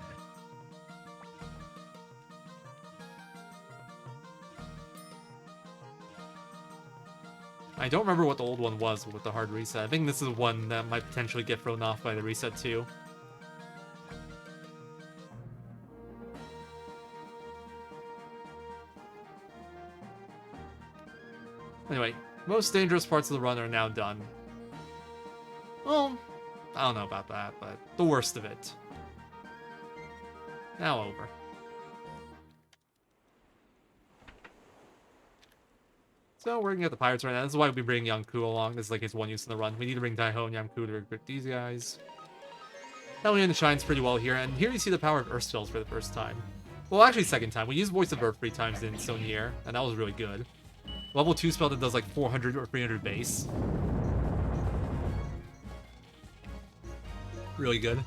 I don't remember what the old one was with the hard reset. I think this is one that might potentially get thrown off by the reset too. Anyway, most dangerous parts of the run are now done. Well, I don't know about that, but the worst of it. Now over. So we're gonna get the pirates right now. This is why we bring Yamku along. This is like his one use in the run. We need to bring Daiho and Yamku to recruit these guys. Hellion shines pretty well here, and here you see the power of Earth spells for the first time. Well, actually second time. We used Voice of Earth 3 times in Sonier, and that was really good. Level 2 spell that does like 400 or 300 base. Really good.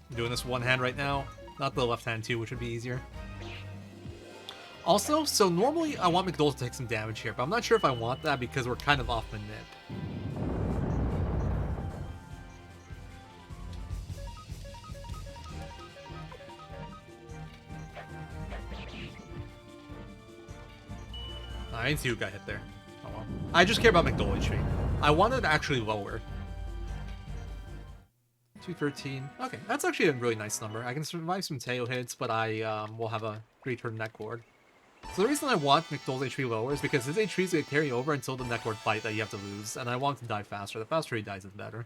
I'm doing this one hand right now. Not the left hand too, which would be easier. Also, so normally I want McDole to take some damage here, but I'm not sure if I want that because we're kind of off the nip. I didn't see who got hit there. Oh well. I just care about McDole HP. I wanted to actually lower. 213. Okay, that's actually a really nice number. I can survive some tail hits, but I will have a 3-turn neck ward. So the reason I want McDole's HP lower is because his HP is going to carry over until the neck ward fight that you have to lose, and I want him to die faster. The faster he dies, the better.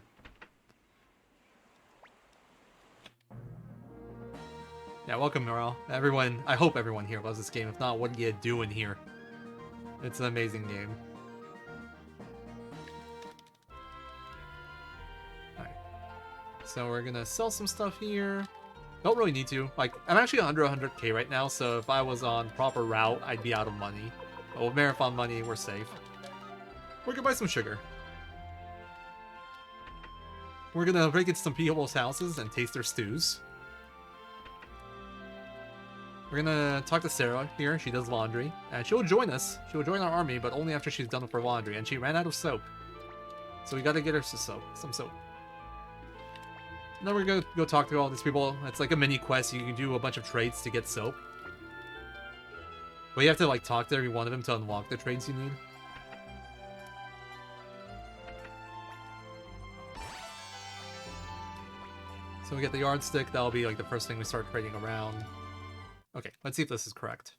Yeah, welcome, Noral. Everyone, I hope everyone here loves this game. If not, what are you doing here? It's an amazing game. Alright. So we're gonna sell some stuff here. Don't really need to. Like, I'm actually under 100k right now, so if I was on proper route, I'd be out of money. But with Marathon money, we're safe. We're gonna buy some sugar. We're gonna break into some people's houses and taste their stews. We're gonna talk to Sarah here. She does laundry, and she'll join us. She'll join our army, but only after she's done with her laundry, and she ran out of soap. So we gotta get her some soap. And then we're gonna go talk to all these people. It's like a mini quest. You can do a bunch of trades to get soap. But you have to like talk to every one of them to unlock the trades you need. So we get the yardstick. That'll be like the first thing we start trading around. Okay, let's see if this is correct.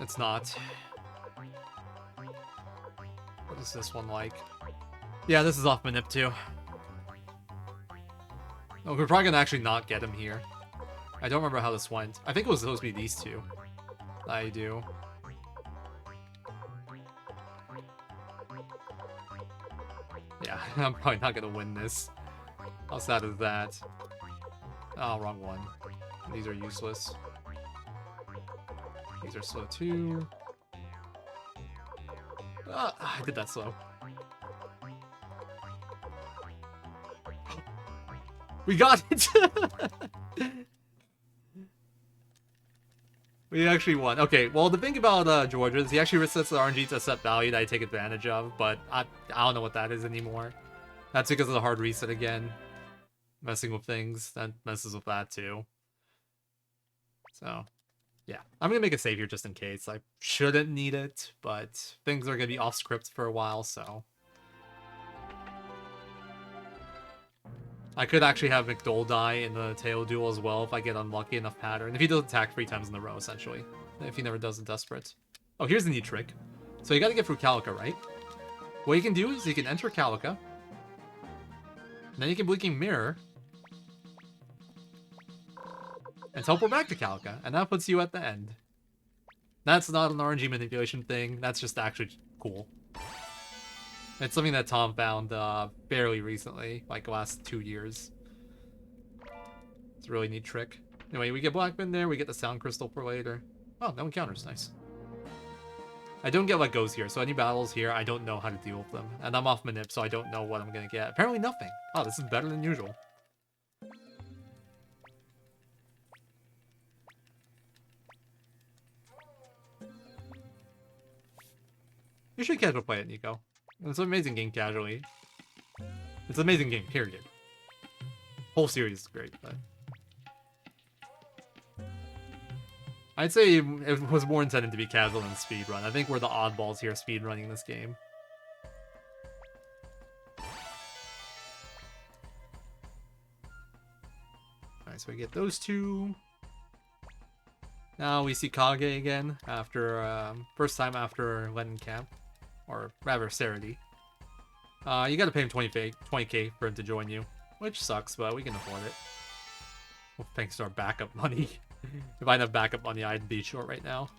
It's not. What is this one like? Yeah, this is off Manip too. Oh, we're probably gonna actually not get him here. I don't remember how this went. I think it was supposed to be these two. I do. Yeah, I'm probably not gonna win this. How sad is that? Oh, wrong one. These are useless. These are slow too. I did that slow. We got it! We actually won. Okay, well, the thing about George is he actually resets the RNG to a set value that I take advantage of, but I don't know what that is anymore. That's because of the hard reset again. Messing with things, that messes with that too. So, yeah. I'm gonna make a save here just in case. I shouldn't need it, but things are gonna be off script for a while, so. I could actually have McDole die in the tail duel as well if I get unlucky enough pattern. If he does attack 3 times in a row, essentially. If he never does a Desperate. Oh, here's the neat trick. So you gotta get through Calica, right? What you can do is you can enter Calica. And then you can Blinking Mirror. And teleport back to Calica. And that puts you at the end. That's not an RNG manipulation thing. That's just actually cool. It's something that Tom found fairly recently, like the last 2 years. It's a really neat trick. Anyway, we get Blackman there, we get the Sound Crystal for later. Oh, no encounters, nice. I don't get what goes here, so any battles here, I don't know how to deal with them. And I'm off Manip, so I don't know what I'm gonna get. Apparently nothing. Oh, this is better than usual. You should casual play it, Nico. It's an amazing game casually. It's an amazing game, period. Whole series is great, but... I'd say it was more intended to be casual than speedrun. I think we're the oddballs here speedrunning this game. Alright, so we get those two. Now we see Kage again after first time after Lennon Camp, or rather Sarity. You gotta pay him 20k for him to join you, which sucks, but we can afford it. Well, thanks to our backup money. If I didn't have backup money, I'd be short right now.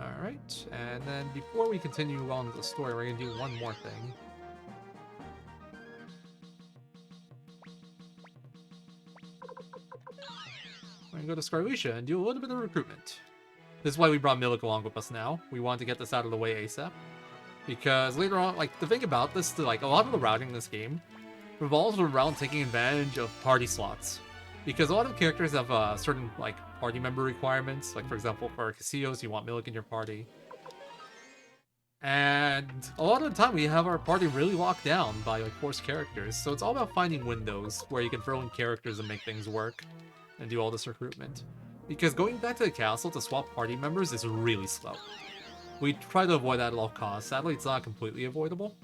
Alright, and then before we continue on with the story, we're gonna do one more thing. We're gonna go to Scarlecia and do a little bit of recruitment. This is why we brought Milik along with us now. We want to get this out of the way ASAP. Because later on, like, the thing about this, like, a lot of the routing in this game revolves around taking advantage of party slots. Because a lot of characters have certain, like, party member requirements. Like, for example, for Casillos, you want Milik in your party. And a lot of the time, we have our party really locked down by, like, forced characters. So it's all about finding windows where you can throw in characters and make things work. And do all this recruitment. Because going back to the castle to swap party members is really slow. We try to avoid that at all costs. Sadly, it's not completely avoidable.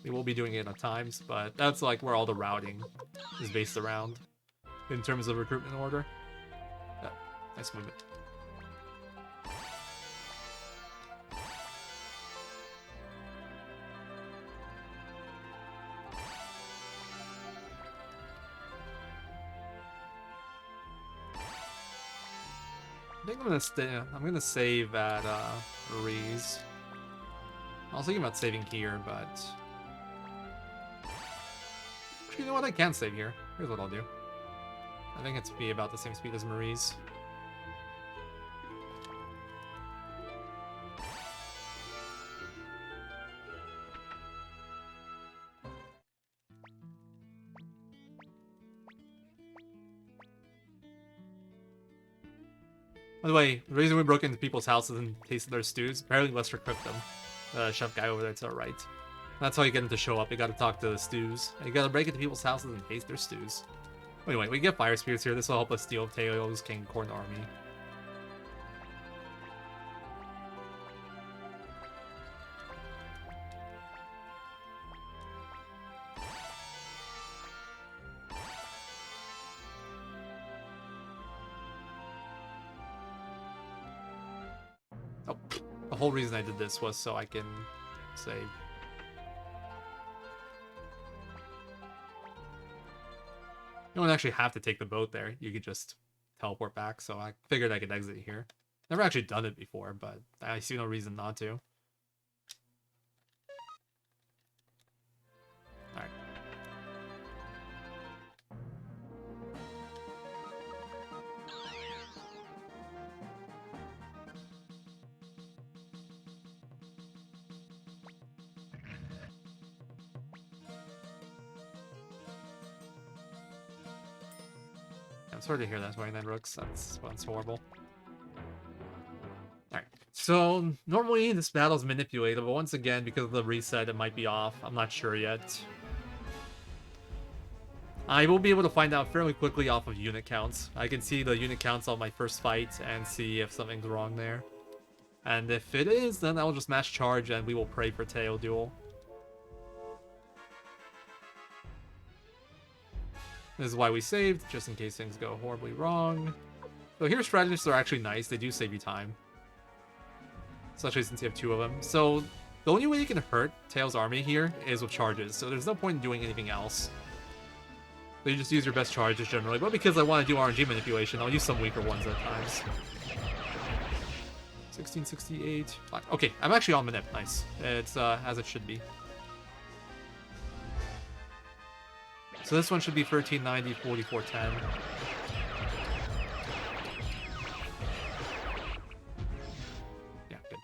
We will be doing it at times, but that's like where all the routing is based around in terms of recruitment order. Yeah, nice movement. I think I'm gonna save at Marie's. I was thinking about saving here, but actually, you know what? I can save here. Here's what I'll do. I think it's be about the same speed as Marie's. By the way, the reason we broke into people's houses and tasted their stews, apparently Lester cooked them. The chef guy over there to the right. That's how you get him to show up. You gotta talk to the stews. You gotta break into people's houses and taste their stews. Anyway, we get fire spirits here. This will help us deal with Teo's King Corn army. Oh, the whole reason I did this was so I can save. You don't actually have to take the boat there. You could just teleport back, so I figured I could exit here. Never actually done it before, but I see no reason not to. Alright. I'm sorry to hear that, 29 rooks. That's horrible. Alright, so normally this battle is manipulated, but once again, because of the reset, it might be off. I'm not sure yet. I will be able to find out fairly quickly off of unit counts. I can see the unit counts on my first fight and see if something's wrong there. And if it is, then I will just mash charge and we will pray for Teo duel. This is why we saved, just in case things go horribly wrong. So here strategists are actually nice, they do save you time. Especially since you have two of them. So the only way you can hurt Teo's army here is with charges, so there's no point in doing anything else. So you just use your best charges generally, but because I want to do RNG manipulation, I'll use some weaker ones at times. 1668. Okay, I'm actually on manip, nice. It's as it should be. So this one should be 1390, 4410. Yeah, good.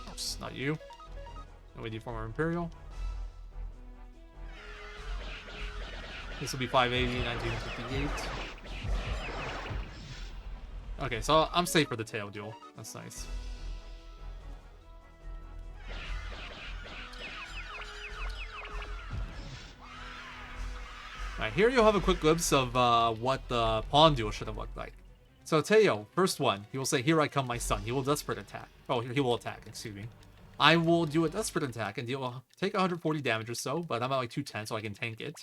Oops, not you. No, we need former Imperial. This will be 580, 1958. Okay, so I'm safe for the Teo duel. That's nice. Alright, here you'll have a quick glimpse of what the pawn duel should have looked like. So Teo, first one, he will say, "Here I come, my son." He will desperate attack. Oh, he will attack, excuse me. I will do a Desperate attack and take 140 damage or so, but I'm at like 210, so I can tank it.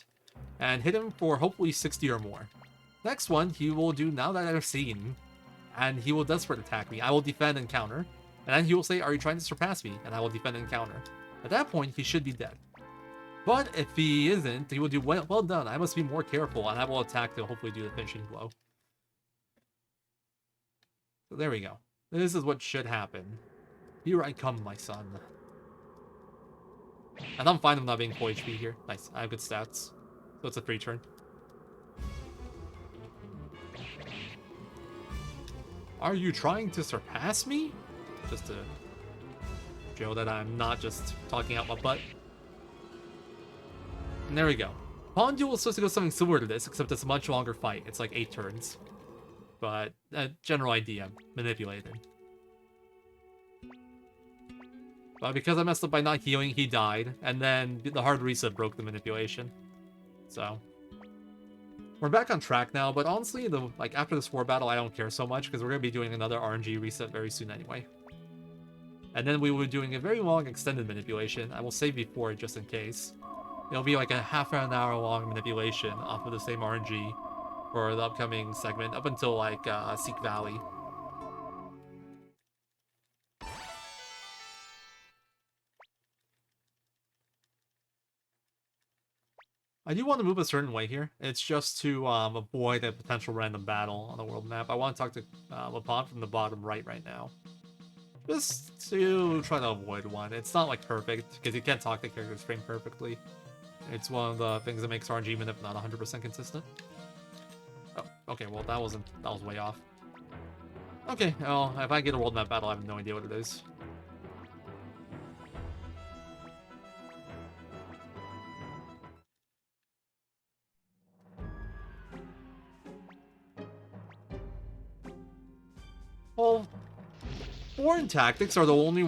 And hit him for hopefully 60 or more. Next one, he will do Now That I've Seen, and he will Desperate attack me. I will defend and counter, and then he will say, "Are you trying to surpass me?" And I will defend and counter. At that point, he should be dead. But if he isn't, he will do well done. I must be more careful, and I will attack to hopefully do the finishing blow. So there we go. This is what should happen. Here I come, my son. And I'm fine with not being full HP here. Nice. I have good stats. So it's a free turn. Are you trying to surpass me? Just to show that I'm not just talking out my butt. And there we go. Pawn Duel is supposed to go something similar to this, except it's a much longer fight. It's like 8 turns. But general idea. Manipulated. But because I messed up by not healing, he died. And then the hard reset broke the manipulation. So we're back on track now, but honestly, after this war battle, I don't care so much because we're gonna be doing another RNG reset very soon anyway. And then we will be doing a very long extended manipulation. I will save before it just in case. It'll be like a half an hour long manipulation off of the same RNG for the upcoming segment up until like Seek Valley. I do want to move a certain way here. It's just to avoid a potential random battle on the world map. I want to talk to Lapont from the bottom right now. Just to try to avoid one. It's not like perfect, because you can't talk to characters framed perfectly. It's one of the things that makes RNG even if not 100% consistent. Oh, okay, well that was way off. Okay, well, if I get a world map battle, I have no idea what it is. Well, foreign tactics are the only,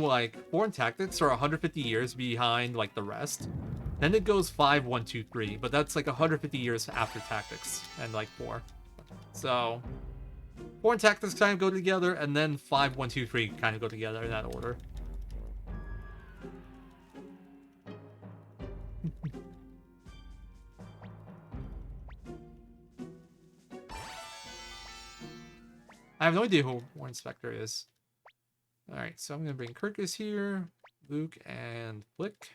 foreign tactics are 150 years behind, the rest. Then it goes 5, 1, 2, 3, but that's, 150 years after tactics, and, 4. So, foreign tactics kind of go together, and then 5, 1, 2, 3 kind of go together in that order. I have no idea who War Inspector is. Alright, so I'm going to bring Kirkus here, Luke, and Flick.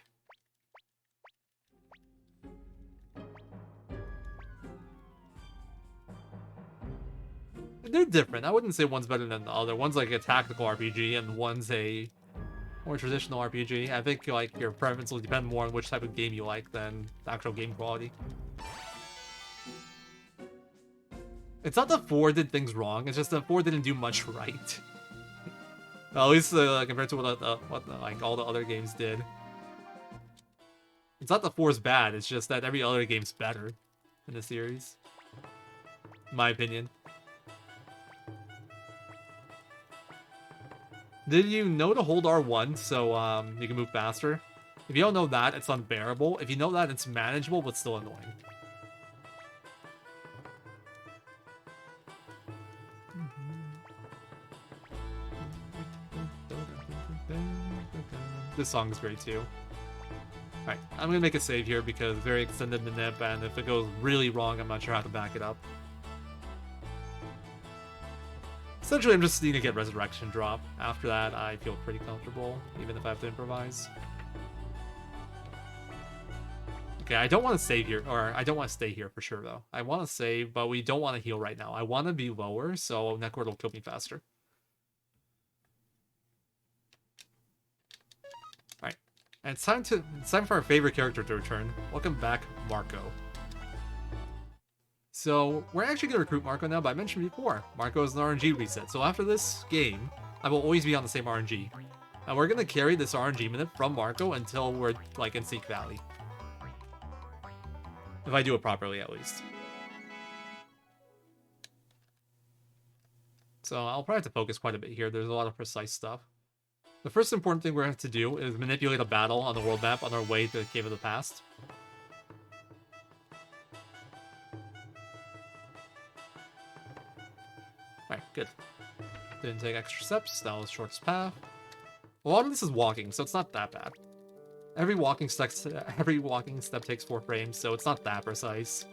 They're different. I wouldn't say one's better than the other. One's like a tactical RPG, and one's a more traditional RPG. I think your preference will depend more on which type of game you like than the actual game quality. It's not that 4 did things wrong, it's just that 4 didn't do much right. Well, at least compared to what all the other games did. It's not that 4's bad, it's just that every other game's better in the series. In my opinion. Did you know to hold R1 so you can move faster? If you don't know that, it's unbearable. If you know that, it's manageable, but still annoying. This song is great too. Alright, I'm gonna make a save here because very extended manip, and if it goes really wrong, I'm not sure how to back it up. Essentially, I'm just needing to get Resurrection drop. After that, I feel pretty comfortable, even if I have to improvise. Okay, I don't want to save here, or I don't want to stay here for sure, though. I want to save, but we don't want to heal right now. I want to be lower, so Neckward will kill me faster. Alright, and it's time for our favorite character to return. Welcome back, Marco. So, we're actually going to recruit Marco now, but I mentioned before, Marco is an RNG reset. So after this game, I will always be on the same RNG. And we're going to carry this RNG minute from Marco until we're, in Seek Valley. If I do it properly, at least. So I'll probably have to focus quite a bit here. There's a lot of precise stuff. The first important thing we're going to have to do is manipulate a battle on the world map on our way to the Cave of the Past. Alright, good. Didn't take extra steps, that was the shortest path. A lot of this is walking, so it's not that bad. Every walking step takes 4 frames, so it's not that precise.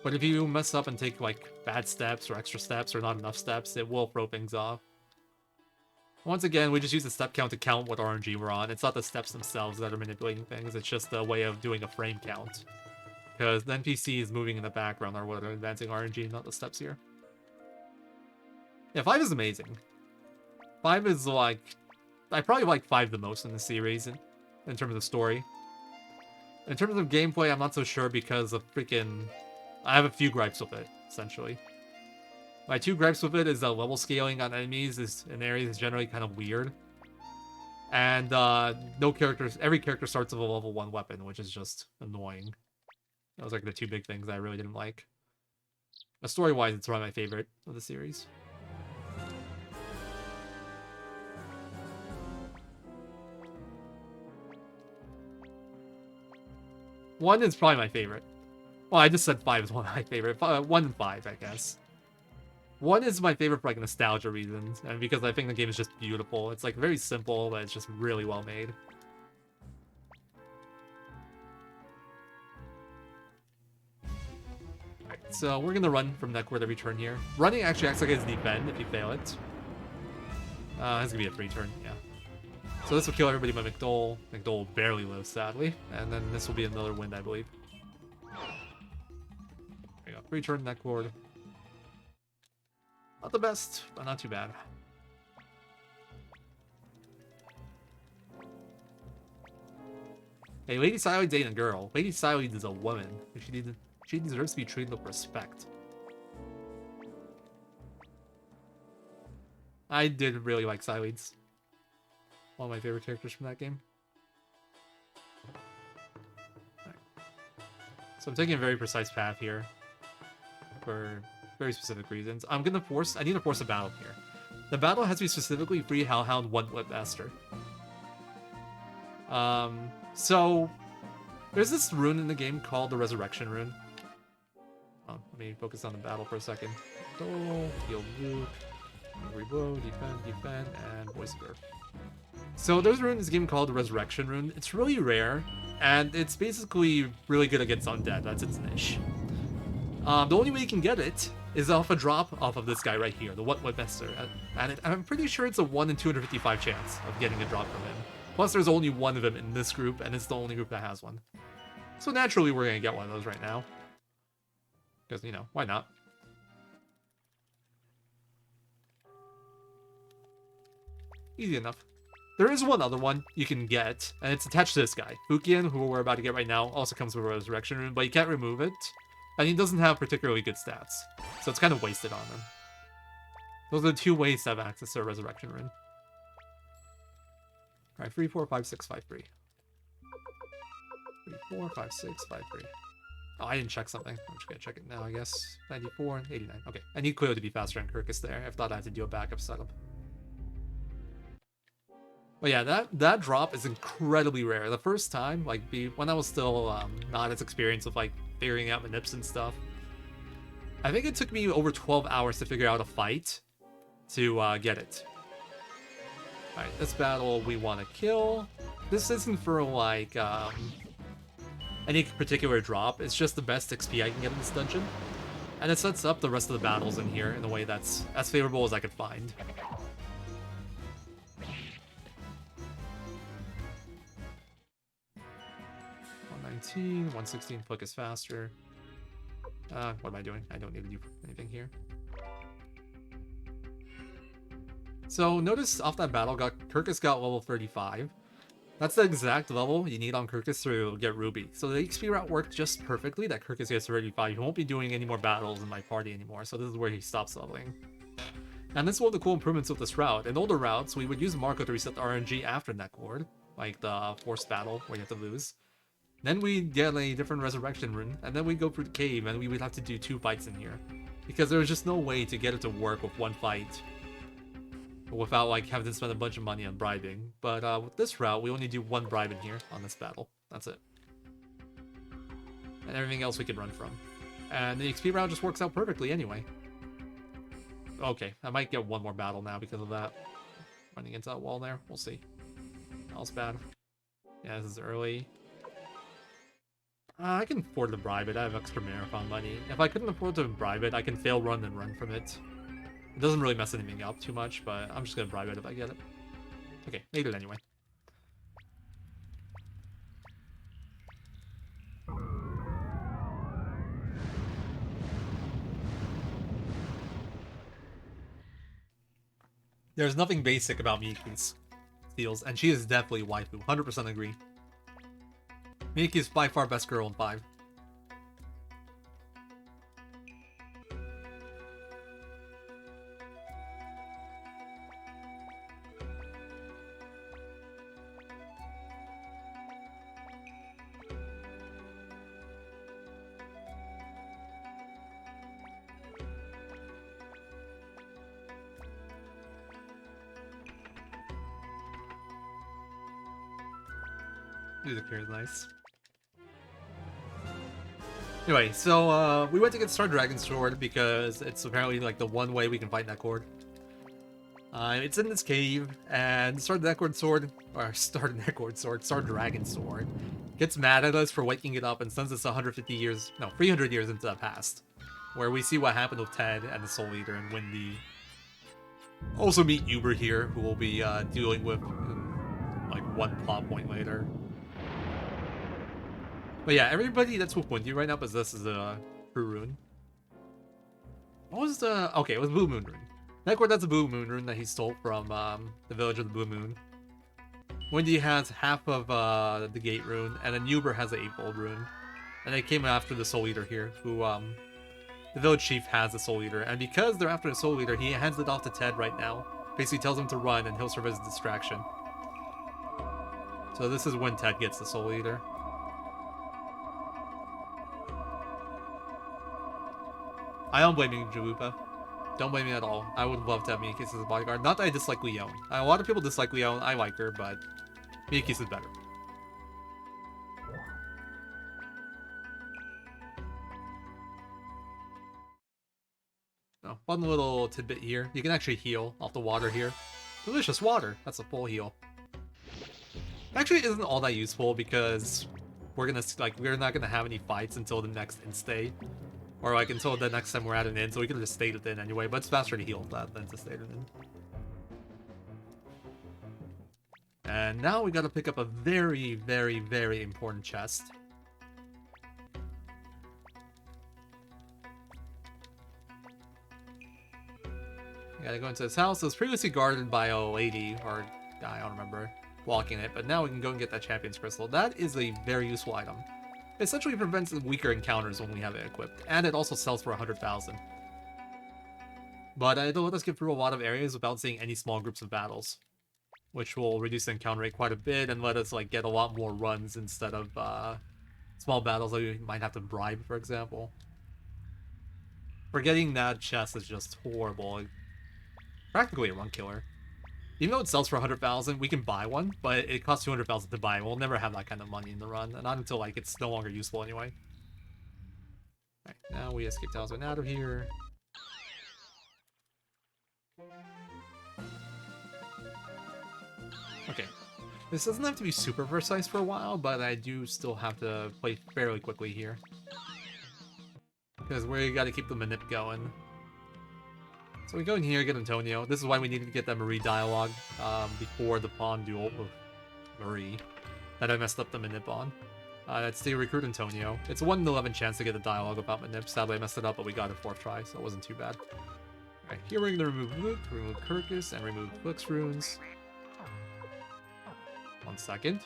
But if you mess up and take like bad steps or extra steps or not enough steps, it will throw things off. Once again, we just use the step count to count what RNG we're on. It's not the steps themselves that are manipulating things, it's just a way of doing a frame count. Because the NPC is moving in the background or what are advancing RNG, not the steps here. Yeah, 5 is amazing. 5 is like... I probably like 5 the most in the series in terms of story. In terms of gameplay, I'm not so sure because of freaking... I have a few gripes with it, essentially. My 2 gripes with it is that level scaling on enemies in areas is generally kind of weird. And every character starts with a level 1 weapon, which is just annoying. Those are like the 2 big things I really didn't like. But story-wise, it's probably my favorite of the series. One is probably my favorite. Well, I just said 5 is one of my favorite. 1 and 5, I guess. 1 is my favorite for like nostalgia reasons, and because I think the game is just beautiful. It's like very simple, but it's just really well made. Alright, so we're gonna run from Neckwood every turn here. Running actually acts like it's defend if you fail it. It's gonna be a free turn, yeah. So this will kill everybody but McDole. McDole barely lives, sadly. And then this will be another win, I believe. There you go. Free turn Neckwood. Not the best, but not too bad. Hey, Lady Siley dating a girl. Lady Siley is a woman. She deserves to be treated with respect. I did really like Sileys. One of my favorite characters from that game. Right. So I'm taking a very precise path here. For very specific reasons. I need to force a battle here. The battle has to be specifically Free Hellhound 1 Whipmaster. So there's this rune in the game called the Resurrection Rune. Let me focus on the battle for a second. Heal Luke, Reblow, defend, and Voice of Earth. So there's a rune in this game called the Resurrection Rune. It's really rare, and it's basically really good against undead. That's its niche. The only way you can get it is off a drop off of this guy right here, the Whipmaster. And I'm pretty sure it's a 1 in 255 chance of getting a drop from him. Plus there's only one of them in this group, and it's the only group that has one. So naturally we're gonna get one of those right now. Because, you know, why not? Easy enough. There is one other one you can get, and it's attached to this guy. Fukian, who we're about to get right now, also comes with a Resurrection Rune, but you can't remove it. And he doesn't have particularly good stats, so it's kind of wasted on him. Those are the 2 ways to have access to a Resurrection Rune. Alright, 3, 4, 5, 6, 5, 3. 3, 4, 5, 6, 5, 3. Oh, I didn't check something. I'm just gonna check it now, I guess. 94, 89. Okay, I need Cleo to be faster than Kirkus there. I thought I had to do a backup setup. But yeah, that drop is incredibly rare. The first time, like, when I was still not as experienced with, like, figuring out manips and stuff, I think it took me over 12 hours to figure out a fight to get it. Alright, this battle we want to kill. This isn't for, like, any particular drop. It's just the best XP I can get in this dungeon. And it sets up the rest of the battles in here in a way that's as favorable as I could find. 116, Flick is faster. What am I doing? I don't need to do anything here. So notice off that battle, Kirkus got level 35. That's the exact level you need on Kirkus to get Ruby. So the XP route worked just perfectly that Kirkus gets 35. He won't be doing any more battles in my party anymore, so this is where he stops leveling. And this is one of the cool improvements with this route. In older routes, we would use Marco to reset the RNG after Neckwood, like the forced battle where you have to lose. Then we'd get a different Resurrection Rune, and then we'd go through the cave, and we would have to do 2 fights in here. Because there was just no way to get it to work with 1 fight without, like, having to spend a bunch of money on bribing. But with this route, we only do 1 bribe in here on this battle. That's it. And everything else we can run from. And the XP route just works out perfectly anyway. Okay, I might get 1 more battle now because of that. Running into that wall there, we'll see. else bad. Yeah, this is early. I can afford to bribe it. I have extra marathon money. If I couldn't afford to bribe it, I can fail run and run from it. It doesn't really mess anything up too much, but I'm just gonna bribe it if I get it. Okay, made it anyway. There's nothing basic about Miki's steals, and she is definitely waifu. 100% agree. Miki is by far best girl in 5. Music here is nice. Anyway, so we went to get Star Dragon Sword because it's apparently like the one way we can fight Neccord. It's in this cave, and Star Dragon Sword gets mad at us for waking it up and sends us 300 years into the past, where we see what happened with Ted and the Soul Eater and Windy. Also meet Uber here, who we'll be dealing with like one plot point later. But yeah, everybody that's with Windy right now possesses a Rune. What was the... Okay, it was Blue Moon Rune. Neccord, that's a Blue Moon Rune that he stole from the Village of the Blue Moon. Windy has half of the Gate Rune, and then Uber has the Eightfold Rune. And they came after the Soul Eater here, who the Village Chief has the Soul Eater. And because they're after the Soul Eater, he hands it off to Ted right now. Basically tells him to run, and he'll serve as a distraction. So this is when Ted gets the Soul Eater. I don't blame you, Jalupa. Don't blame me at all. I would love to have Miyakis as a bodyguard. Not that I dislike Leon. A lot of people dislike Leon. I like her, but Miyakis is better. Oh, fun little tidbit here. You can actually heal off the water here. Delicious water. That's a full heal. Actually, it isn't all that useful because we're not gonna have any fights until the next instay. Or like until the next time we're at an inn, so we can just stay it in anyway, but it's faster to heal that than to stay it in. And now we gotta pick up a very, very, very important chest. We gotta go into this house. It was previously guarded by a lady, or guy, I don't remember, walking it, but now we can go and get that Champion's Crystal. That is a very useful item. It essentially prevents weaker encounters when we have it equipped, and it also sells for 100,000. But it'll let us get through a lot of areas without seeing any small groups of battles, which will reduce the encounter rate quite a bit and let us like get a lot more runs instead of small battles that we might have to bribe, for example. Forgetting that chest is just horrible. Like, practically a run killer. Even though it sells for 100,000, we can buy one, but it costs 200,000 to buy. We'll never have that kind of money in the run, and not until like it's no longer useful anyway. Alright, now we escape Talisman out of here. Okay, this doesn't have to be super precise for a while, but I do still have to play fairly quickly here. Because we gotta keep the manip going. So we go in here, get Antonio. This is why we needed to get that Marie dialogue before the pawn duel with Marie that I messed up the manip on. That's to recruit Antonio. It's a 1 in 11 chance to get a dialogue about manip. Sadly, I messed it up, but we got it 4th try, so it wasn't too bad. Alright, here we're going to remove Luke, remove Kirkus, and remove Flick's runes. 1 second.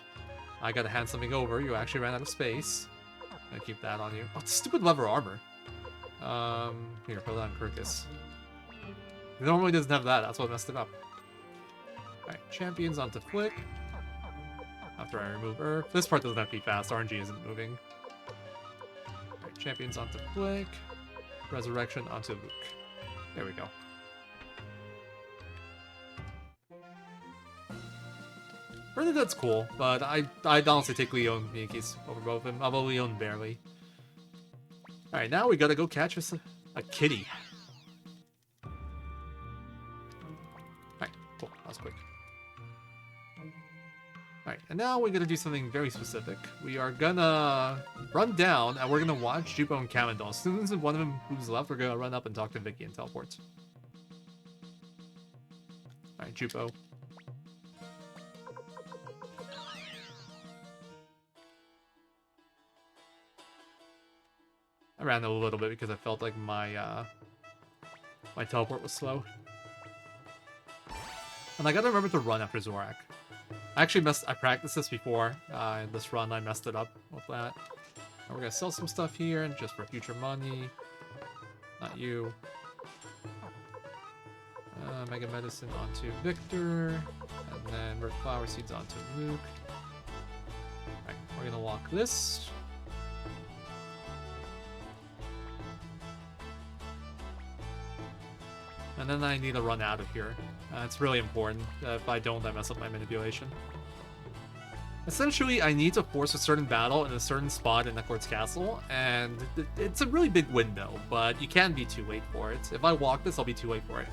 I gotta hand something over. You actually ran out of space. I'm gonna keep that on you. Oh, stupid leather armor. Here, put that on Kirkus. It normally doesn't have that, that's what messed it up. Alright, champions onto Flick. After I remove Earth. This part doesn't have to be fast, RNG isn't moving. Alright, champions onto Flick. Resurrection onto Luke. There we go. Bernadette's cool, but I'd honestly take Leon Miyaki's over both of them, although Leon barely. Alright, now we gotta go catch us a kitty. Alright, cool, that was quick. Alright, and now we're gonna do something very specific. We are gonna run down, and we're gonna watch Jupo and Kamendal. As soon as one of them moves left, we're gonna run up and talk to Vicky and teleport. Alright, Jupo. I ran a little bit because I felt like my my teleport was slow. And I gotta remember to run after Zorak. I practiced this before. In this run, I messed it up with that. And we're gonna sell some stuff here, and just for future money. Not you. Mega Medicine onto Victor. And then Red Flower Seeds onto Luke. Alright, we're gonna walk this. And then I need to run out of here. It's really important. If I don't, I mess up my manipulation. Essentially, I need to force a certain battle in a certain spot in Necord's castle, and it's a really big window, but you can be too late for it. If I walk this, I'll be too late for it.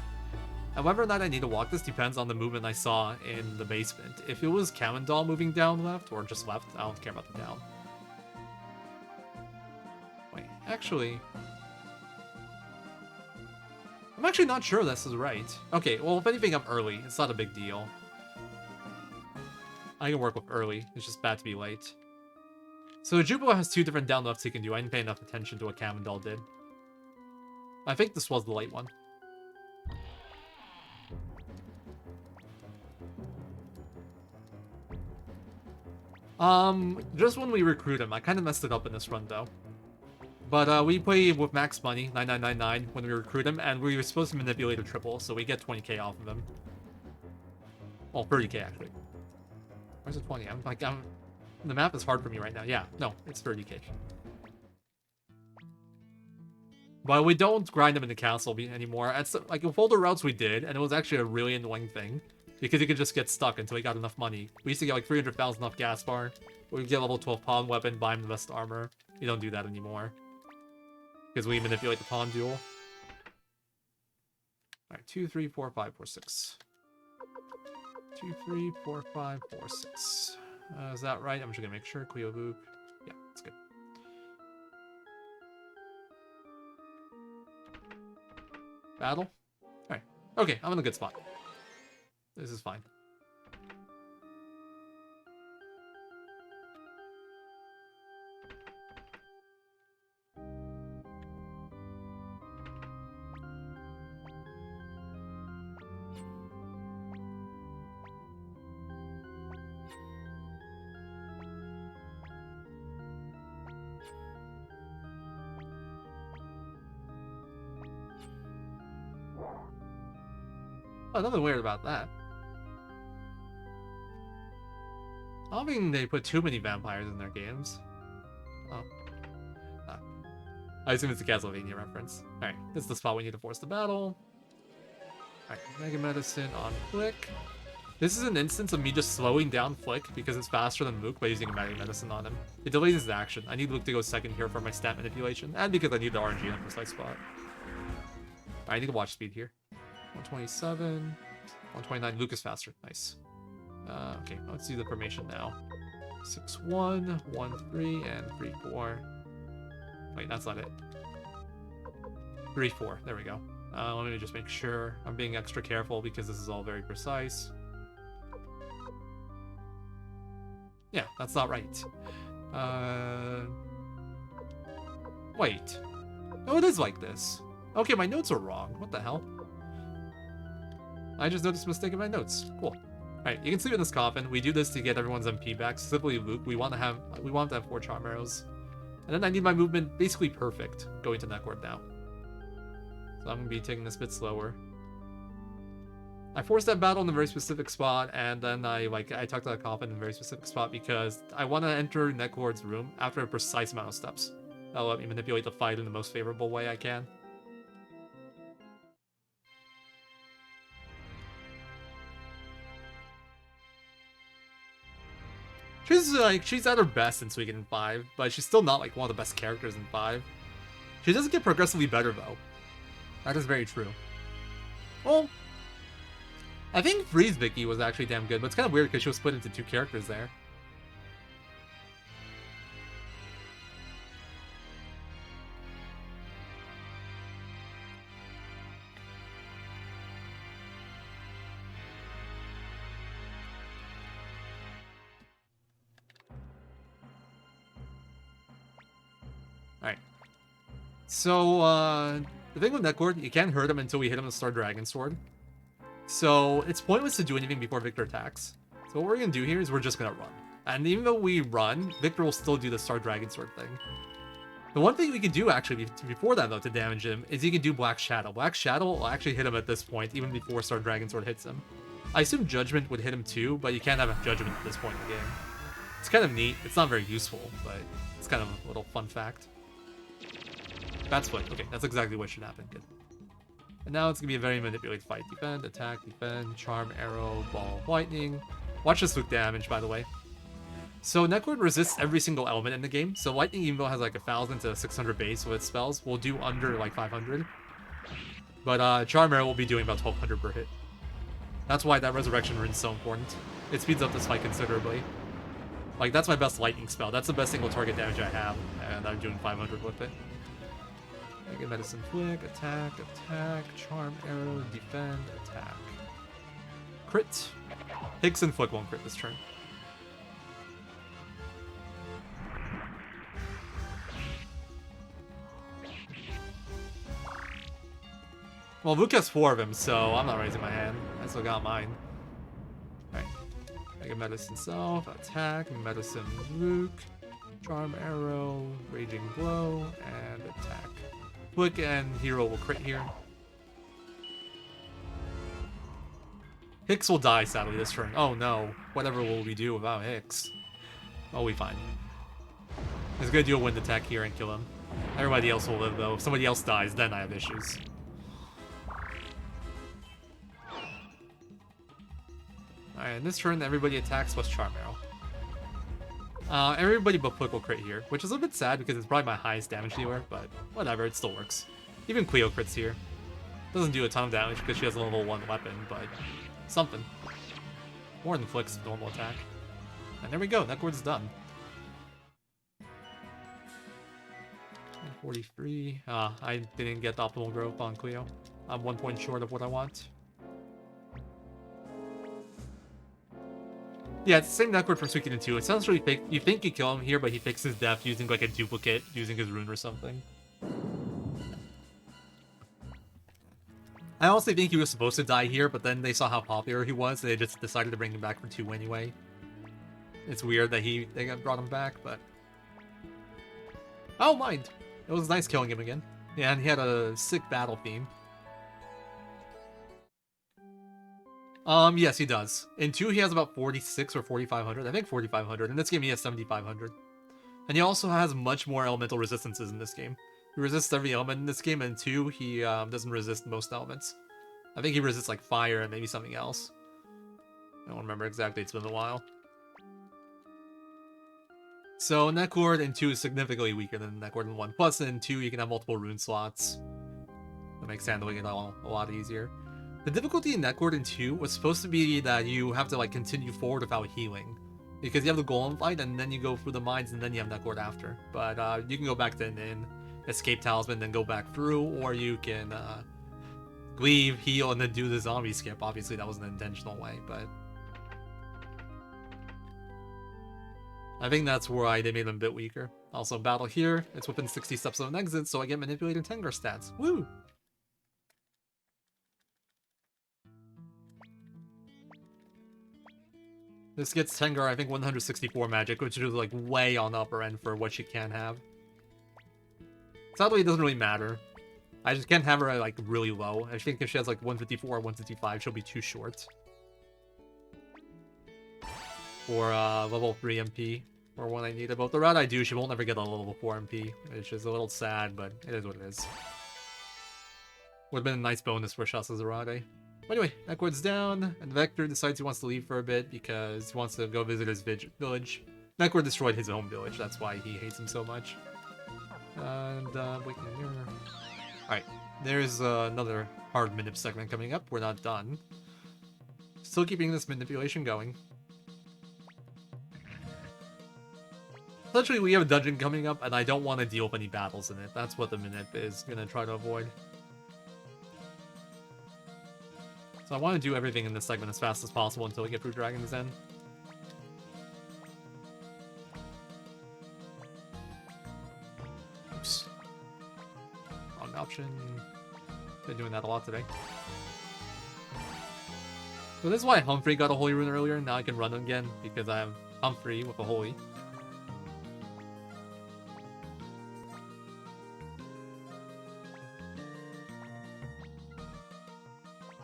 And whether or not I need to walk this depends on the movement I saw in the basement. If it was Kamendal moving down left, or just left, I don't care about the down. Wait, actually... I'm actually not sure this is right. Okay, well, if anything, I'm early. It's not a big deal. I can work with early. It's just bad to be late. So Jupo has two different down lefts he can do. I didn't pay enough attention to what Kamendal did. I think this was the late one. Just when we recruit him, I kind of messed it up in this run, though. But we play with max money, 9999, when we recruit him, and we were supposed to manipulate a triple, so we get 20k off of him. Well, 30k, actually. Where's the 20? The map is hard for me right now. Yeah, no, it's 30k. But we don't grind him in the castle anymore. It's like with older routes we did, and it was actually a really annoying thing, because he could just get stuck until he got enough money. We used to get like 300,000 off gas bar. We would get level 12 pawn weapon, buy him the best armor. We don't do that anymore. Because we manipulate the pawn duel. Alright, 2, 3, 4, 5, 4, 6. 2, 3, 4, 5, 4, 6. Is that right? I'm just gonna make sure. Cleo Luke. Yeah, that's good. Battle? Alright. Okay, I'm in a good spot. This is fine. Oh, nothing weird about that. I don't think they put too many vampires in their games. Oh. Ah. I assume it's a Castlevania reference. Alright, this is the spot we need to force the battle. Alright, Mega Medicine on Flick. This is an instance of me just slowing down Flick because it's faster than Luke by using a Mega Medicine on him. It delays his action. I need Luke to go second here for my stat manipulation, and because I need the RNG in a precise spot. Alright, I need to watch speed here. 127, 129. Luke is faster. Nice. Okay, let's do the formation now. 6-1, 1-3, and 3-4. Wait, that's not it. 3-4. There we go. Let me just make sure I'm being extra careful because this is all very precise. Yeah, that's not right. Wait. Oh, it is like this. Okay, my notes are wrong. What the hell? I just noticed a mistake in my notes. Cool. Alright, you can sleep in this coffin. We do this to get everyone's MP back. Specifically Luke. We want to have 4 charm arrows. And then I need my movement basically perfect going to Neckord now. So I'm gonna be taking this a bit slower. I forced that battle in a very specific spot, and then I talked to the coffin in a very specific spot because I want to enter Neckord's room after a precise amount of steps. That'll let me manipulate the fight in the most favorable way I can. She's at her best in Suikoden 5, but she's still not like one of the best characters in 5. She doesn't get progressively better though. That is very true. Well, I think Freeze Vicky was actually damn good, but it's kind of weird because she was split into two characters there. Alright. So, the thing with Netcord, you can't hurt him until we hit him with Star Dragon Sword. So, it's pointless to do anything before Victor attacks. So what we're gonna do here is we're just gonna run. And even though we run, Victor will still do the Star Dragon Sword thing. The one thing we can do, actually, before that, though, to damage him, is he can do Black Shadow. Black Shadow will actually hit him at this point, even before Star Dragon Sword hits him. I assume Judgment would hit him too, but you can't have a Judgment at this point in the game. It's kind of neat. It's not very useful, but it's kind of a little fun fact. That's what. Okay, that's exactly what should happen. Good. And now it's going to be a very manipulated fight. Defend, attack, defend, charm, arrow, ball of lightning. Watch this with damage, by the way. So Netcord resists every single element in the game. So Lightning, even though it has like 1,000 to 600 base with its spells, will do under like 500. But Charm Arrow will be doing about 1,200 per hit. That's why that Resurrection Rune is so important. It speeds up this fight considerably. Like, that's my best Lightning spell. That's the best single target damage I have, and I'm doing 500 with it. I get Medicine Flick, attack, attack, Charm Arrow, defend, attack. Crit. Hicks and Flick won't crit this turn. Well, Luke has 4 of him, so I'm not raising my hand. I still got mine. Alright. Mega Medicine Self, attack, Medicine Luke, Charm Arrow, Raging Blow, and attack. Flick and Hero will crit here. Hicks will die, sadly, this turn. Oh no. Whatever will we do without Hicks? Oh, we fine. He's gonna do a wind attack here and kill him. Everybody else will live, though. If somebody else dies, then I have issues. Alright, in this turn, everybody attacks plus Charm Arrow. Everybody but Flick will crit here, which is a bit sad because it's probably my highest damage dealer, but whatever, it still works. Even Cleo crits here. Doesn't do a ton of damage because she has a level 1 weapon, but something. More than Flick's normal attack. And there we go, Netcord's done. 43. I didn't get the optimal growth on Cleo. I'm 1 point short of what I want. Yeah, it's the same Netcord from Suikoden 2. It sounds really fake. You think you kill him here, but he fakes his death using like a duplicate, using his rune or something. I honestly think he was supposed to die here, but then they saw how popular he was, and they just decided to bring him back for 2 anyway. It's weird that they brought him back, but... Oh, mind! It was nice killing him again. Yeah, and he had a sick battle theme. Yes, he does. In 2, he has about 46 or 4,500. I think 4,500. In this game, he has 7,500. And he also has much more elemental resistances in this game. He resists every element in this game, and 2, he doesn't resist most elements. I think he resists, like, fire and maybe something else. I don't remember exactly. It's been a while. So, Netcord in 2 is significantly weaker than Netcord in 1. Plus, in 2, you can have multiple rune slots. That makes handling it a lot easier. The difficulty in Netcord in 2 was supposed to be that you have to like continue forward without healing. Because you have the golem fight and then you go through the mines and then you have Netcord after. But you can go back to an inn, escape talisman, then go back through, or you can leave, heal, and then do the zombie skip. Obviously that was an intentional way, but... I think that's why they made him a bit weaker. Also, battle here, it's within 60 steps of an exit, so I get manipulated Tengar stats. Woo! This gets Tengar, I think, 164 magic, which is like way on the upper end for what she can have. Sadly, it doesn't really matter. I just can't have her like really low. I think if she has like 154 or 155, she'll be too short. For level 3 MP, or one I need. About the route I do, she won't ever get a level 4 MP, which is a little sad, but it is what it is. Would have been a nice bonus for Shasa Zarade. Anyway, Netcord's down, and Vector decides he wants to leave for a bit because he wants to go visit his village. Netcord destroyed his own village, that's why he hates him so much. And, alright, there's another hard minute segment coming up. We're not done. Still keeping this manipulation going. Essentially, we have a dungeon coming up, and I don't want to deal with any battles in it. That's what the manip is going to try to avoid. So I want to do everything in this segment as fast as possible until we get through Dragon's Den. Oops. Wrong option. Been doing that a lot today. So this is why Humphrey got a Holy Rune earlier. Now I can run again because I have Humphrey with a Holy.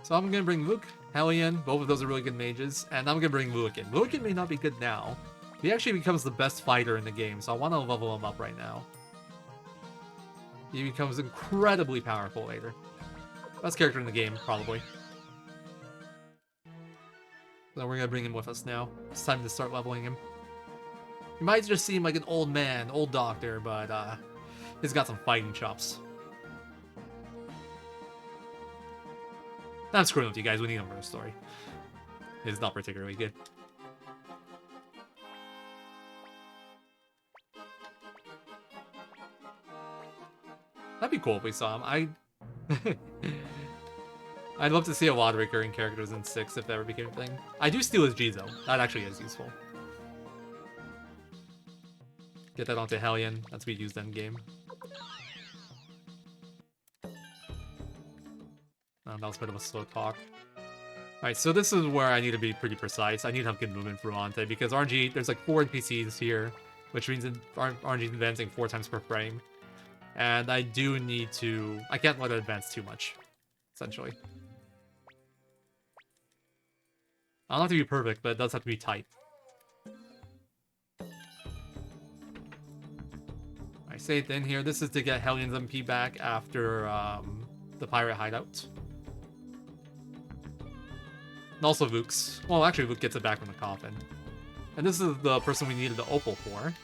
So I'm gonna bring Luke, Hellion, both of those are really good mages, and I'm gonna bring Luiken. Luiken may not be good now. He actually becomes the best fighter in the game, so I want to level him up right now. He becomes incredibly powerful later. Best character in the game, probably. So we're gonna bring him with us now. It's time to start leveling him. He might just seem like an old man, old doctor, but he's got some fighting chops. I'm screwing with you guys, we need him for the story. It's not particularly good. That'd be cool if we saw him. I'd love to see a lot of recurring characters in 6 if that ever became a thing. I do steal his G though. That actually is useful. Get that onto Hellion. That's what we used in game. That was a bit of a slow talk. Alright, so this is where I need to be pretty precise. I need to have good movement for Ante, because RNG, there's like 4 NPCs here, which means RNG is advancing 4 times per frame. And I do need to... I can't let it advance too much, essentially. I don't have to be perfect, but it does have to be tight. I saved in here. This is to get Hellion's MP back after the pirate hideout. And also Vuk's. Well, actually, Vuk gets it back from the coffin. And this is the person we needed the opal for.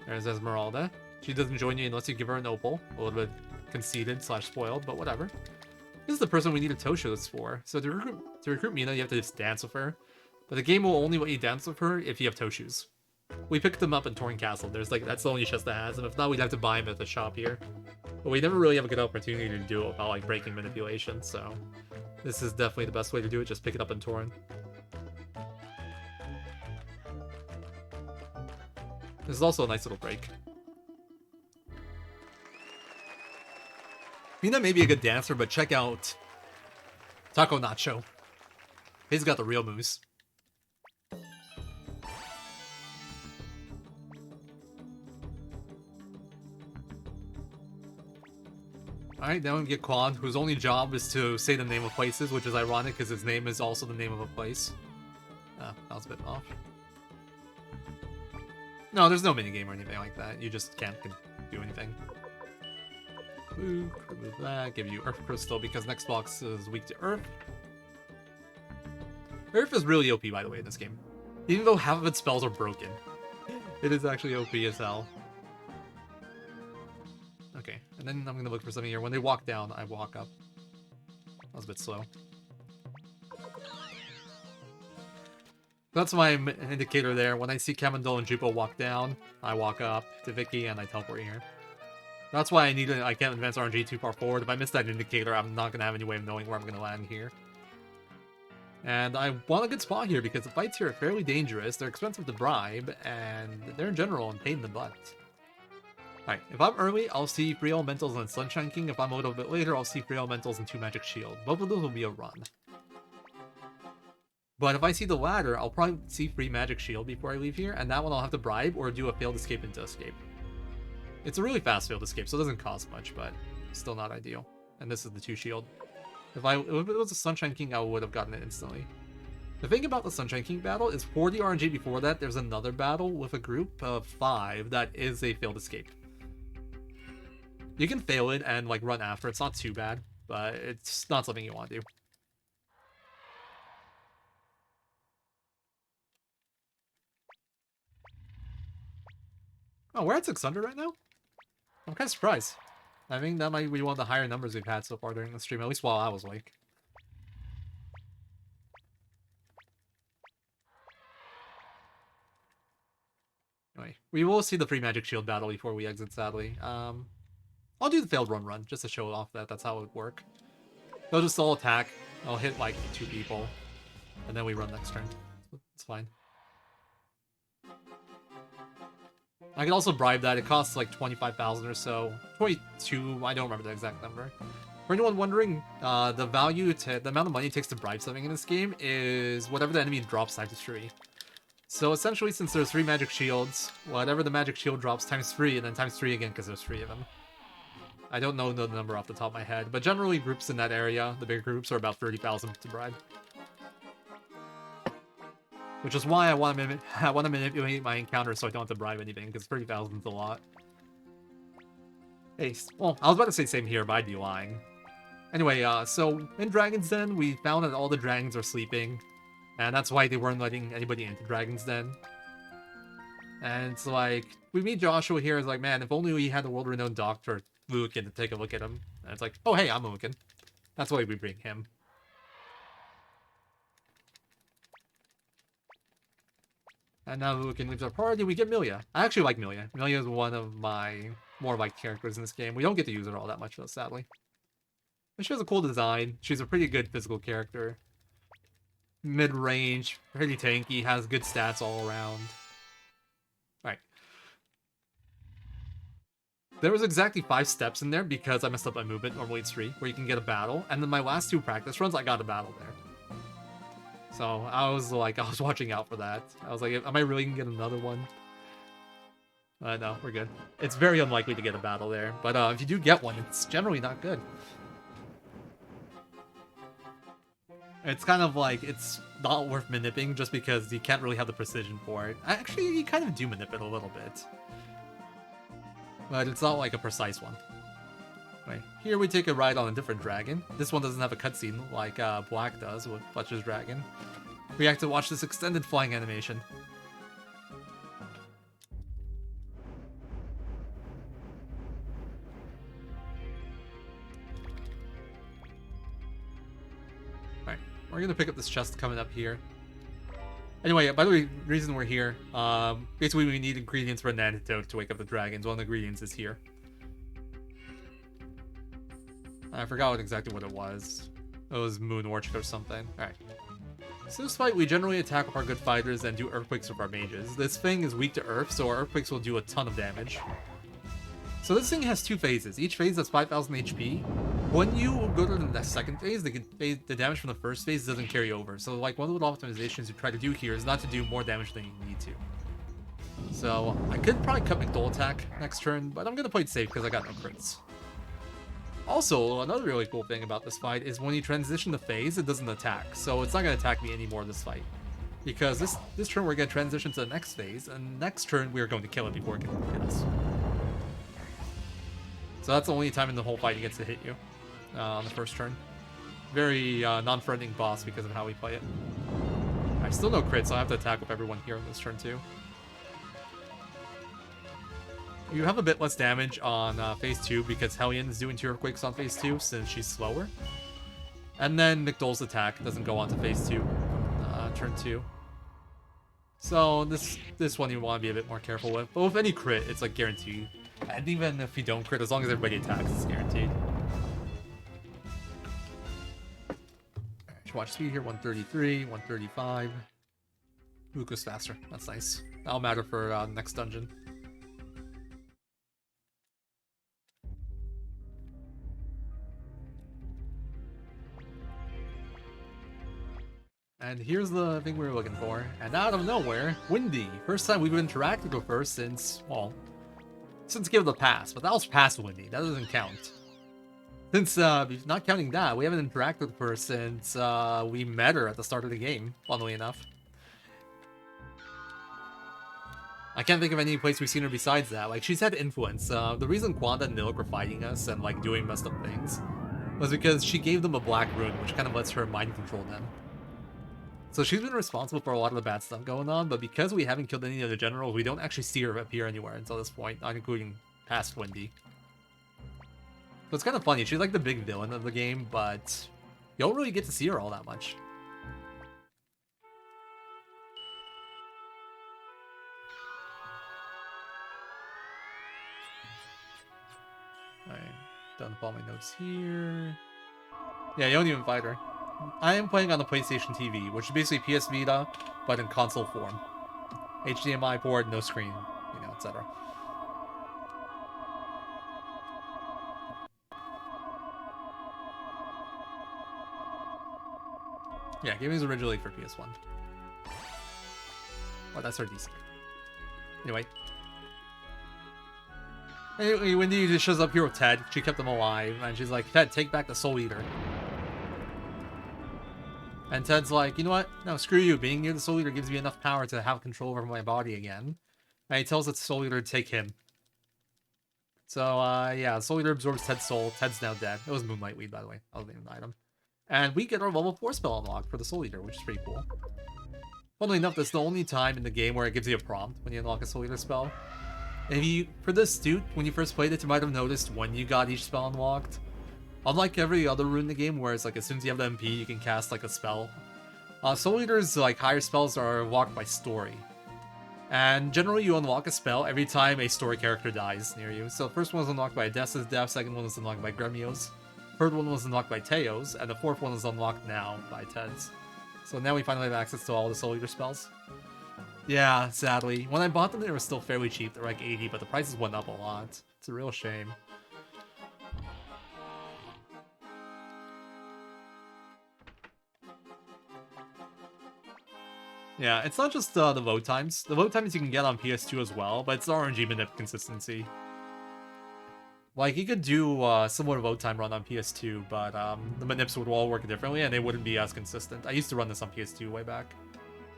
There's Esmeralda. She doesn't join you unless you give her an opal. A little bit conceited / spoiled, but whatever. This is the person we needed Toshos for. So to recruit Mina, you have to just dance with her. But the game will only let you dance with her if you have Toshus. We picked them up in Torn Castle. There's like, that's the only chest that has them. If not, we'd have to buy them at the shop here. But we never really have a good opportunity to do it without like breaking manipulation, so... This is definitely the best way to do it, just pick it up in Torn. This is also a nice little break. Mina may be a good dancer, but check out Taco Nacho. He's got the real moves. Alright, now we get Quan, whose only job is to say the name of places, which is ironic because his name is also the name of a place. Ah, that was a bit off. No, there's no minigame or anything like that. You just can't do anything. Ooh, remove that, give you Earth Crystal because next box is weak to Earth. Earth is really OP, by the way, in this game. Even though half of its spells are broken. It is actually OP as hell. Okay, and then I'm gonna look for something here. When they walk down, I walk up. That was a bit slow. That's my indicator there. When I see Kamandol and Jupo walk down, I walk up to Vicky and I teleport here. That's why I can't advance RNG too far forward. If I miss that indicator, I'm not gonna have any way of knowing where I'm gonna land here. And I want a good spot here because the fights here are fairly dangerous. They're expensive to bribe, and they're in general a pain in the butt. Alright, if I'm early, I'll see Free Elementals and Sunshine King. If I'm a little bit later, I'll see Free Elementals and 2 Magic Shield. Both of those will be a run. But if I see the latter, I'll probably see Free Magic Shield before I leave here, and that one I'll have to bribe or do a failed escape into escape. It's a really fast failed escape, so it doesn't cost much, but still not ideal. And this is the 2 shield. If it was a Sunshine King, I would have gotten it instantly. The thing about the Sunshine King battle is for the RNG before that, there's another battle with a group of 5 that is a failed escape. You can fail it and like run after. It's not too bad, but it's not something you want to do. Oh, we're at 600 right now? I'm kind of surprised. I think that might be one of the higher numbers we've had so far during the stream, at least while I was awake. Anyway, we will see the free magic shield battle before we exit, sadly. I'll do the failed run just to show off that that's how it would work. They'll just all attack. I'll hit like 2 people, and then we run next turn. It's fine. I can also bribe that. It costs like 25,000 or so. 22, I don't remember the exact number. For anyone wondering, the amount of money it takes to bribe something in this game is whatever the enemy drops times 3. So essentially, since there's 3 magic shields, whatever the magic shield drops times 3, and then times 3 again because there's 3 of them. I don't know the number off the top of my head, but generally groups in that area, the bigger groups, are about 30,000 to bribe. Which is why I want to manipulate my encounters so I don't have to bribe anything, because 30,000 is a lot. Hey, well, I was about to say same here, but I'd be lying. Anyway, so in Dragon's Den, we found that all the dragons are sleeping, and that's why they weren't letting anybody into Dragon's Den. And it's like, we meet Joshua here, it's like, man, if only we had a world-renowned doctor, Lucan, to take a look at him. And it's like, oh hey, I'm Lucan. That's why we bring him. And now Lucan leaves our party, we get Milia. I actually like Milia. Milia is one of my more liked characters in this game. We don't get to use her all that much though, sadly. But she has a cool design. She's a pretty good physical character. Mid-range, pretty tanky, has good stats all around. Alright. There was exactly 5 steps in there because I messed up my movement. Normally it's 3, where you can get a battle. And then my last 2 practice runs, I got a battle there. So I was watching out for that. I was like, am I really gonna get another one? No, we're good. It's very unlikely to get a battle there. But if you do get one, it's generally not good. It's kind of like, it's not worth manipulating just because you can't really have the precision for it. Actually, you kind of do manipulate a little bit. But it's not like a precise one. Right, here we take a ride on a different dragon. This one doesn't have a cutscene like Black does with Fletcher's dragon. We have to watch this extended flying animation. Alright, we're gonna pick up this chest coming up here. Anyway, by the way, reason we're here, basically we need ingredients for an antidote to wake up the dragons. One of the ingredients is here. I forgot exactly what it was. It was Moon Orchard or something. Alright. So this fight, we generally attack with our good fighters and do earthquakes with our mages. This thing is weak to earth, so our earthquakes will do a ton of damage. So this thing has 2 phases. Each phase has 5,000 HP. When you go to the second phase, the damage from the first phase doesn't carry over. So like one of the optimizations you try to do here is not to do more damage than you need to. So I could probably cut McDole attack next turn, but I'm going to play it safe because I got no crits. Also, another really cool thing about this fight is when you transition the phase, it doesn't attack. So it's not going to attack me anymore this fight. Because this turn we're going to transition to the next phase, and next turn we're going to kill it before it can hit us. So that's the only time in the whole fight it gets to hit you on the first turn. Very non-threatening boss because of how we play it. I still no crit, so I have to attack with everyone here on this turn too. You have a bit less damage on phase 2 because Hellion is doing 2 earthquakes on phase 2 since she's slower. And then McDole's attack doesn't go on to phase 2, turn 2. So this one you want to be a bit more careful with. But with any crit, it's like guaranteed. And even if you don't crit, as long as everybody attacks, it's guaranteed. Alright, watch speed here, 133, 135. Ooh, goes faster. That's nice. That'll matter for next dungeon. And here's the thing we were looking for. And out of nowhere, Windy. First time we've interacted with her since, well, since Give the Pass. But that was past Windy. That doesn't count. Since, not counting that, we haven't interacted with her since we met her at the start of the game, funnily enough. I can't think of any place we've seen her besides that. Like, she's had influence. The reason Quanda and Nilk were fighting us and, like, doing messed up things was because she gave them a black rune, which kind of lets her mind control them. So she's been responsible for a lot of the bad stuff going on, but because we haven't killed any of the generals, we don't actually see her appear anywhere until this point, not including past Windy. So it's kind of funny, she's like the big villain of the game, but you don't really get to see her all that much. Done with all my notes here. Yeah, you don't even fight her. I am playing on the PlayStation TV, which is basically PS Vita, but in console form. HDMI port, no screen, you know, etc. Yeah, game was originally for PS1. Oh, that's her decent. Anyway. Anyway, Wendy just shows up here with Ted. She kept him alive, and she's like, Ted, take back the Soul Eater. And Ted's like, you know what? No, screw you. Being near the Soul Eater gives me enough power to have control over my body again. And he tells the Soul Eater to take him. So, yeah, the Soul Eater absorbs Ted's soul. Ted's now dead. It was Moonlight Weed, by the way. I was named an item. And we get our level 4 spell unlocked for the Soul Eater, which is pretty cool. Funnily enough, that's the only time in the game where it gives you a prompt when you unlock a Soul Eater spell. If you, for this dude, when you first played it, you might have noticed when you got each spell unlocked. Unlike every other rune in the game, where it's like as soon as you have the MP, you can cast like a spell. Soul Eater's like higher spells are unlocked by story. And generally you unlock a spell every time a story character dies near you. So the first one was unlocked by Odessa's death, second one was unlocked by Gremio's, third one was unlocked by Teo's, and the fourth one is unlocked now by Ted's. So now we finally have access to all the Soul Eater spells. Yeah, sadly. When I bought them, they were still fairly cheap. They're like 80, but the prices went up a lot. It's a real shame. Yeah, it's not just the load times. The load times you can get on PS2 as well, but it's the RNG manip consistency. Like, you could do a similar load time run on PS2, but the manips would all work differently, and they wouldn't be as consistent. I used to run this on PS2 way back.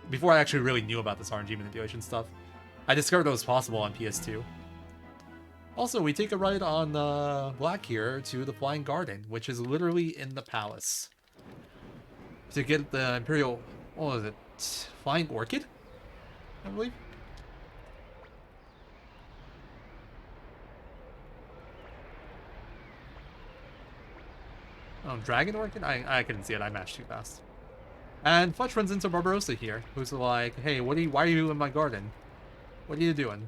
Before I actually really knew about this RNG manipulation stuff. I discovered it was possible on PS2. Also, we take a ride on Black here to the Flying Garden, which is literally in the palace. To get the Imperial... what was it? Flying Orchid? I believe? Oh, Dragon Orchid? I couldn't see it. I matched too fast. And Fletch runs into Barbarossa here, who's like, hey, why are you in my garden? What are you doing?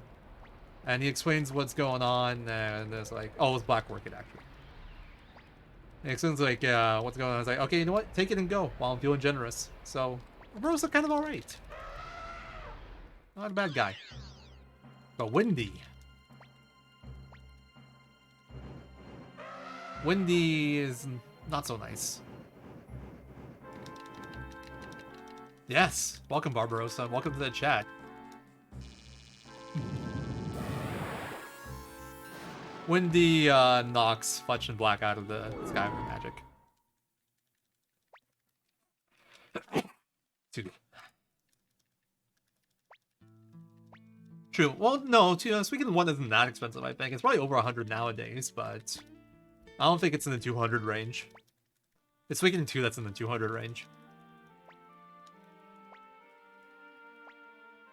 And he explains what's going on, and it's like, oh, it's Black Orchid, actually. And he explains, like, what's going on. I was like, okay, you know what? Take it and go, while I'm feeling generous. So, Barbarossa kind of alright. Not a bad guy. But Windy. Windy is not so nice. Yes, welcome Barbarossa, welcome to the chat. Windy knocks Fletch and Black out of the sky with magic. True. Well, no, Suikoden 1 isn't that expensive, I think. It's probably over 100 nowadays, but I don't think it's in the 200 range. It's Suikoden 2 that's in the 200 range.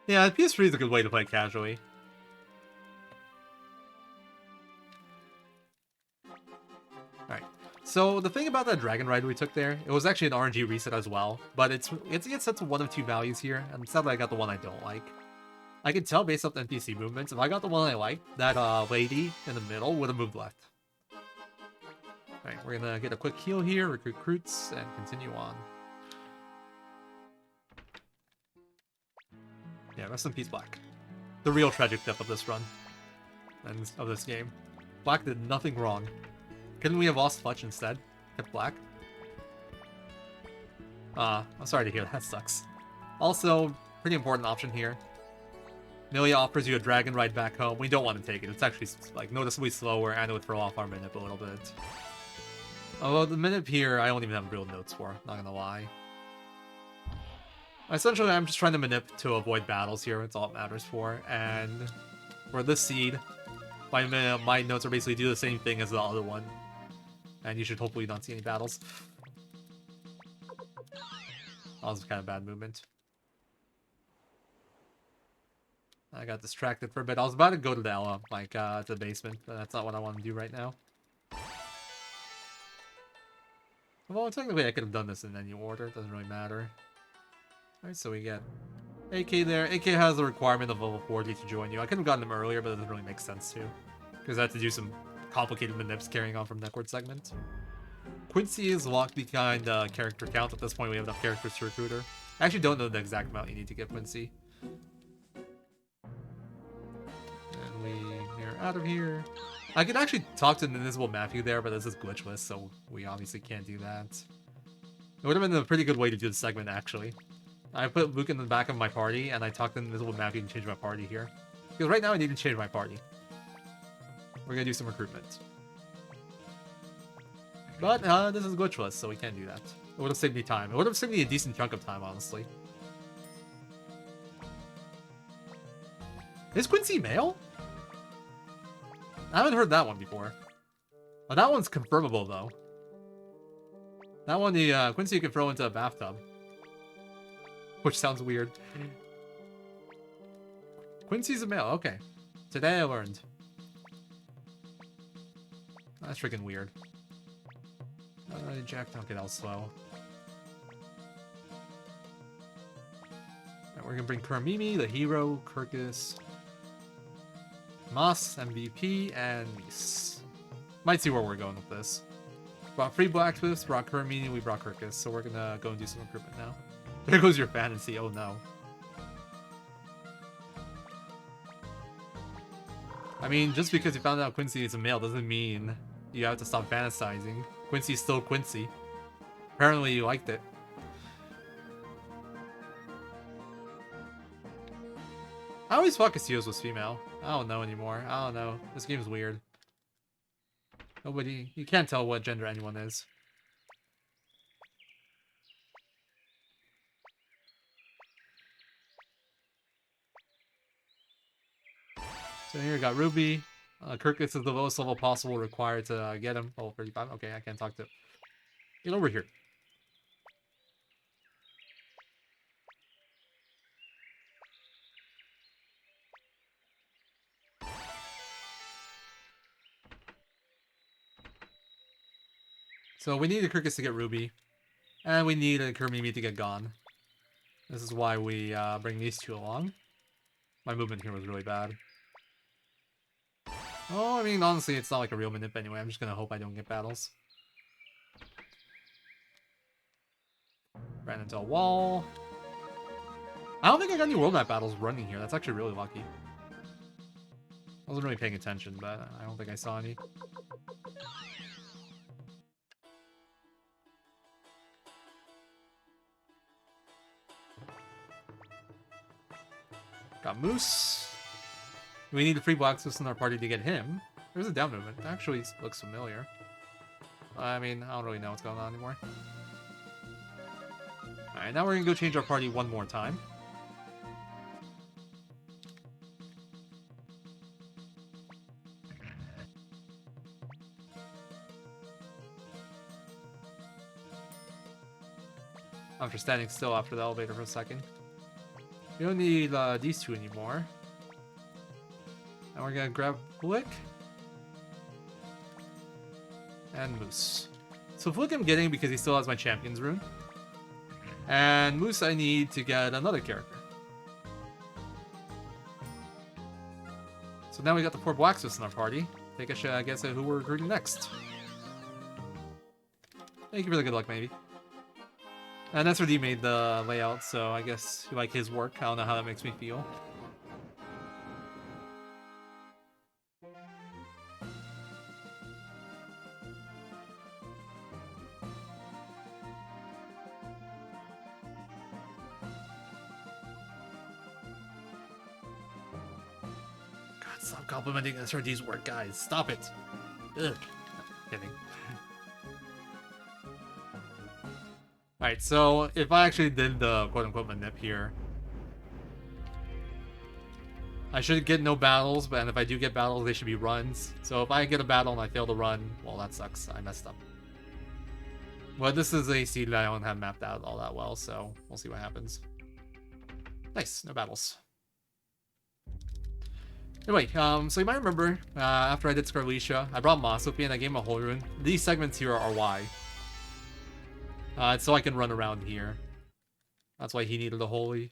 Yeah, PS3 is a good way to play casually. Alright, so the thing about that Dragon Ride we took there, it was actually an RNG reset as well, but it gets set to one of two values here, and sadly I got the one I don't like. I can tell based off the NPC movements, if I got the one I liked, that lady in the middle would have moved left. Alright, we're gonna get a quick heal here, recruit recruits, and continue on. Yeah, rest in peace, Black. The real tragic death of this run. And of this game. Black did nothing wrong. Couldn't we have lost Fletch instead? Kept Black? I'm sorry to hear that, sucks. Also, pretty important option here. Milia offers you a dragon ride back home. We don't want to take it. It's actually like noticeably slower, and it would throw off our minute a little bit. Although the minute here, I don't even have real notes for, not gonna lie. Essentially, I'm just trying to manip to avoid battles here. It's all it matters for. And for this seed, my notes are basically do the same thing as the other one. And you should hopefully not see any battles. That was kind of bad movement. I got distracted for a bit. I was about to go to the to the basement, but that's not what I want to do right now. Well, technically I could have done this in any order. It doesn't really matter. Alright, so we get AK there. AK has the requirement of level 40 to join you. I could have gotten him earlier, but it doesn't really make sense to. Because I have to do some complicated manips carrying on from Neckward segment. Quincy is locked behind character count. At this point, we have enough characters to recruit her. I actually don't know the exact amount you need to get Quincy. And we are out of here. I could actually talk to the invisible Matthew there, but this is glitchless, so we obviously can't do that. It would have been a pretty good way to do the segment, actually. I put Luke in the back of my party, and I talked to the invisible Matthew to change my party here. Because right now I need to change my party. We're gonna do some recruitment. But this is glitchless, so we can't do that. It would have saved me time. It would have saved me a decent chunk of time, honestly. Is Quincy male? I haven't heard that one before. Oh, that one's confirmable, though. That one, the Quincy you can throw into a bathtub. Which sounds weird. Quincy's a male, okay. Today I learned. That's freaking weird. Jack, don't get all slow. Right, we're gonna bring Kuramimi, the hero, Kirkus, Moss, MVP, and Mies. Might see where we're going with this. Brought 3 Blacksmiths, brought Kuramimi, we brought Kirkus, so we're gonna go and do some recruitment now. There goes your fantasy, oh no. I mean, just because you found out Quincy is a male doesn't mean you have to stop fantasizing. Quincy's still Quincy. Apparently you liked it. I always thought Casillas was female. I don't know anymore. I don't know. This game's weird. Nobody... You can't tell what gender anyone is. So here we got Ruby. Kirkus is the lowest level possible required to get him. Level 35. Okay, I can't talk to... Get over here. So we need a Kirkus to get Ruby. And we need a Kuramimi to get Gon. This is why we bring these two along. My movement here was really bad. Oh, I mean, honestly, it's not like a real manip anyway. I'm just gonna hope I don't get battles. Ran into a wall. I don't think I got any world map battles running here. That's actually really lucky. I wasn't really paying attention, but I don't think I saw any. Got Moose. We need a free Blacksmith in our party to get him. There's a down movement. It actually looks familiar. I mean, I don't really know what's going on anymore. Alright, now we're gonna go change our party one more time. After standing still after the elevator for a second. We don't need these two anymore. And we're gonna grab Flick. And Moose. So Flick I'm getting because he still has my Champion's Rune. And Moose I need to get another character. So now we got the 4 Blacksmiths in our party. Take a shot, I guess, at who we're recruiting next. Thank you for the good luck, maybe. And SRD made the layout, so I guess you like his work. I don't know how that makes me feel. God, stop complimenting SRD's work, guys. Stop it. Ugh. Kidding. Alright, so if I actually did the quote-unquote manip here, I should get no battles, but if I do get battles, they should be runs. So if I get a battle and I fail to run, well, that sucks. I messed up. But this is a seed that I don't have mapped out all that well, so we'll see what happens. Nice, no battles. Anyway, so you might remember, after I did Scarlecia, I brought Moss with me and I gave him a whole rune. These segments here are why. So I can run around here. That's why he needed a holy.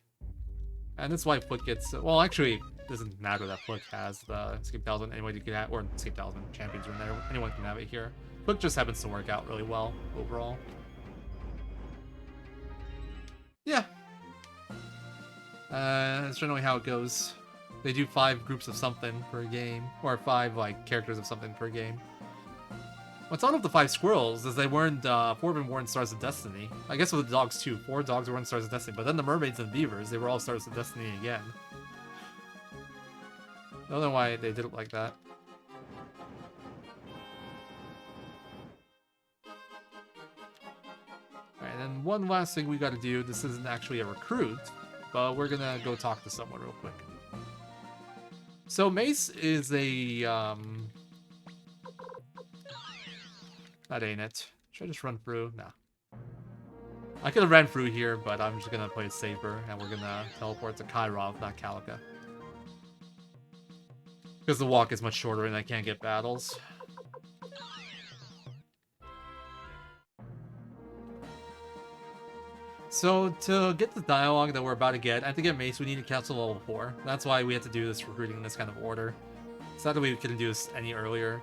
And that's why Foot gets... Well, actually, doesn't matter that Flick has the Escape Talisman. Anyone you can have, or Escape Talisman champions are in there. Anyone can have it here. Flick just happens to work out really well overall. Yeah. That's generally how it goes. They do 5 groups of something per game, or 5 like characters of something per game. What's on with the 5 squirrels is they weren't 4 of them weren't Stars of Destiny. I guess with the dogs too. 4 dogs weren't Stars of Destiny, but then the mermaids and beavers, they were all Stars of Destiny again. I don't know why they did it like that. Alright, and one last thing we gotta do. This isn't actually a recruit, but we're gonna go talk to someone real quick. So Mace is a that ain't it. Should I just run through? Nah. I could have ran through here, but I'm just gonna play it safer, and we're gonna teleport to Kairov, not Kalika. Because the walk is much shorter and I can't get battles. So, to get the dialogue that we're about to get, I have to get Mace, we need to cancel level 4. That's why we have to do this recruiting in this kind of order. Sadly, we couldn't do this any earlier.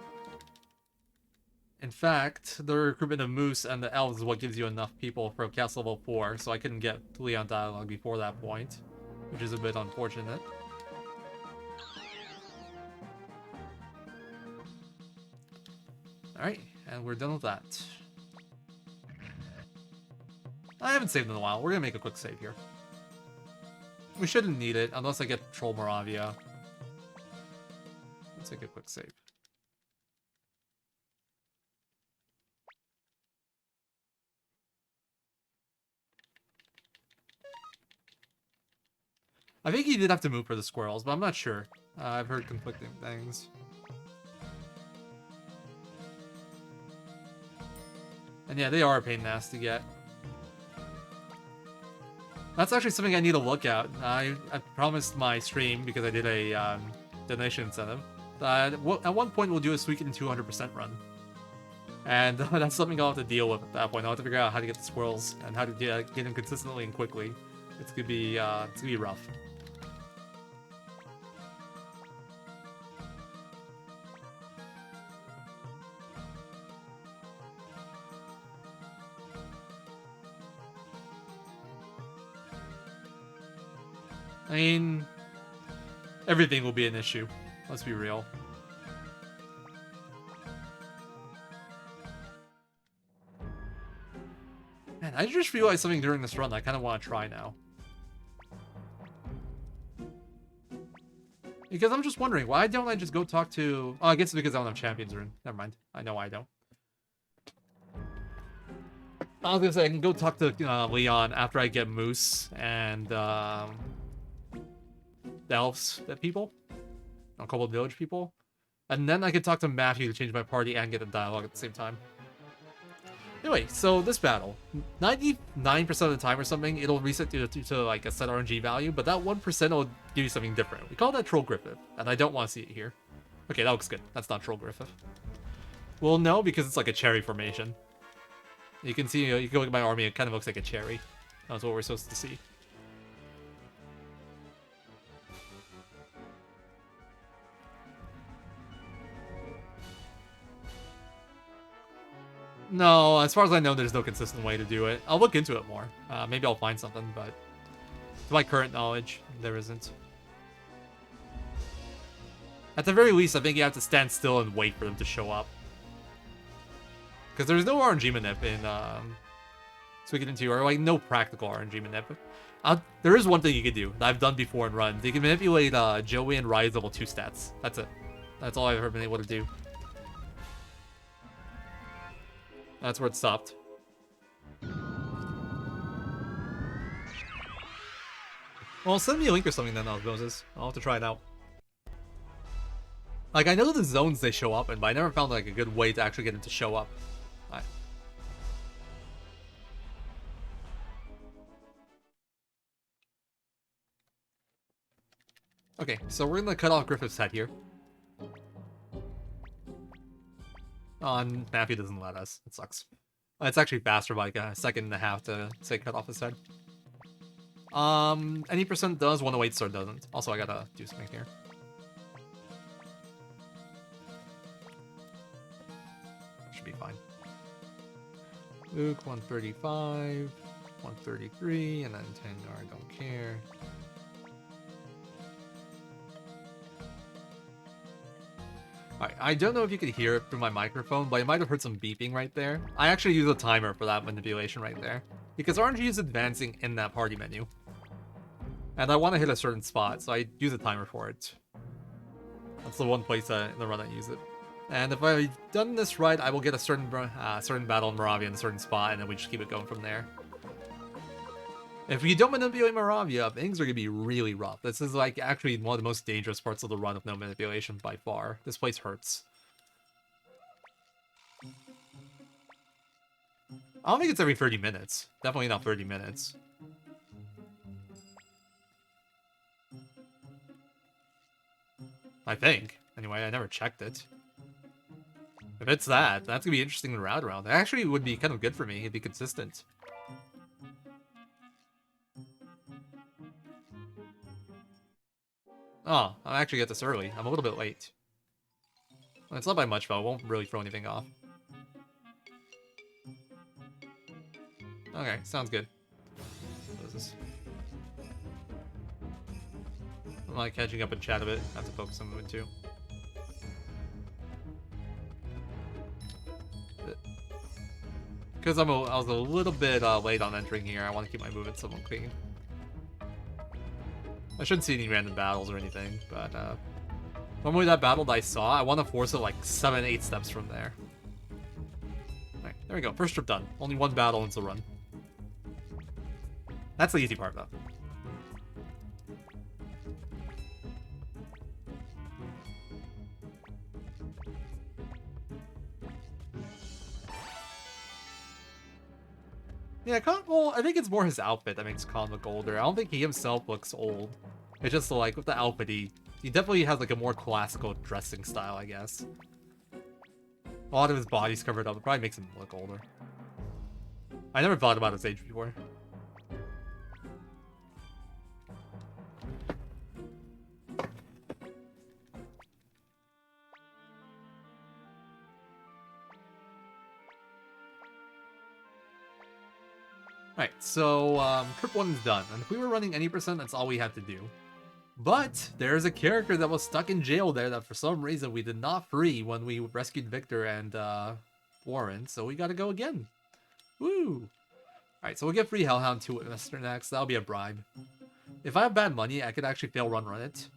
In fact, the recruitment of Moose and the Elves is what gives you enough people for Castle Level 4, so I couldn't get Leon dialogue before that point, which is a bit unfortunate. Alright, and we're done with that. I haven't saved in a while. We're gonna make a quick save here. We shouldn't need it, unless I get Troll Moravia. Let's take a quick save. I think he did have to move for the squirrels, but I'm not sure. I've heard conflicting things. And yeah, they are a pain in the ass to get. That's actually something I need to look at. I promised my stream, because I did a donation incentive, that at one point we'll do a Suikoden 200% run. And that's something I'll have to deal with at that point. I'll have to figure out how to get the squirrels and how to get them consistently and quickly. It's gonna be rough. I mean, everything will be an issue. Let's be real. Man, I just realized something during this run that I kind of want to try now. Because I'm just wondering, why don't I just go talk to... Oh, I guess it's because I don't have Champions Rune. Never mind. I know I don't. I was gonna say, I can go talk to Leon after I get Moose and the Elves people. Cobalt Village people. And then I could talk to Matthew to change my party and get a dialogue at the same time. Anyway, so this battle, 99% of the time or something, it'll reset to like a set RNG value, but that 1% will give you something different. We call that Troll Griffith, and I don't want to see it here. Okay, that looks good. That's not Troll Griffith. Well, no, because it's like a cherry formation. You can see, you can look at my army, it kind of looks like a cherry. That's what we're supposed to see. No, as far as I know, there's no consistent way to do it. I'll look into it more. Maybe I'll find something, but to my current knowledge, there isn't. At the very least, I think you have to stand still and wait for them to show up. Because there's no RNG manip in Suikoden 2, or like no practical RNG manip. There is one thing you can do that I've done before in runs. You can manipulate Joey and Rai's level 2 stats. That's it. That's all I've ever been able to do. That's where it stopped. Well, send me a link or something then, Moses. I'll have to try it out. Like, I know the zones they show up in, but I never found like a good way to actually get them to show up. Alright. Okay, so we're gonna cut off Griffith's head here. Oh, and Matthew doesn't let us. It sucks. It's actually faster by like a second and a half to say cut off his head. Any percent does, 108 star doesn't. Also, I gotta do something here. Should be fine. Luke, 135, 133, and then 10 yard, don't care. Alright, I don't know if you could hear it through my microphone, but I might have heard some beeping right there. I actually use a timer for that manipulation right there, because RNG is advancing in that party menu. And I want to hit a certain spot, so I use a timer for it. That's the one place in the run I use it. And if I've done this right, I will get a certain battle in Moravia in a certain spot, and then we just keep it going from there. If you don't manipulate Moravia, things are going to be really rough. This is like actually one of the most dangerous parts of the run of no manipulation by far. This place hurts. I don't think it's every 30 minutes. Definitely not 30 minutes. I think. Anyway, I never checked it. If it's that, that's gonna be interesting to route around. It actually would be kind of good for me. It'd be consistent. Oh, I actually get this early. I'm a little bit late. Well, it's not by much, though. It won't really throw anything off. Okay, sounds good. What is this? I'm like catching up in chat a bit. I have to focus on moving too. Because I was a little bit late on entering here, I want to keep my movement somewhat clean. I shouldn't see any random battles or anything, but normally that battle that I saw, I want to force it like 7-8 steps from there. Alright, there we go. First trip done. Only one battle into the run. That's the easy part, though. Yeah, well, I think it's more his outfit that makes Khan look older. I don't think he himself looks old. It's just like, with the outfit, he definitely has like a more classical dressing style, I guess. A lot of his body's covered up. It probably makes him look older. I never thought about his age before. Right, so trip 1 is done, and if we were running any percent, that's all we had to do. But there's a character that was stuck in jail there that for some reason we did not free when we rescued Victor and Warren, so we gotta go again. Woo! Alright, so we'll get free Hellhound 2 at Western next. That'll be a bribe. If I have bad money, I could actually fail run it.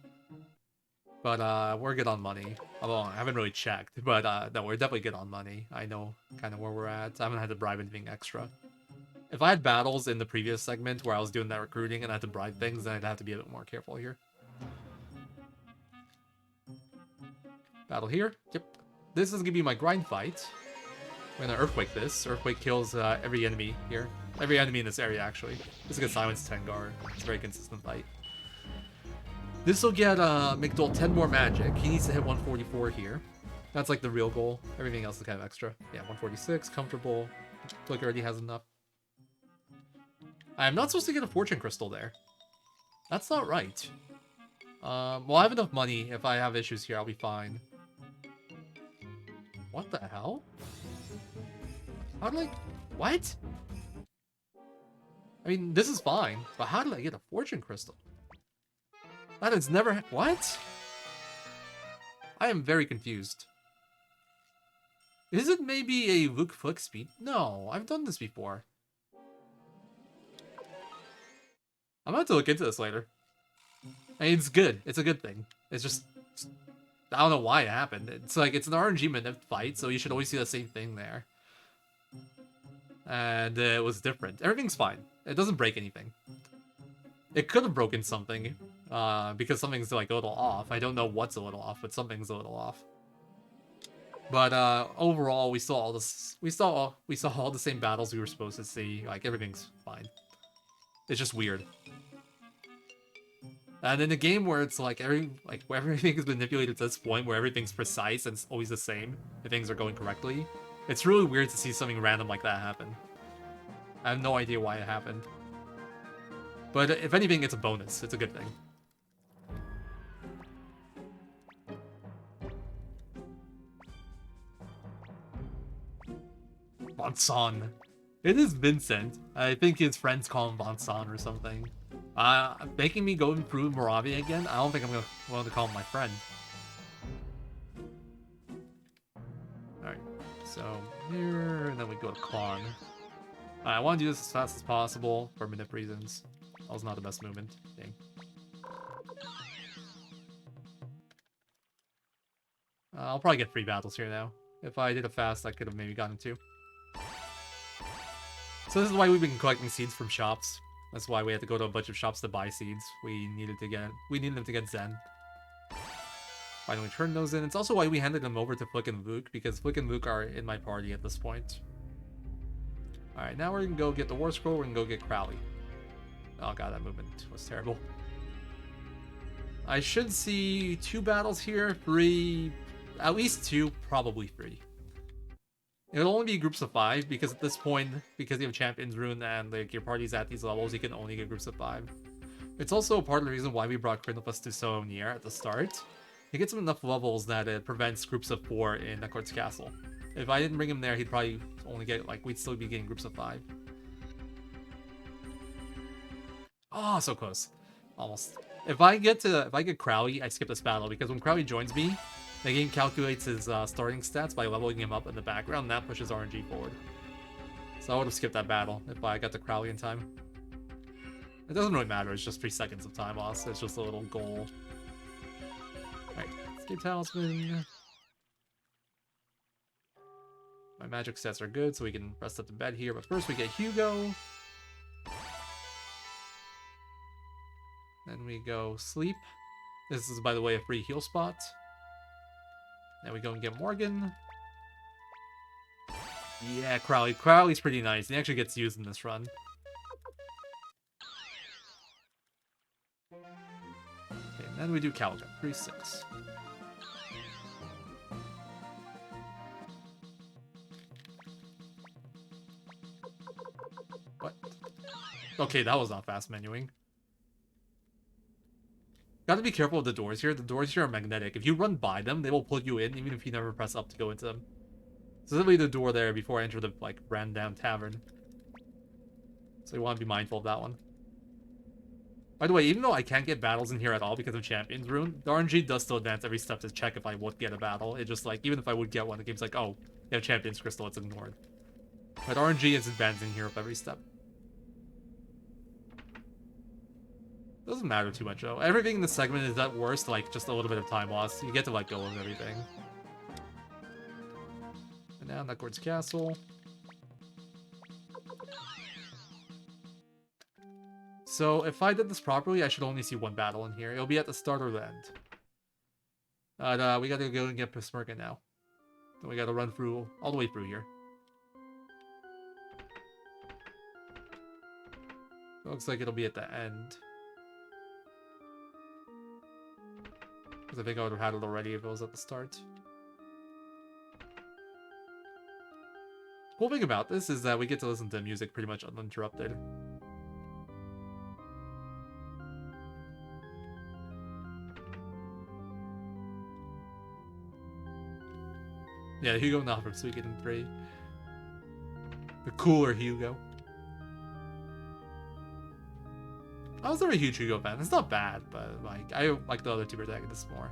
But we're good on money. Although I haven't really checked, but no, we're definitely good on money. I know kind of where we're at. I haven't had to bribe anything extra. If I had battles in the previous segment where I was doing that recruiting and I had to bribe things, then I'd have to be a bit more careful here. Battle here. Yep. This is gonna be my grind fight. We're gonna Earthquake this. Earthquake kills every enemy here. Every enemy in this area, actually. This is gonna silence Tengar. It's a very consistent fight. This will get McDowell 10 more magic. He needs to hit 144 here. That's like the real goal. Everything else is kind of extra. Yeah, 146, comfortable. Click already has enough. I'm not supposed to get a fortune crystal there. That's not right. Well, I have enough money. If I have issues here, I'll be fine. What the hell? How did I... What? I mean, this is fine, but how did I get a fortune crystal? That has never... What? I am very confused. Is it maybe a Luke Flick speed? No, I've done this before. I'm about to look into this later. I mean, it's good. It's a good thing. It's just... I don't know why it happened. It's like, it's an RNG manip fight, so you should always see the same thing there. And it was different. Everything's fine. It doesn't break anything. It could have broken something, because something's like a little off. I don't know what's a little off, but something's a little off. But overall, we saw all this. We saw all the same battles we were supposed to see. Like, everything's fine. It's just weird. And in a game where it's like where everything is manipulated to this point, where everything's precise and it's always the same, if things are going correctly, it's really weird to see something random like that happen. I have no idea why it happened. But if anything, it's a bonus. It's a good thing. Bonson. It is Vincent. I think his friends call him Bonson or something. Making me go through Moravia again? I don't think I'm gonna want to call him my friend. Alright, so here, and then we go to Klon. I want to do this as fast as possible for manip reasons. That was not the best movement. Dang. I'll probably get 3 battles here now. If I did it fast, I could have maybe gotten 2. So this is why we've been collecting seeds from shops. That's why we had to go to a bunch of shops to buy seeds. We needed them to get Zen. Why don't we turn those in? It's also why we handed them over to Flick and Luke, because Flick and Luke are in my party at this point. Alright, now we're gonna go get the War Scroll, we're gonna go get Crowley. Oh god, that movement was terrible. I should see 2 battles here, 3... At least 2, probably 3. It'll only be groups of 5, because at this point, because you have Champions Rune and like your party's at these levels, you can only get groups of 5. It's also part of the reason why we brought Krinoplus to so near at the start. He gets him enough levels that it prevents groups of 4 in Neckwart's Castle. If I didn't bring him there, he'd probably only get, like, we'd still be getting groups of 5. Oh, so close. Almost. If I get Crowley, I skip this battle, because when Crowley joins me, the game calculates his starting stats by leveling him up in the background, and that pushes RNG forward. So I would have skipped that battle if I got to Crowley in time. It doesn't really matter, it's just 3 seconds of time loss, it's just a little goal. Alright, Escape Talisman. My magic stats are good, so we can rest up to bed here, but first we get Hugo. Then we go Sleep. This is, by the way, a free heal spot. Then we go and get Morgan. Yeah, Crowley. Crowley's pretty nice. He actually gets used in this run. Okay, and then we do Calicut. 3-6. What? Okay, that was not fast menuing. Gotta be careful with the doors here. The doors here are magnetic. If you run by them, they will pull you in, even if you never press up to go into them. Specifically the door there before I enter the, like, ran down tavern. So you want to be mindful of that one. By the way, even though I can't get battles in here at all because of Champions Rune, the RNG does still advance every step to check if I would get a battle. It just, like, even if I would get one, the game's like, oh, you have Champions Crystal, it's ignored. But RNG is advancing here with every step. Doesn't matter too much, though. Everything in this segment is at worst, like, just a little bit of time loss. You get to let go of everything. And now, Neckwart's Castle. So, if I did this properly, I should only see 1 battle in here. It'll be at the start or the end. We gotta go and get Pismirka now. Then we gotta run through, all the way through here. Looks like it'll be at the end. Because I think I would have had it already if it was at the start. Cool thing about this is that we get to listen to music pretty much uninterrupted. Yeah, Hugo not from Suikoden 3. The cooler Hugo. I was never a huge Hugo fan. It's not bad, but like I like the other 2 protagonists more.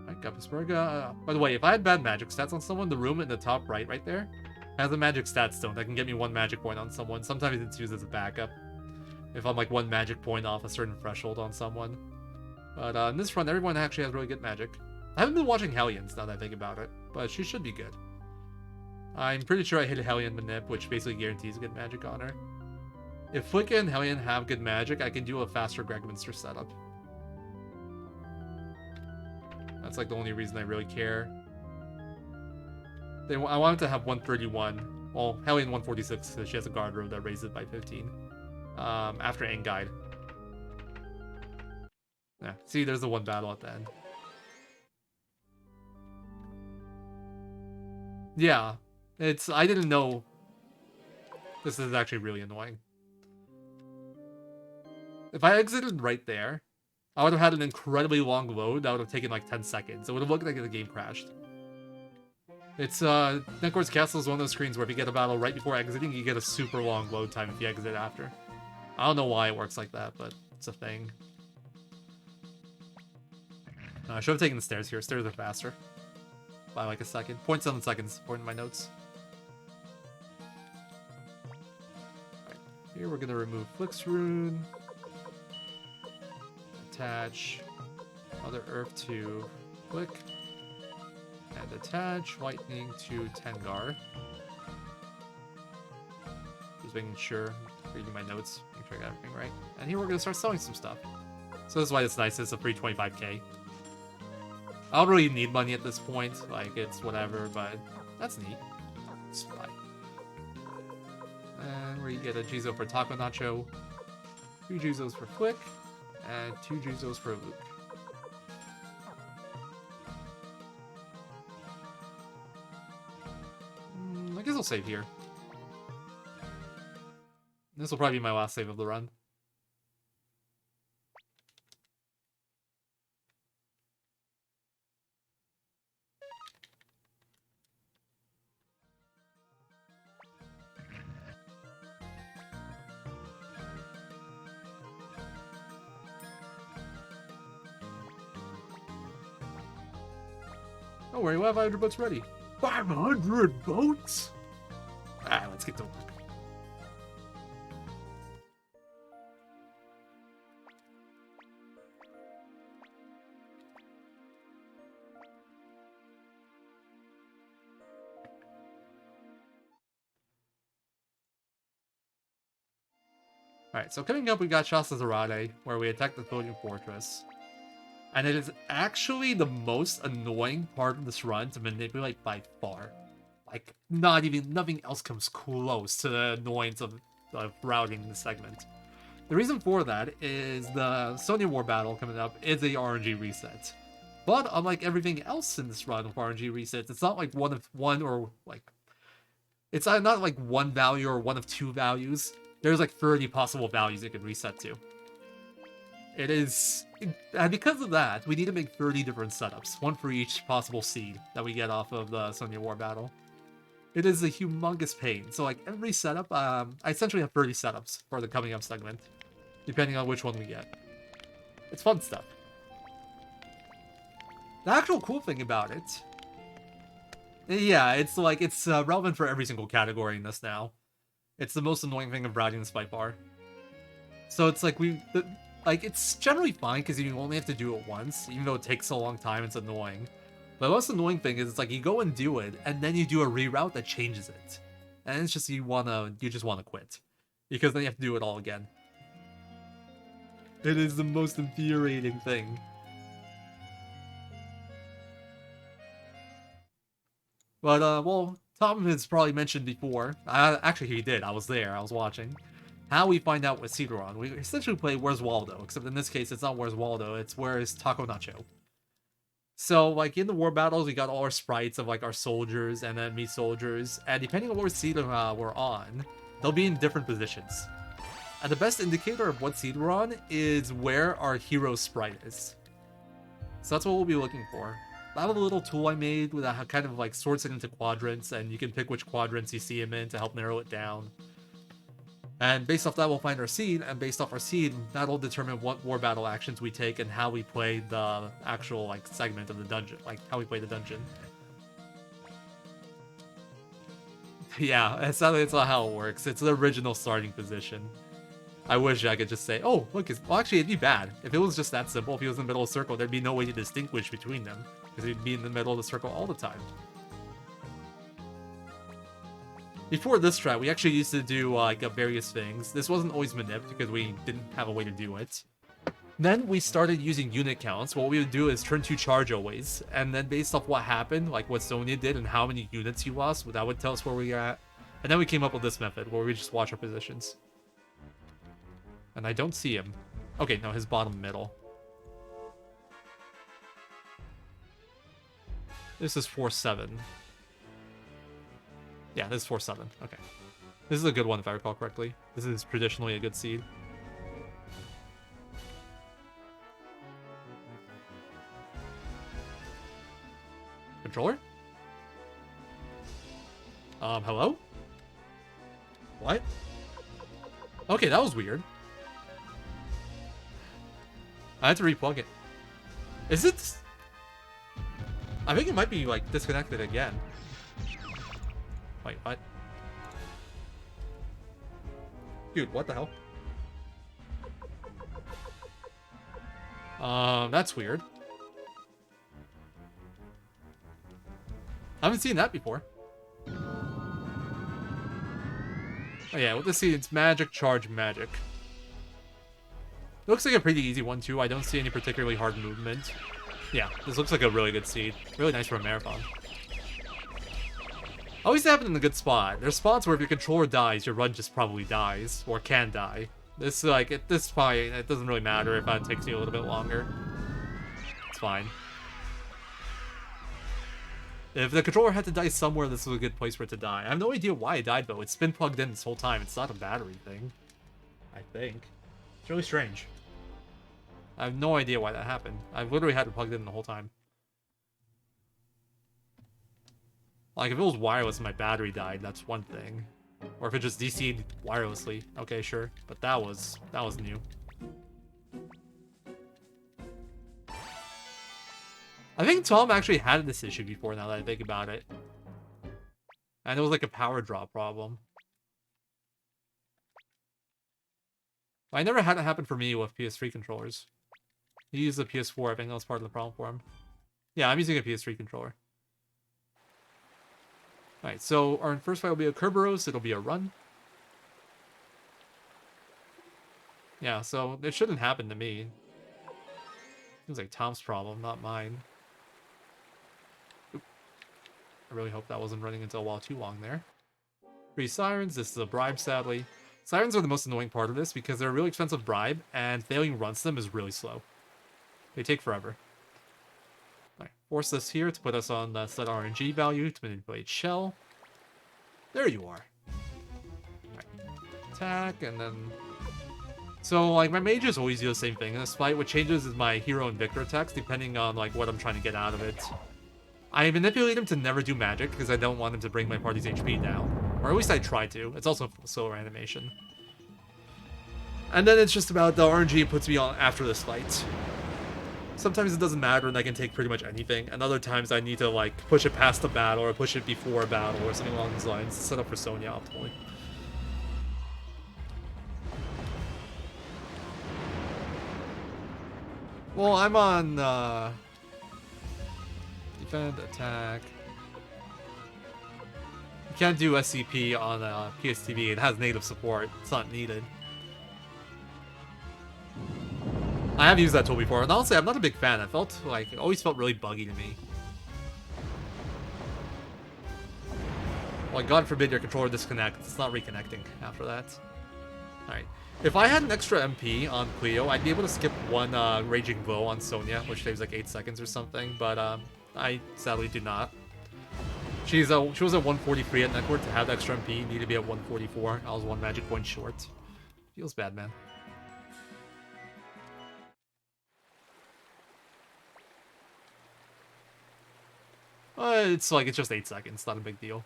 Alright, got Pismirka. By the way, if I had bad magic stats on someone, the room in the top right there has a magic stat stone that can get me 1 magic point on someone. Sometimes it's used as a backup if I'm like 1 magic point off a certain threshold on someone. But in this run, everyone actually has really good magic. I haven't been watching Hellions now that I think about it, but she should be good. I'm pretty sure I hit Hellion Manip, which basically guarantees good magic on her. If Flick and Hellion have good magic, I can do a faster Gregminster setup. That's like the only reason I really care. I wanted to have 131. Well, Hellion 146 because she has a guard robe that raises it by 15. After Enguide. Yeah, see, there's the 1 battle at the end. Yeah, I didn't know. This is actually really annoying. If I exited right there, I would have had an incredibly long load that would have taken like 10 seconds. It would have looked like the game crashed. It's, Neckor's Castle is one of those screens where if you get a battle right before exiting, you get a super long load time if you exit after. I don't know why it works like that, but it's a thing. No, I should have taken the stairs here. Stairs are faster. By like a second. 0.7 seconds, according to my notes. Right. Here we're gonna remove Flick's Rune. Attach Mother Earth to Flick. And attach Lightning to Tengar. Just making sure, reading my notes, make sure I got everything right. And here we're gonna start selling some stuff. So this is why it's nice, it's a free 25k. I don't really need money at this point, like, it's whatever, but that's neat. It's fine. And where you get a Jizo for Taco Nacho, 2 Jizos for Flick, and 2 Jizos for Luke. I guess I'll save here. This will probably be my last save of the run. Don't worry, we'll have 500 boats ready. 500 boats? Alright, let's get to work. Alright, so coming up we got Shasta Zarate, where we attack the floating fortress. And it is actually the most annoying part of this run to manipulate by far. Like, nothing else comes close to the annoyance of routing this segment. The reason for that is the Sonya War battle coming up is a RNG reset. But unlike everything else in this run of RNG resets, it's not like one or like... It's not like one value or one of 2 values. There's like 30 possible values it can reset to. It is... And because of that, we need to make 30 different setups, one for each possible seed that we get off of the Sonya War battle. It is a humongous pain. So like every setup, I essentially have 30 setups for the coming up segment, depending on which one we get. It's fun stuff. The actual cool thing about it... Yeah, it's like, it's relevant for every single category in this now. It's the most annoying thing of routing the spike bar. So it's like it's generally fine because you only have to do it once, even though it takes a long time, it's annoying. But the most annoying thing is it's like you go and do it, and then you do a reroute that changes it. And it's just you just wanna quit. Because then you have to do it all again. It is the most infuriating thing. But, well, Tom has probably mentioned before, actually he did, I was there, I was watching, how we find out with Z3R01337. We essentially play Where's Waldo, except in this case it's not Where's Waldo, it's Where's Taco Nacho. So, like, in the war battles, we got all our sprites of, like, our soldiers and enemy soldiers, and depending on what seed we're on, they'll be in different positions. And the best indicator of what seed we're on is where our hero sprite is. So that's what we'll be looking for. I have a little tool I made that kind of like sorts it into quadrants, and you can pick which quadrants you see him in to help narrow it down. And based off that, we'll find our seed, and based off our seed, that'll determine what war battle actions we take and how we play the actual like segment of the dungeon, like how we play the dungeon. Yeah, it's not how it works. It's the original starting position. I wish I could just say, oh, look, well, actually, it'd be bad. If it was just that simple, if he was in the middle of the circle, there'd be no way to distinguish between them, because he'd be in the middle of the circle all the time. Before this strat, we actually used to do, like, various things. This wasn't always manip, because we didn't have a way to do it. Then we started using unit counts. What we would do is turn to charge always, and then based off what happened, like what Sonya did and how many units you lost, that would tell us where we were at. And then we came up with this method, where we just watch our positions. And I don't see him. Okay, no, his bottom middle. This is 4-7. Yeah, this is 4-7. Okay. This is a good one if I recall correctly. This is traditionally a good seed. Controller? Hello? What? Okay, that was weird. I had to replug it. Is it? I think it might be, like, disconnected again. Wait, what? Dude, what the hell? That's weird. I haven't seen that before. Oh yeah, with the seed, it's magic, charge, magic. It looks like a pretty easy one, too. I don't see any particularly hard movement. Yeah, this looks like a really good seed. Really nice for a marathon. Always happen in a good spot. There's spots where if your controller dies, your run just probably dies. Or can die. This, like, at this point, it doesn't really matter if it takes you a little bit longer. It's fine. If the controller had to die somewhere, this is a good place for it to die. I have no idea why it died, though. It's been plugged in this whole time. It's not a battery thing. I think. It's really strange. I have no idea why that happened. I've literally had it plugged in the whole time. Like, if it was wireless and my battery died, that's one thing. Or if it just DC'd wirelessly. Okay, sure. But that was new. I think Tom actually had this issue before, now that I think about it. And it was like a power draw problem. I never had it happen for me with PS3 controllers. He used a PS4, I think that was part of the problem for him. Yeah, I'm using a PS3 controller. Alright, so our first fight will be a Kerberos, it'll be a run. Yeah, so it shouldn't happen to me. Seems like Tom's problem, not mine. Oop. I really hope that wasn't running into a wall too long there. 3 Sirens, this is a bribe, sadly. Sirens are the most annoying part of this because they're a really expensive bribe, and failing runs them is really slow. They take forever. Alright, force this here to put us on the set RNG value to manipulate Shell. There you are. Right. Attack, and then... So, like, my mages always do the same thing in this fight. What changes is my hero and Victor attacks, depending on, like, what I'm trying to get out of it. I manipulate him to never do magic, because I don't want him to bring my party's HP down. Or at least I try to. It's also slower animation. And then it's just about the RNG it puts me on after this fight. Sometimes it doesn't matter and I can take pretty much anything, and other times I need to, like, push it past the battle or push it before a battle or something along those lines to set up for Sonya optimally. Well, I'm on, defend, attack. You can't do SCP on PSTV, it has native support, it's not needed. I have used that tool before, and honestly, I'm not a big fan. It always felt really buggy to me. Like, God forbid your controller disconnects. It's not reconnecting after that. Alright. If I had an extra MP on Cleo, I'd be able to skip one Raging Blow on Sonya, which saves like 8 seconds or something, but I sadly do not. She was at 143 at Network. To have the extra MP, need to be at 144. I was 1 magic point short. Feels bad, man. It's just 8 seconds, not a big deal.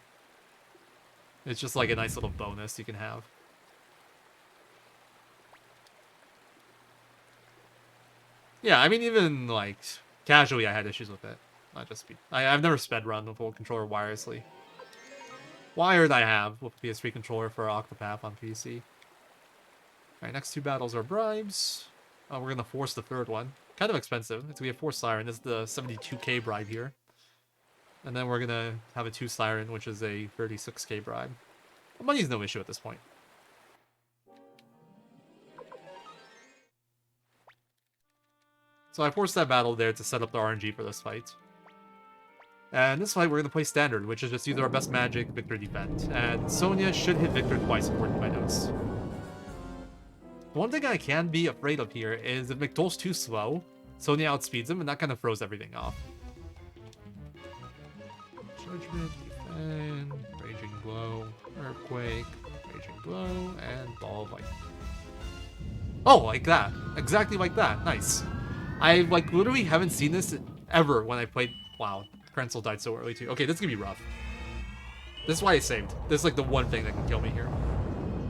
It's just like a nice little bonus you can have. Yeah, I mean, even, like, casually I had issues with it. Not just speed. I've never sped run with a controller wirelessly. Wired I have with the PS3 controller for Octopath on PC. Alright, next 2 battles are bribes. Oh, we're gonna force the 3rd one. Kind of expensive. It's gonna be a 4 Siren. This is the 72k bribe here. And then we're gonna have a 2 Siren, which is a 36k bribe. Well, money's no issue at this point. So I forced that battle there to set up the RNG for this fight. And this fight we're gonna play standard, which is just use our best magic, Victor defend. And Sonya should hit Victor twice according to my notes. The one thing I can be afraid of here is if McDull's too slow, Sonya outspeeds him, and that kind of throws everything off. Judgment, defend, Raging Blow, Earthquake, Raging Blow, and Ball of Lightning. Oh, like that. Exactly like that. Nice. I, like, literally haven't seen this ever when I played... Wow, Krenzel died so early, too. Okay, this is gonna be rough. This is why I saved. This is, like, the one thing that can kill me here.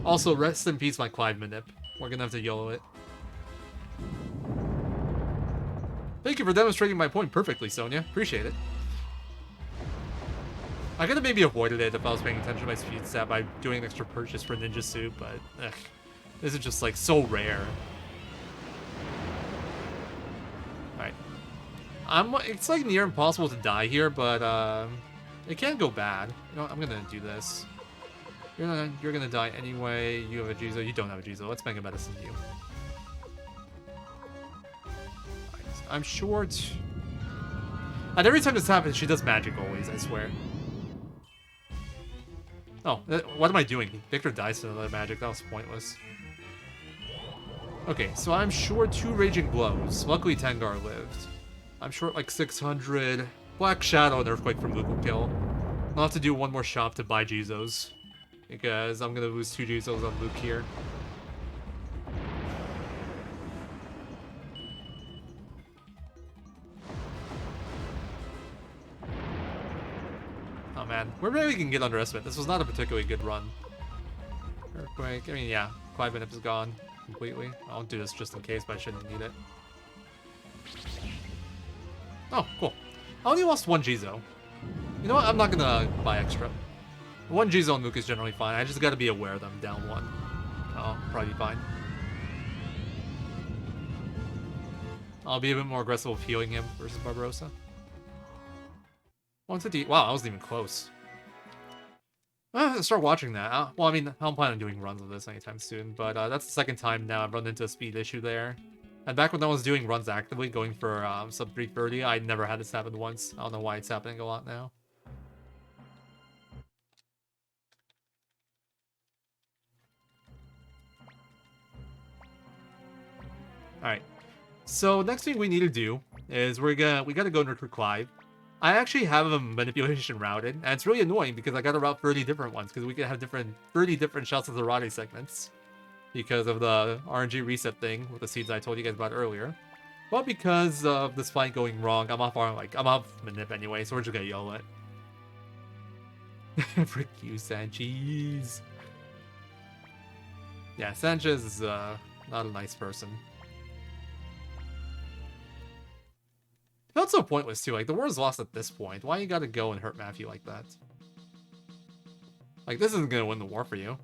Also, rest in peace, my Clive Manip. We're gonna have to YOLO it. Thank you for demonstrating my point perfectly, Sonia. Appreciate it. I could have maybe avoided it if I was paying attention to my speed stat by doing an extra purchase for Ninja Suit, but this is just like so rare. Alright. It's like near impossible to die here, but it can go bad. You know, I'm gonna do this. You're gonna die anyway. You have a Jizo. You don't have a Jizo. Let's Mega Medicine you. I'm short. And every time this happens, she does magic always, I swear. Oh, what am I doing? Victor dies to another magic. That was pointless. Okay, so I'm short 2 Raging Blows. Luckily, Tengar lived. I'm short like 600. Black Shadow and Earthquake from Luke will kill. I'll have to do one more shop to buy Jizos. Because I'm gonna lose 2 Jizos on Luke here. Oh man, we're really gonna get underestimated. This was not a particularly good run. Earthquake, I mean, yeah, Clive Manip is gone completely. I'll do this just in case, but I shouldn't need it. Oh, cool. I only lost 1 Jizo. You know what? I'm not gonna buy extra. 1 Jizo on Luke is generally fine. I just gotta be aware of them down 1. I'll probably be fine. I'll be a bit more aggressive with healing him versus Barbarossa. 150. Wow, I wasn't even close. Start watching that. Well, I mean, I don't plan on doing runs of this anytime soon, but that's the second time now I've run into a speed issue there. And back when I was doing runs actively, going for sub 330, I never had this happen once. I don't know why it's happening a lot now. Alright. So next thing we need to do is we gotta go and recruit Clive. I actually have a manipulation routed, and it's really annoying because I gotta route 30 different ones, because we can have 30 different Shouts of the Rade segments. Because of the RNG reset thing with the seeds I told you guys about earlier. But because of this fight going wrong, I'm off Manip anyway, so we're just gonna YOLO it. Frick you, Sanchez. Yeah, Sanchez is not a nice person. Felt so pointless too, like the war is lost at this point. Why you gotta go and hurt Matthew like that? Like, this isn't gonna win the war for you.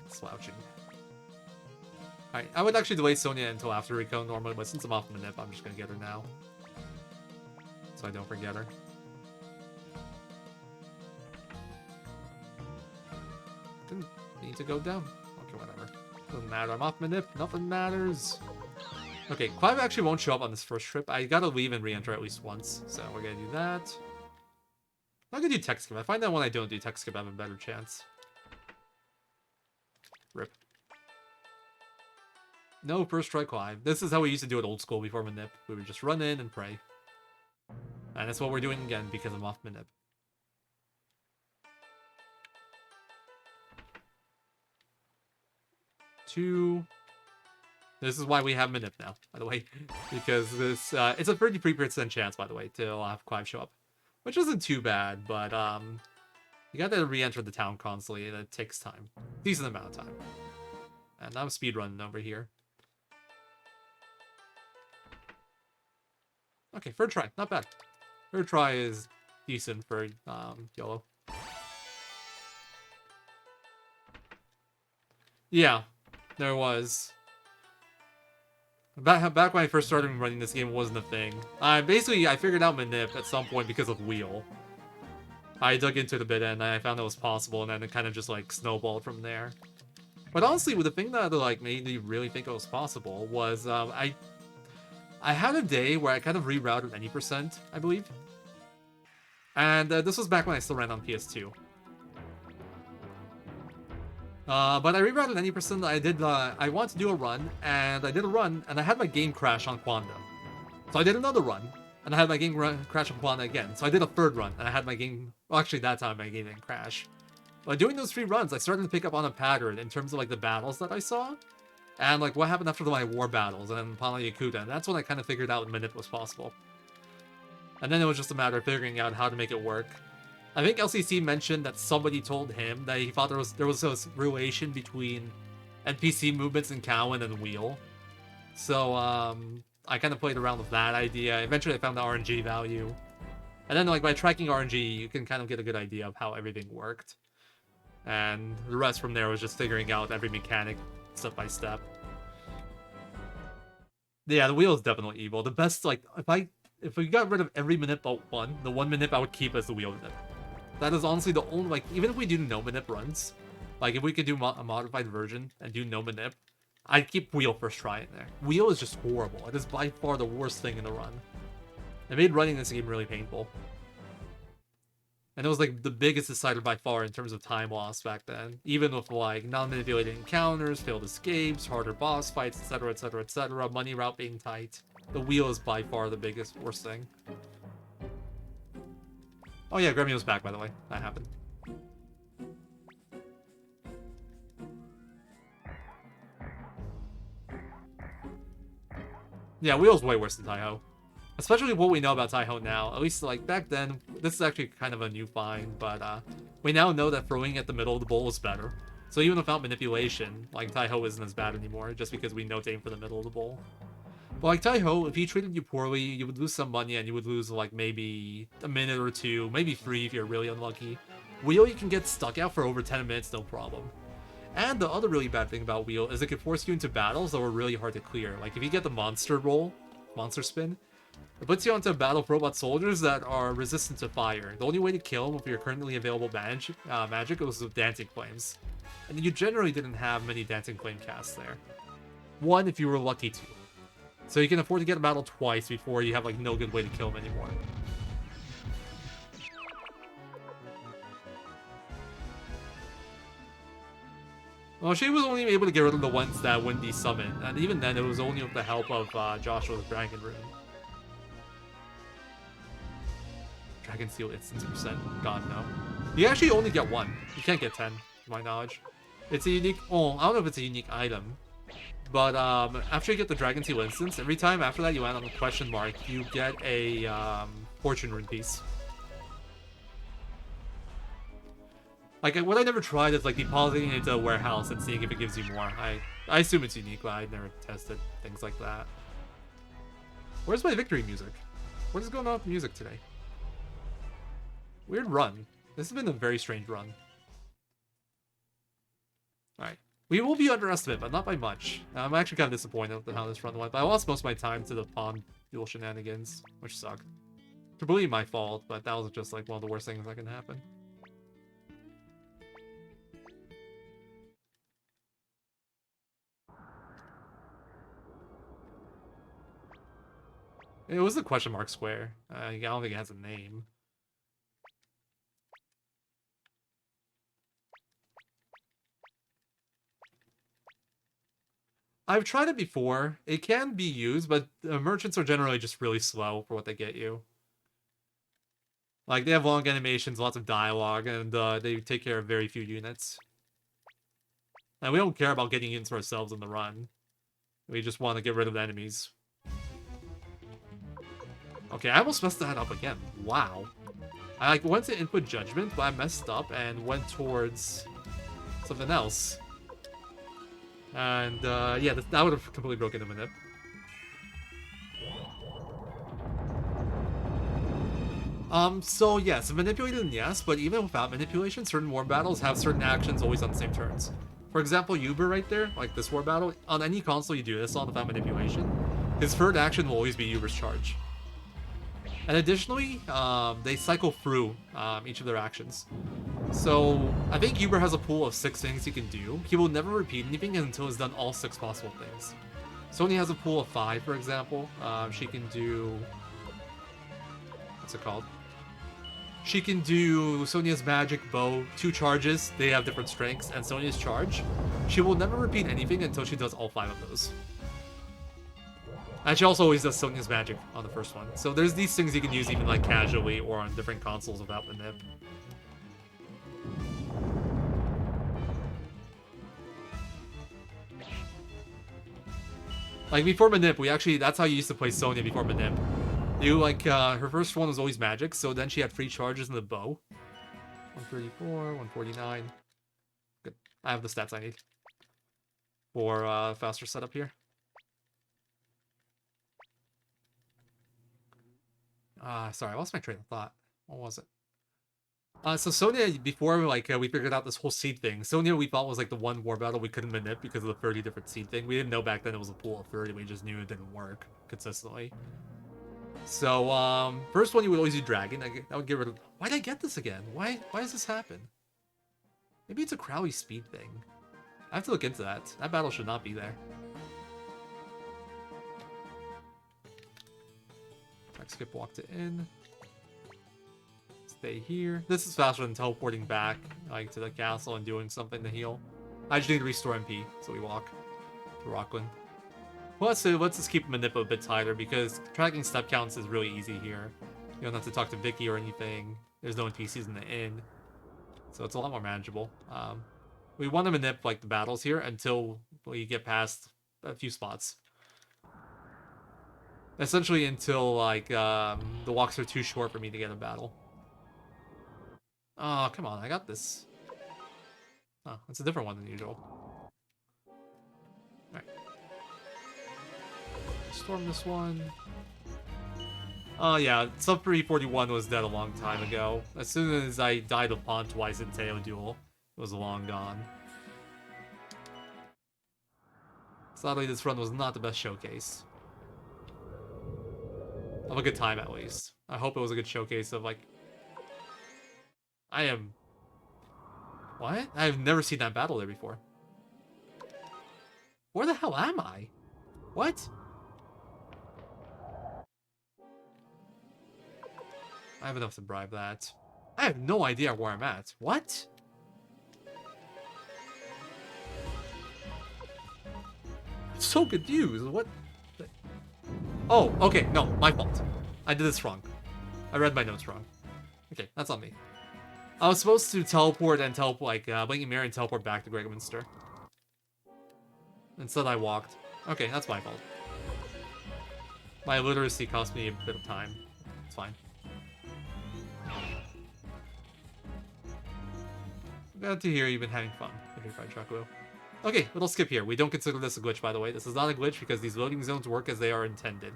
Slouching. Alright, I would actually delay Sonia until after Rico normally, but since I'm off Manip, I'm just gonna get her now. So I don't forget her. Didn't need to go down. Okay, whatever. Doesn't matter. I'm off Manip. Nothing matters. Okay, Clive actually won't show up on this first trip. I gotta leave and re-enter at least once. So we're gonna do that. I'm gonna do tech skip. I find that when I don't do tech skip, I have a better chance. Rip. No, first try Clive. This is how we used to do it old school before Manip. We would just run in and pray. And that's what we're doing again because I'm off Manip. Two. This is why we have Manip now, by the way. Because this, it's a 33% chance, by the way, to have Clive show up. Which isn't too bad, but, you gotta re-enter the town constantly, and it takes time. Decent amount of time. And I'm speedrunning over here. Okay, third try. Not bad. Third try is decent for YOLO. Yeah, there was. Back when I first started running this game, it wasn't a thing. Basically, I figured out Manip at some point because of Wheel. I dug into it a bit and I found it was possible, and then it kind of just like snowballed from there. But honestly, the thing that like made me really think it was possible was I had a day where I kind of rerouted any %, I believe. And this was back when I still ran on PS2. But I rerouted any %. I wanted to do a run, and I did a run, and I had my game crash on Quanda. So I did another run, and I had my game crash upon it again. So I did a third run, and I had my game... Well, actually, that time my game didn't crash. But doing those 3 runs, I started to pick up on a pattern in terms of, like, the battles that I saw. And, like, what happened after my war battles, and then upon Yakuta. And that's when I kind of figured out Manip was possible. And then it was just a matter of figuring out how to make it work. I think LCC mentioned that somebody told him that he thought there was a relation between NPC movements in Cowan and Wheel. So, I kind of played around with that idea. Eventually I found the RNG value. And then, like, by tracking RNG, you can kind of get a good idea of how everything worked. And the rest from there was just figuring out every mechanic step by step. Yeah, the wheel is definitely evil. The best, like, if we got rid of every Manip but one, the one Manip I would keep as the wheel Manip. That is honestly the only, like, even if we do no Manip runs, like, if we could do a modified version and do no Manip, I'd keep wheel first try in there. Wheel is just horrible. It is by far the worst thing in the run. It made running this game really painful. And it was, like, the biggest decider by far in terms of time loss back then. Even with, like, non-manipulated encounters, failed escapes, harder boss fights, etc, etc, etc, money route being tight. The wheel is by far the biggest, worst thing. Oh yeah, Gremmy was back, by the way. That happened. Yeah, wheel's way worse than Taiho. Especially what we know about Taiho now. At least, like, back then, this is actually kind of a new find, but we now know that throwing at the middle of the bowl is better. So even without manipulation, like, Taiho isn't as bad anymore, just because we know to aim for the middle of the bowl. But, like, Taiho, if he treated you poorly, you would lose some money, and you would lose, like, maybe a minute or 2, maybe 3 if you're really unlucky. Wheel, you can get stuck out for over 10 minutes, no problem. And the other really bad thing about Wheel is it can force you into battles that were really hard to clear. Like, if you get the monster roll, monster spin, it puts you onto a battle of robot soldiers that are resistant to fire. The only way to kill them with your currently available magic was with Dancing Flames. And you generally didn't have many Dancing Flame casts there. One, if you were lucky to. So you can afford to get a battle twice before you have, like, no good way to kill them anymore. Well, she was only able to get rid of the ones that wouldn't be summoned, and even then it was only with the help of Joshua's Dragon Rune. Dragon Seal instance percent? God, no. You actually only get 1. You can't get 10, to my knowledge. It's a unique... Oh, I don't know if it's a unique item. But after you get the Dragon Seal instance, every time after that you land on a question mark, you get a Fortune Rune piece. Like, what I never tried is, like, depositing it into a warehouse and seeing if it gives you more. I assume it's unique, but I never tested things like that. Where's my victory music? What is going on with music today? Weird run. This has been a very strange run. Alright. We will be underestimated, but not by much. I'm actually kind of disappointed with how this run went, but I lost most of my time to the pawn duel shenanigans, which suck. Completely my fault, but that was just, like, one of the worst things that can happen. It was the question mark square. I don't think it has a name. I've tried it before. It can be used, but the merchants are generally just really slow for what they get you. Like, they have long animations, lots of dialogue, and they take care of very few units. And we don't care about getting units for ourselves in the run. We just want to get rid of the enemies. Okay, I almost messed that up again. Wow. I, like, went to input judgment, but I messed up and went towards something else. And, yeah, that would have completely broken the Manip. So yes, manipulated, yes, but even without manipulation, certain war battles have certain actions always on the same turns. For example, Uber right there, like this war battle, on any console you do this on without manipulation, his third action will always be Uber's charge. And additionally, they cycle through each of their actions. So, I think Uber has a pool of 6 things he can do. He will never repeat anything until he's done all 6 possible things. Sony has a pool of 5, for example. She can do... What's it called? She can do Sonia's magic bow, 2 charges. They have different strengths. And Sonia's charge. She will never repeat anything until she does all 5 of those. And she also always does Sonia's magic on the first one. So there's these things you can use even like casually or on different consoles without manip. Like before manip, that's how you used to play Sonia before manip. You like her first one was always magic, so then she had free charges in the bow. 134, 149. Good. I have the stats I need for faster setup here. Sorry, I lost my train of thought. What was it? So Sonia, before like we figured out this whole seed thing, Sonia we thought was like the one war battle we couldn't manip because of the 30 different seed thing. We didn't know back then it was a pool of 30. We just knew it didn't work consistently. So first one you would always do dragon. I would get rid of. Why did I get this again? Why does this happen? Maybe it's a Crowley speed thing. I have to look into that. That battle should not be there. Skip walked it in. Stay here. This is faster than teleporting back, like to the castle and doing something to heal. I just need to restore MP, so we walk to Rockland. Let's just keep Manip a bit tighter because tracking step counts is really easy here. You don't have to talk to Vicky or anything. There's no NPCs in the inn, so it's a lot more manageable. We want to manip like the battles here until we get past a few spots. Essentially until, like, the walks are too short for me to get a battle. Oh, come on, I got this. Oh, it's a different one than usual. Alright. Storm this one. Oh, yeah, sub 341 was dead a long time ago. As soon as I died of Pawn twice in Teo Duel, it was long gone. Sadly, this run was not the best showcase. Of a good time, at least. I hope it was a good showcase of, like... What? I've never seen that battle there before. Where the hell am I? What? I have enough to bribe that. I have no idea where I'm at. What? I'm so confused. What? Oh, okay, no, my fault. I did this wrong. I read my notes wrong. Okay, that's on me. I was supposed to teleport and Blinking Mirror and teleport back to Gregminster. Instead, I walked. Okay, that's my fault. My illiteracy cost me a bit of time. It's fine. Glad to hear you've been having fun. Okay, little skip here. We don't consider this a glitch, by the way. This is not a glitch because these loading zones work as they are intended.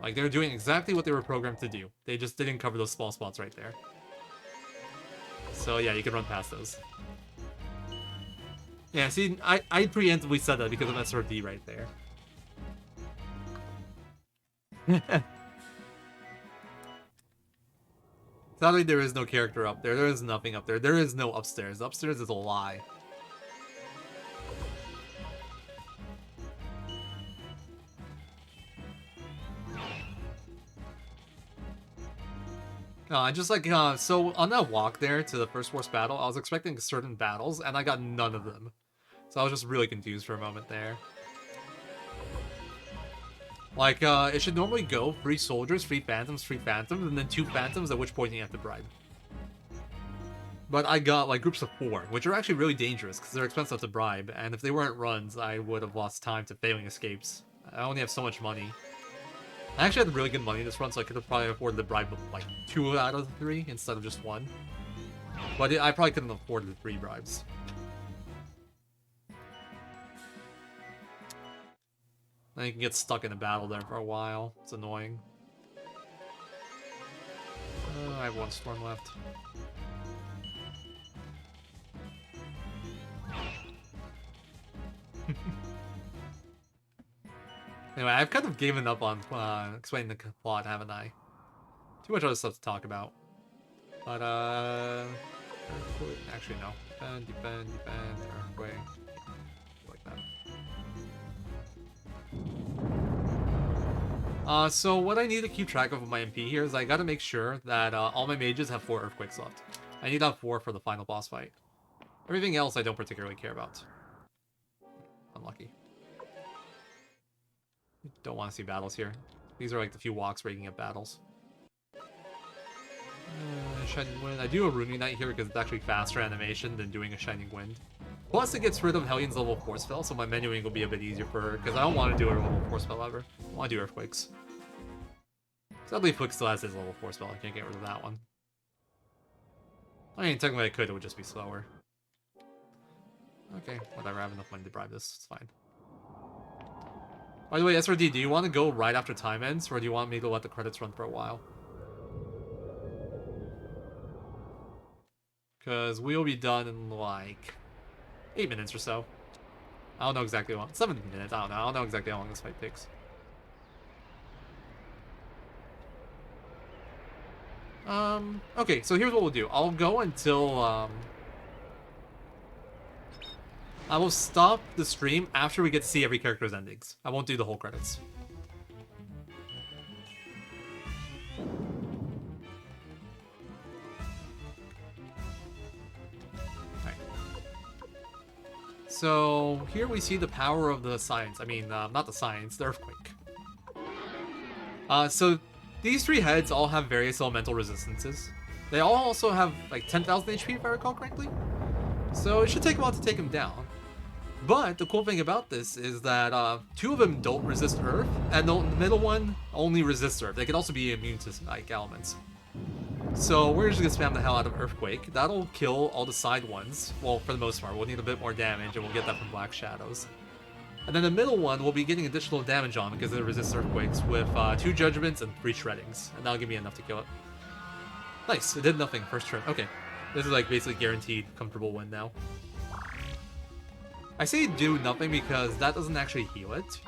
Like, they're doing exactly what they were programmed to do. They just didn't cover those small spots right there. So, yeah, you can run past those. Yeah, see, I preemptively said that because of SRD right there. Sadly, there is no character up there. There is nothing up there. There is no upstairs. Upstairs is a lie. Just like, so on that walk there to the first force battle, I was expecting certain battles, and I got none of them. So I was just really confused for a moment there. Like, it should normally go 3 soldiers, 3 phantoms, and then 2 phantoms, at which point you have to bribe. But I got, like, groups of 4, which are actually really dangerous, because they're expensive to bribe, and if they weren't runs, I would have lost time to failing escapes. I only have so much money. I actually had really good money this run, so I could have probably afforded to bribe, like, 2 out of the 3, instead of just 1. But I probably couldn't have afforded 3 bribes. Then you can get stuck in a battle there for a while. It's annoying. I have 1 storm left. Anyway, I've kind of given up on explaining the plot, haven't I? Too much other stuff to talk about. But, actually, no. Defend, earthquake. Like that. So what I need to keep track of with my MP here is I gotta make sure that all my mages have 4 earthquakes left. I need to have 4 for the final boss fight. Everything else I don't particularly care about. Unlucky. Don't want to see battles here. These are like the few walks where you can get battles. Shining Wind. I do a Rune Knight here because it's actually faster animation than doing a Shining Wind. Plus, it gets rid of Hellions level 4 spell, so my menuing will be a bit easier for her, because I don't want to do a level 4 spell ever. I want to do Earthquakes. Sadly, Flick still has his level 4 spell. I can't get rid of that one. I mean, technically I could, it would just be slower. Okay, whatever, I have enough money to bribe this, it's fine. By the way, SRD, do you want to go right after time ends, or do you want me to let the credits run for a while? Because we'll be done in like 8 minutes or so. I don't know exactly how long. 7 minutes, I don't know exactly how long this fight takes. Okay, so here's what we'll do. I'll go until, I will stop the stream after we get to see every character's endings. I won't do the whole credits. Alright. So, here we see the power of the science. I mean, not the science, the earthquake. So, these 3 heads all have various elemental resistances. They all also have, like, 10,000 HP, if I recall correctly. So, it should take a while to take them down. But the cool thing about this is that 2 of them don't resist Earth, and the middle one only resists Earth. They can also be immune to like elements. So we're just gonna spam the hell out of Earthquake. That'll kill all the side ones. Well, for the most part, we'll need a bit more damage, and we'll get that from Black Shadows. And then the middle one will be getting additional damage on because it resists Earthquakes with 2 Judgments and 3 Shreddings, and that'll give me enough to kill it. Nice, it did nothing first turn. Okay, this is like basically guaranteed comfortable win now. I say do nothing because that doesn't actually heal it.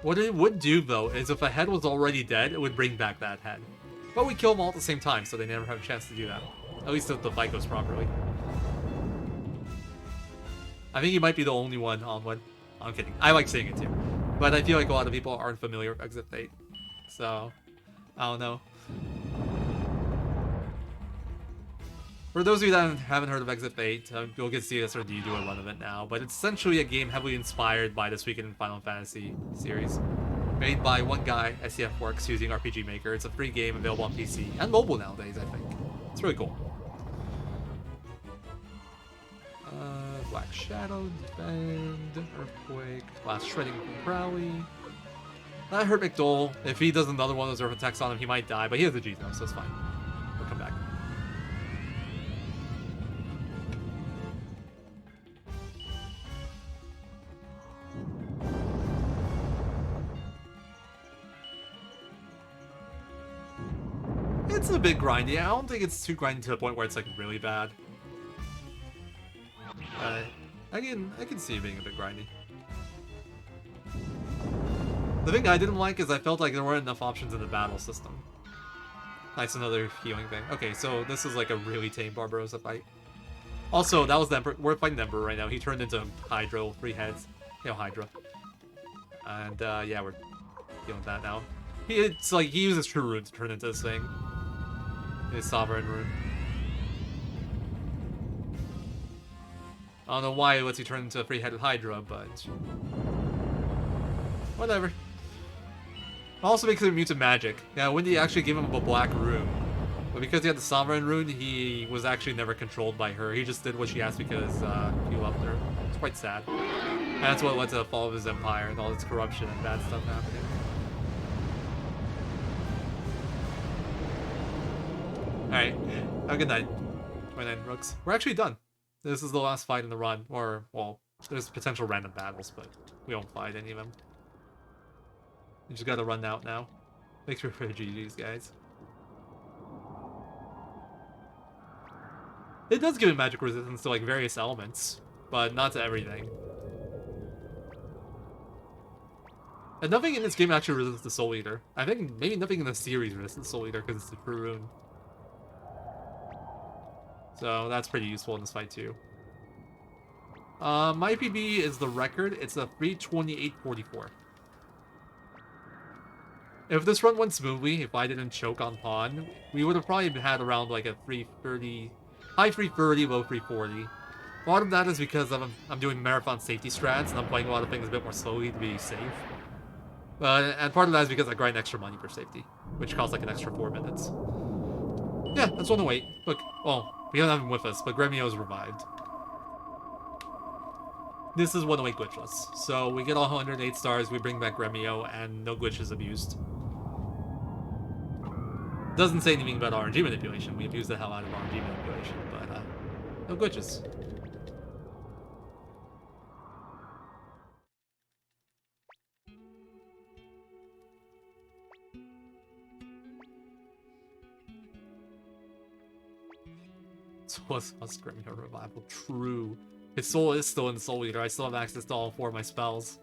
What it would do, though, is if a head was already dead, it would bring back that head. But we kill them all at the same time, so they never have a chance to do that. At least if the fight goes properly. I think you might be the only one on one. I'm kidding. I like saying it too. But I feel like a lot of people aren't familiar with Exit Fate. So, I don't know. For those of you that haven't heard of Exit Fate, you'll get CSRD do a run of it now, but it's essentially a game heavily inspired by the Suikoden Final Fantasy series. Made by one guy, SCF Works, using RPG Maker. It's a free game available on PC and mobile nowadays, I think. It's really cool. Black Shadow, Defend, Earthquake, last Shredding from Crowley. That hurt McDole. If he does another one of those Earth attacks on him, he might die, but he has a G though, so it's fine. We'll come back. It's a bit grindy. I don't think it's too grindy to the point where it's like really bad. I can see it being a bit grindy. The thing I didn't like is I felt like there weren't enough options in the battle system. That's another healing thing. Okay, so this is like a really tame Barbarossa fight. Also, that was the Emperor. We're fighting the Emperor right now. He turned into Hydra with 3 heads. You know, Hydra. And yeah, we're dealing with that now. It's like he uses True Rune to turn into this thing. His Sovereign Rune. I don't know why it lets you turn into a 3-headed Hydra, but whatever. Also makes him immune to magic. Yeah, Wendy actually gave him a black rune. But because he had the Sovereign Rune, he was actually never controlled by her. He just did what she asked because he loved her. It's quite sad. And that's what led to the fall of his empire and all its corruption and bad stuff happening. Alright, have a good night. 29 Rooks. We're actually done. This is the last fight in the run. Or, well, there's potential random battles, but we won't fight any of them. You just gotta run out now. Make sure for the GG's, guys. It does give it magic resistance to, like, various elements, but not to everything. And nothing in this game actually resists the Soul Eater. I think maybe nothing in the series resists the Soul Eater because it's the True Rune. So that's pretty useful in this fight too. My PB is the record. It's a 328.44. If this run went smoothly, if I didn't choke on pawn, we would have probably had around like a 330, high 330, low 340. Part of that is because I'm doing marathon safety strats, and I'm playing a lot of things a bit more slowly to be safe. And part of that is because I grind extra money for safety, which costs like an extra 4 minutes. Yeah, that's 108. Look, well, we don't have him with us, but Gremio is revived. This is 108 glitchless. So we get all 108 stars, we bring back Gremio, and no glitches abused. Doesn't say anything about RNG manipulation. We abuse the hell out of RNG manipulation, but no glitches. Plus Gremio revival. True. His soul is still in Soul Eater. I still have access to all 4 of my spells.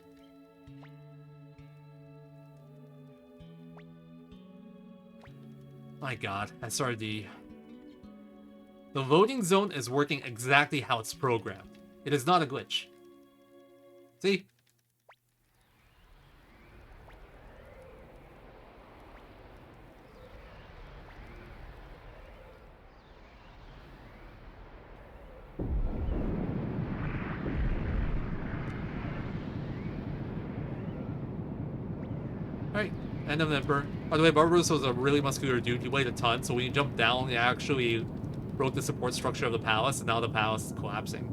My god, SRD. The loading zone is working exactly how it's programmed. It is not a glitch. See? Alright, end of Emperor. By the way, Barbarossa was a really muscular dude. He weighed a ton, so when you jump down, he actually broke the support structure of the palace, and now the palace is collapsing.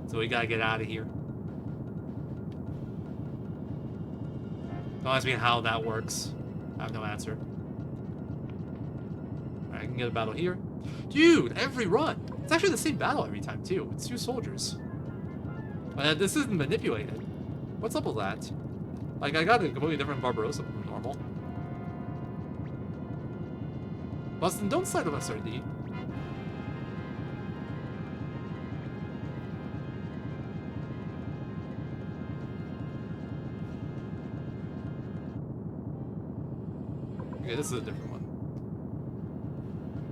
So we gotta get out of here. Don't ask me how that works. I have no answer. Alright, I can get a battle here. Dude, every run! It's actually the same battle every time, too. It's 2 soldiers. This isn't manipulated. What's up with that? Like, I got a completely different Barbarossa from normal. Boston, don't side with SRD. Okay, this is a different one.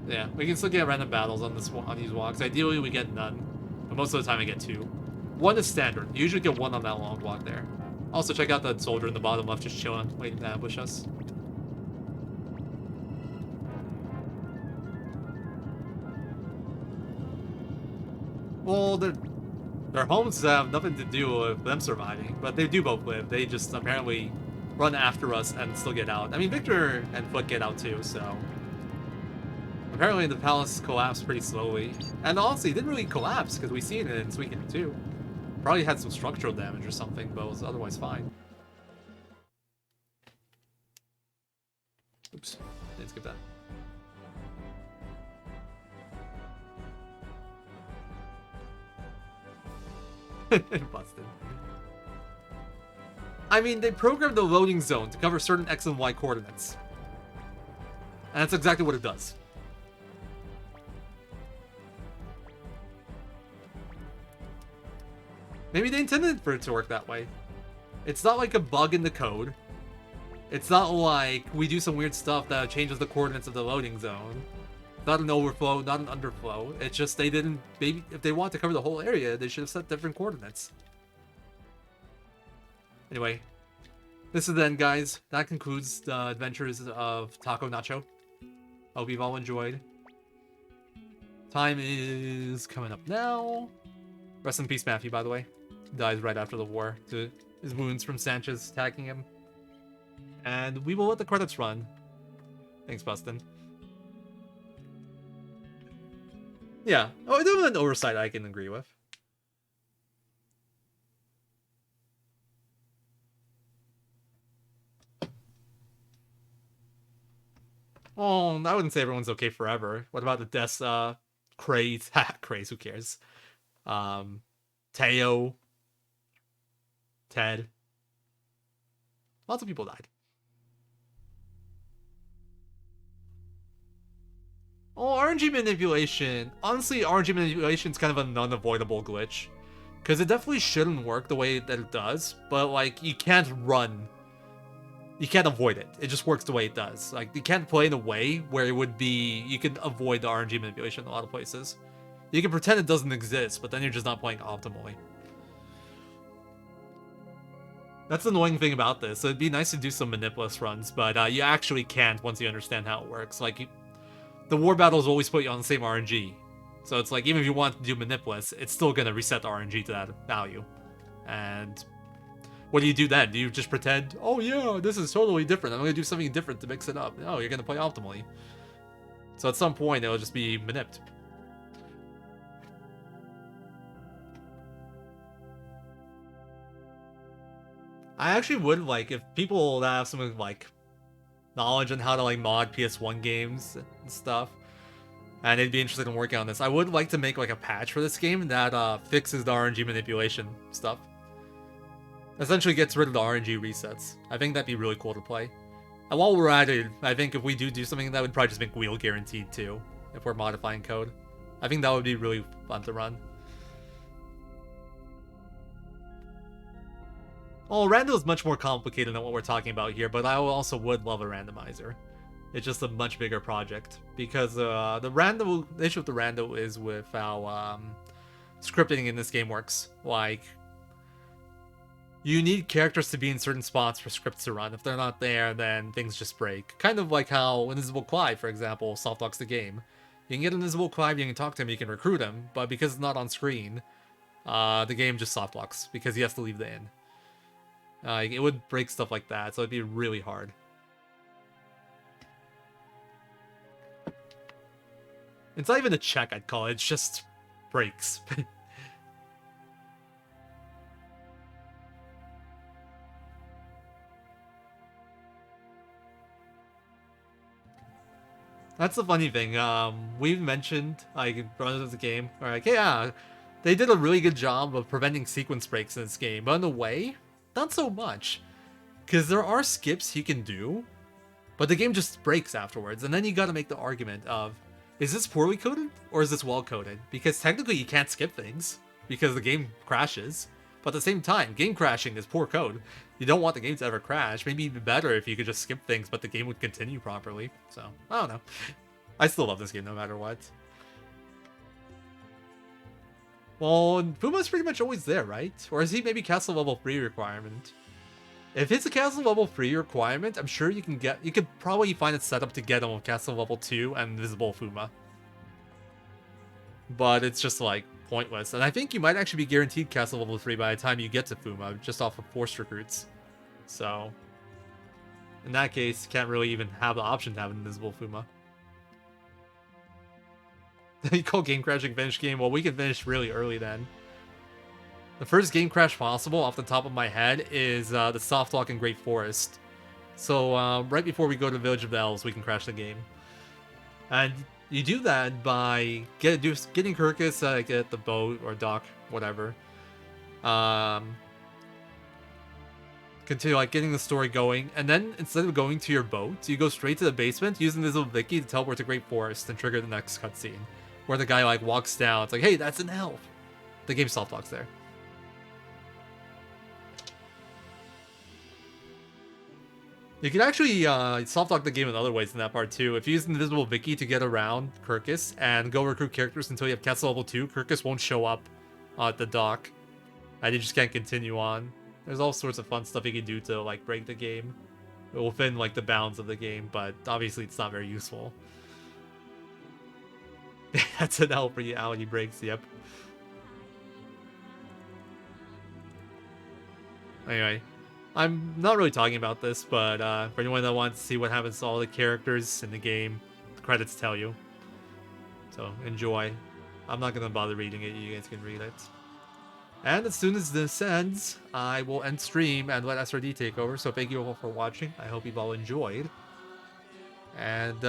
Yeah, we can still get random battles on these walks. Ideally, we get none, but most of the time I get 2. 1 is standard. You usually get 1 on that long walk there. Also, check out that soldier in the bottom left just chilling, waiting to ambush us. Well, their homes have nothing to do with them surviving, but they do both live. They just apparently run after us and still get out. I mean, Victor and Foot get out too, so... Apparently the palace collapsed pretty slowly. And honestly, it didn't really collapse, because we see it in Suikoden too. Probably had some structural damage or something, but was otherwise fine. Oops, didn't skip that. Busted. I mean, they programmed the loading zone to cover certain X and Y coordinates. And that's exactly what it does. Maybe they intended for it to work that way. It's not like a bug in the code. It's not like we do some weird stuff that changes the coordinates of the loading zone. Not an overflow, not an underflow. It's just they didn't... Maybe if they want to cover the whole area, they should have set different coordinates. Anyway, this is the end, guys. That concludes the adventures of Taco Nacho. Hope you've all enjoyed. Time is coming up now. Rest in peace, Matthew, by the way. Dies right after the war to his wounds from Sanchez attacking him. And we will let the credits run. Thanks, Bustin. Yeah. Oh, it was an oversight I can agree with. Oh, I wouldn't say everyone's okay forever. What about the deaths, Craze? Craze, who cares? Teo. Ted. Lots of people died. Oh, RNG manipulation. Honestly, RNG manipulation is kind of an unavoidable glitch. Because it definitely shouldn't work the way that it does. But, like, you can't run. You can't avoid it. It just works the way it does. Like, you can't play in a way where it would be... You can avoid the RNG manipulation in a lot of places. You can pretend it doesn't exist, but then you're just not playing optimally. That's the annoying thing about this. So it'd be nice to do some manipulous runs, but you actually can't once you understand how it works. Like, the war battles always put you on the same RNG. So it's like, even if you want to do Manipless, it's still gonna reset the RNG to that value. And what do you do then? Do you just pretend, oh yeah, this is totally different, I'm gonna do something different to mix it up? No, you're gonna play optimally. So at some point, it'll just be manipped. I actually would like, if people that have some like knowledge on how to like mod PS1 games and stuff, and they'd be interested in working on this, I would like to make like a patch for this game that fixes the RNG manipulation stuff. Essentially gets rid of the RNG resets. I think that'd be really cool to play. And while we're at it, I think if we do something, that would probably just make wheel guaranteed too, if we're modifying code. I think that would be really fun to run. Well, random is much more complicated than what we're talking about here, but I also would love a randomizer. It's just a much bigger project, because the issue with the rando is with how scripting in this game works. Like, you need characters to be in certain spots for scripts to run. If they're not there, then things just break. Kind of like how Invisible Clive, for example, softlocks the game. You can get Invisible Clive, you can talk to him, you can recruit him, but because it's not on screen, the game just softlocks, because he has to leave the inn. It would break stuff like that, so it'd be really hard. It's not even a check, I'd call it. It's just breaks. That's the funny thing. We've mentioned, like, runners of the game, are like, hey, yeah, they did a really good job of preventing sequence breaks in this game, but in a way, not so much. Because there are skips you can do, but the game just breaks afterwards, and then you gotta make the argument of, is this poorly coded, or is this well coded? Because technically you can't skip things, because the game crashes. But at the same time, game crashing is poor code. You don't want the game to ever crash. Maybe even better if you could just skip things, but the game would continue properly. So, I don't know. I still love this game no matter what. Well, Puma's pretty much always there, right? Or is he maybe castle level 3 requirement? If it's a castle level 3 requirement, I'm sure you could probably find it set up to get him with castle level 2 and Invisible Fuma. But it's just like pointless. And I think you might actually be guaranteed castle level 3 by the time you get to Fuma, just off of forced recruits. So, in that case, you can't really even have the option to have an Invisible Fuma. You call game crashing finish game? Well, we can finish really early then. The first game crash possible, off the top of my head, is the soft lock in Great Forest. So, right before we go to Village of the Elves, we can crash the game. And you do that by getting Kirkus at the boat or dock, whatever. Continue like getting the story going, and then instead of going to your boat, you go straight to the basement, using this little Vicky to teleport to Great Forest and trigger the next cutscene, where the guy like walks down. It's like, hey, that's an elf. The game soft locks there. You can actually softlock the game in other ways in that part too. If you use Invisible Vicky to get around Kirkus and go recruit characters until you have castle level 2, Kirkus won't show up at the dock. And you just can't continue on. There's all sorts of fun stuff you can do to like break the game within like the bounds of the game, but obviously it's not very useful. That's an L for reality breaks, yep. Anyway. I'm not really talking about this, but for anyone that wants to see what happens to all the characters in the game, the credits tell you. So, enjoy. I'm not going to bother reading it, you guys can read it. And as soon as this ends, I will end stream and let SRD take over, so thank you all for watching. I hope you've all enjoyed. And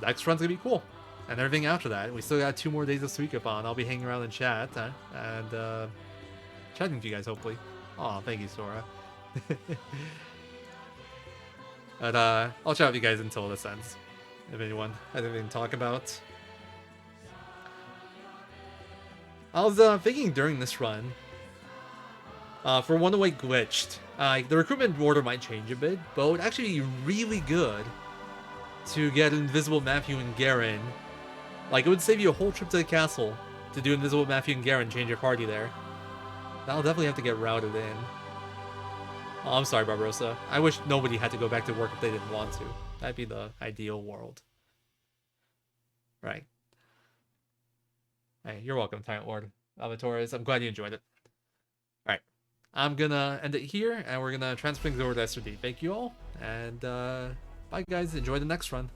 next run's going to be cool. And everything after that. We still got 2 more days of Suikothon. I'll be hanging around in chat and chatting with you guys, hopefully. Aw, thank you, Sora. But I'll chat with you guys until this ends. If anyone has anything to talk about. I was thinking during this run, for One Away Glitched, the recruitment order might change a bit, but it would actually be really good to get Invisible Matthew and Garen. Like, it would save you a whole trip to the castle to do Invisible Matthew and Garen, change your party there. That'll definitely have to get routed in. Oh, I'm sorry, Barbarossa. I wish nobody had to go back to work if they didn't want to. That'd be the ideal world. Right. Hey, you're welcome, Tyrant Lord Avatores. I'm glad you enjoyed it. Alright. I'm gonna end it here, and we're gonna transfer things over to SRD. Thank you all, and bye guys. Enjoy the next run.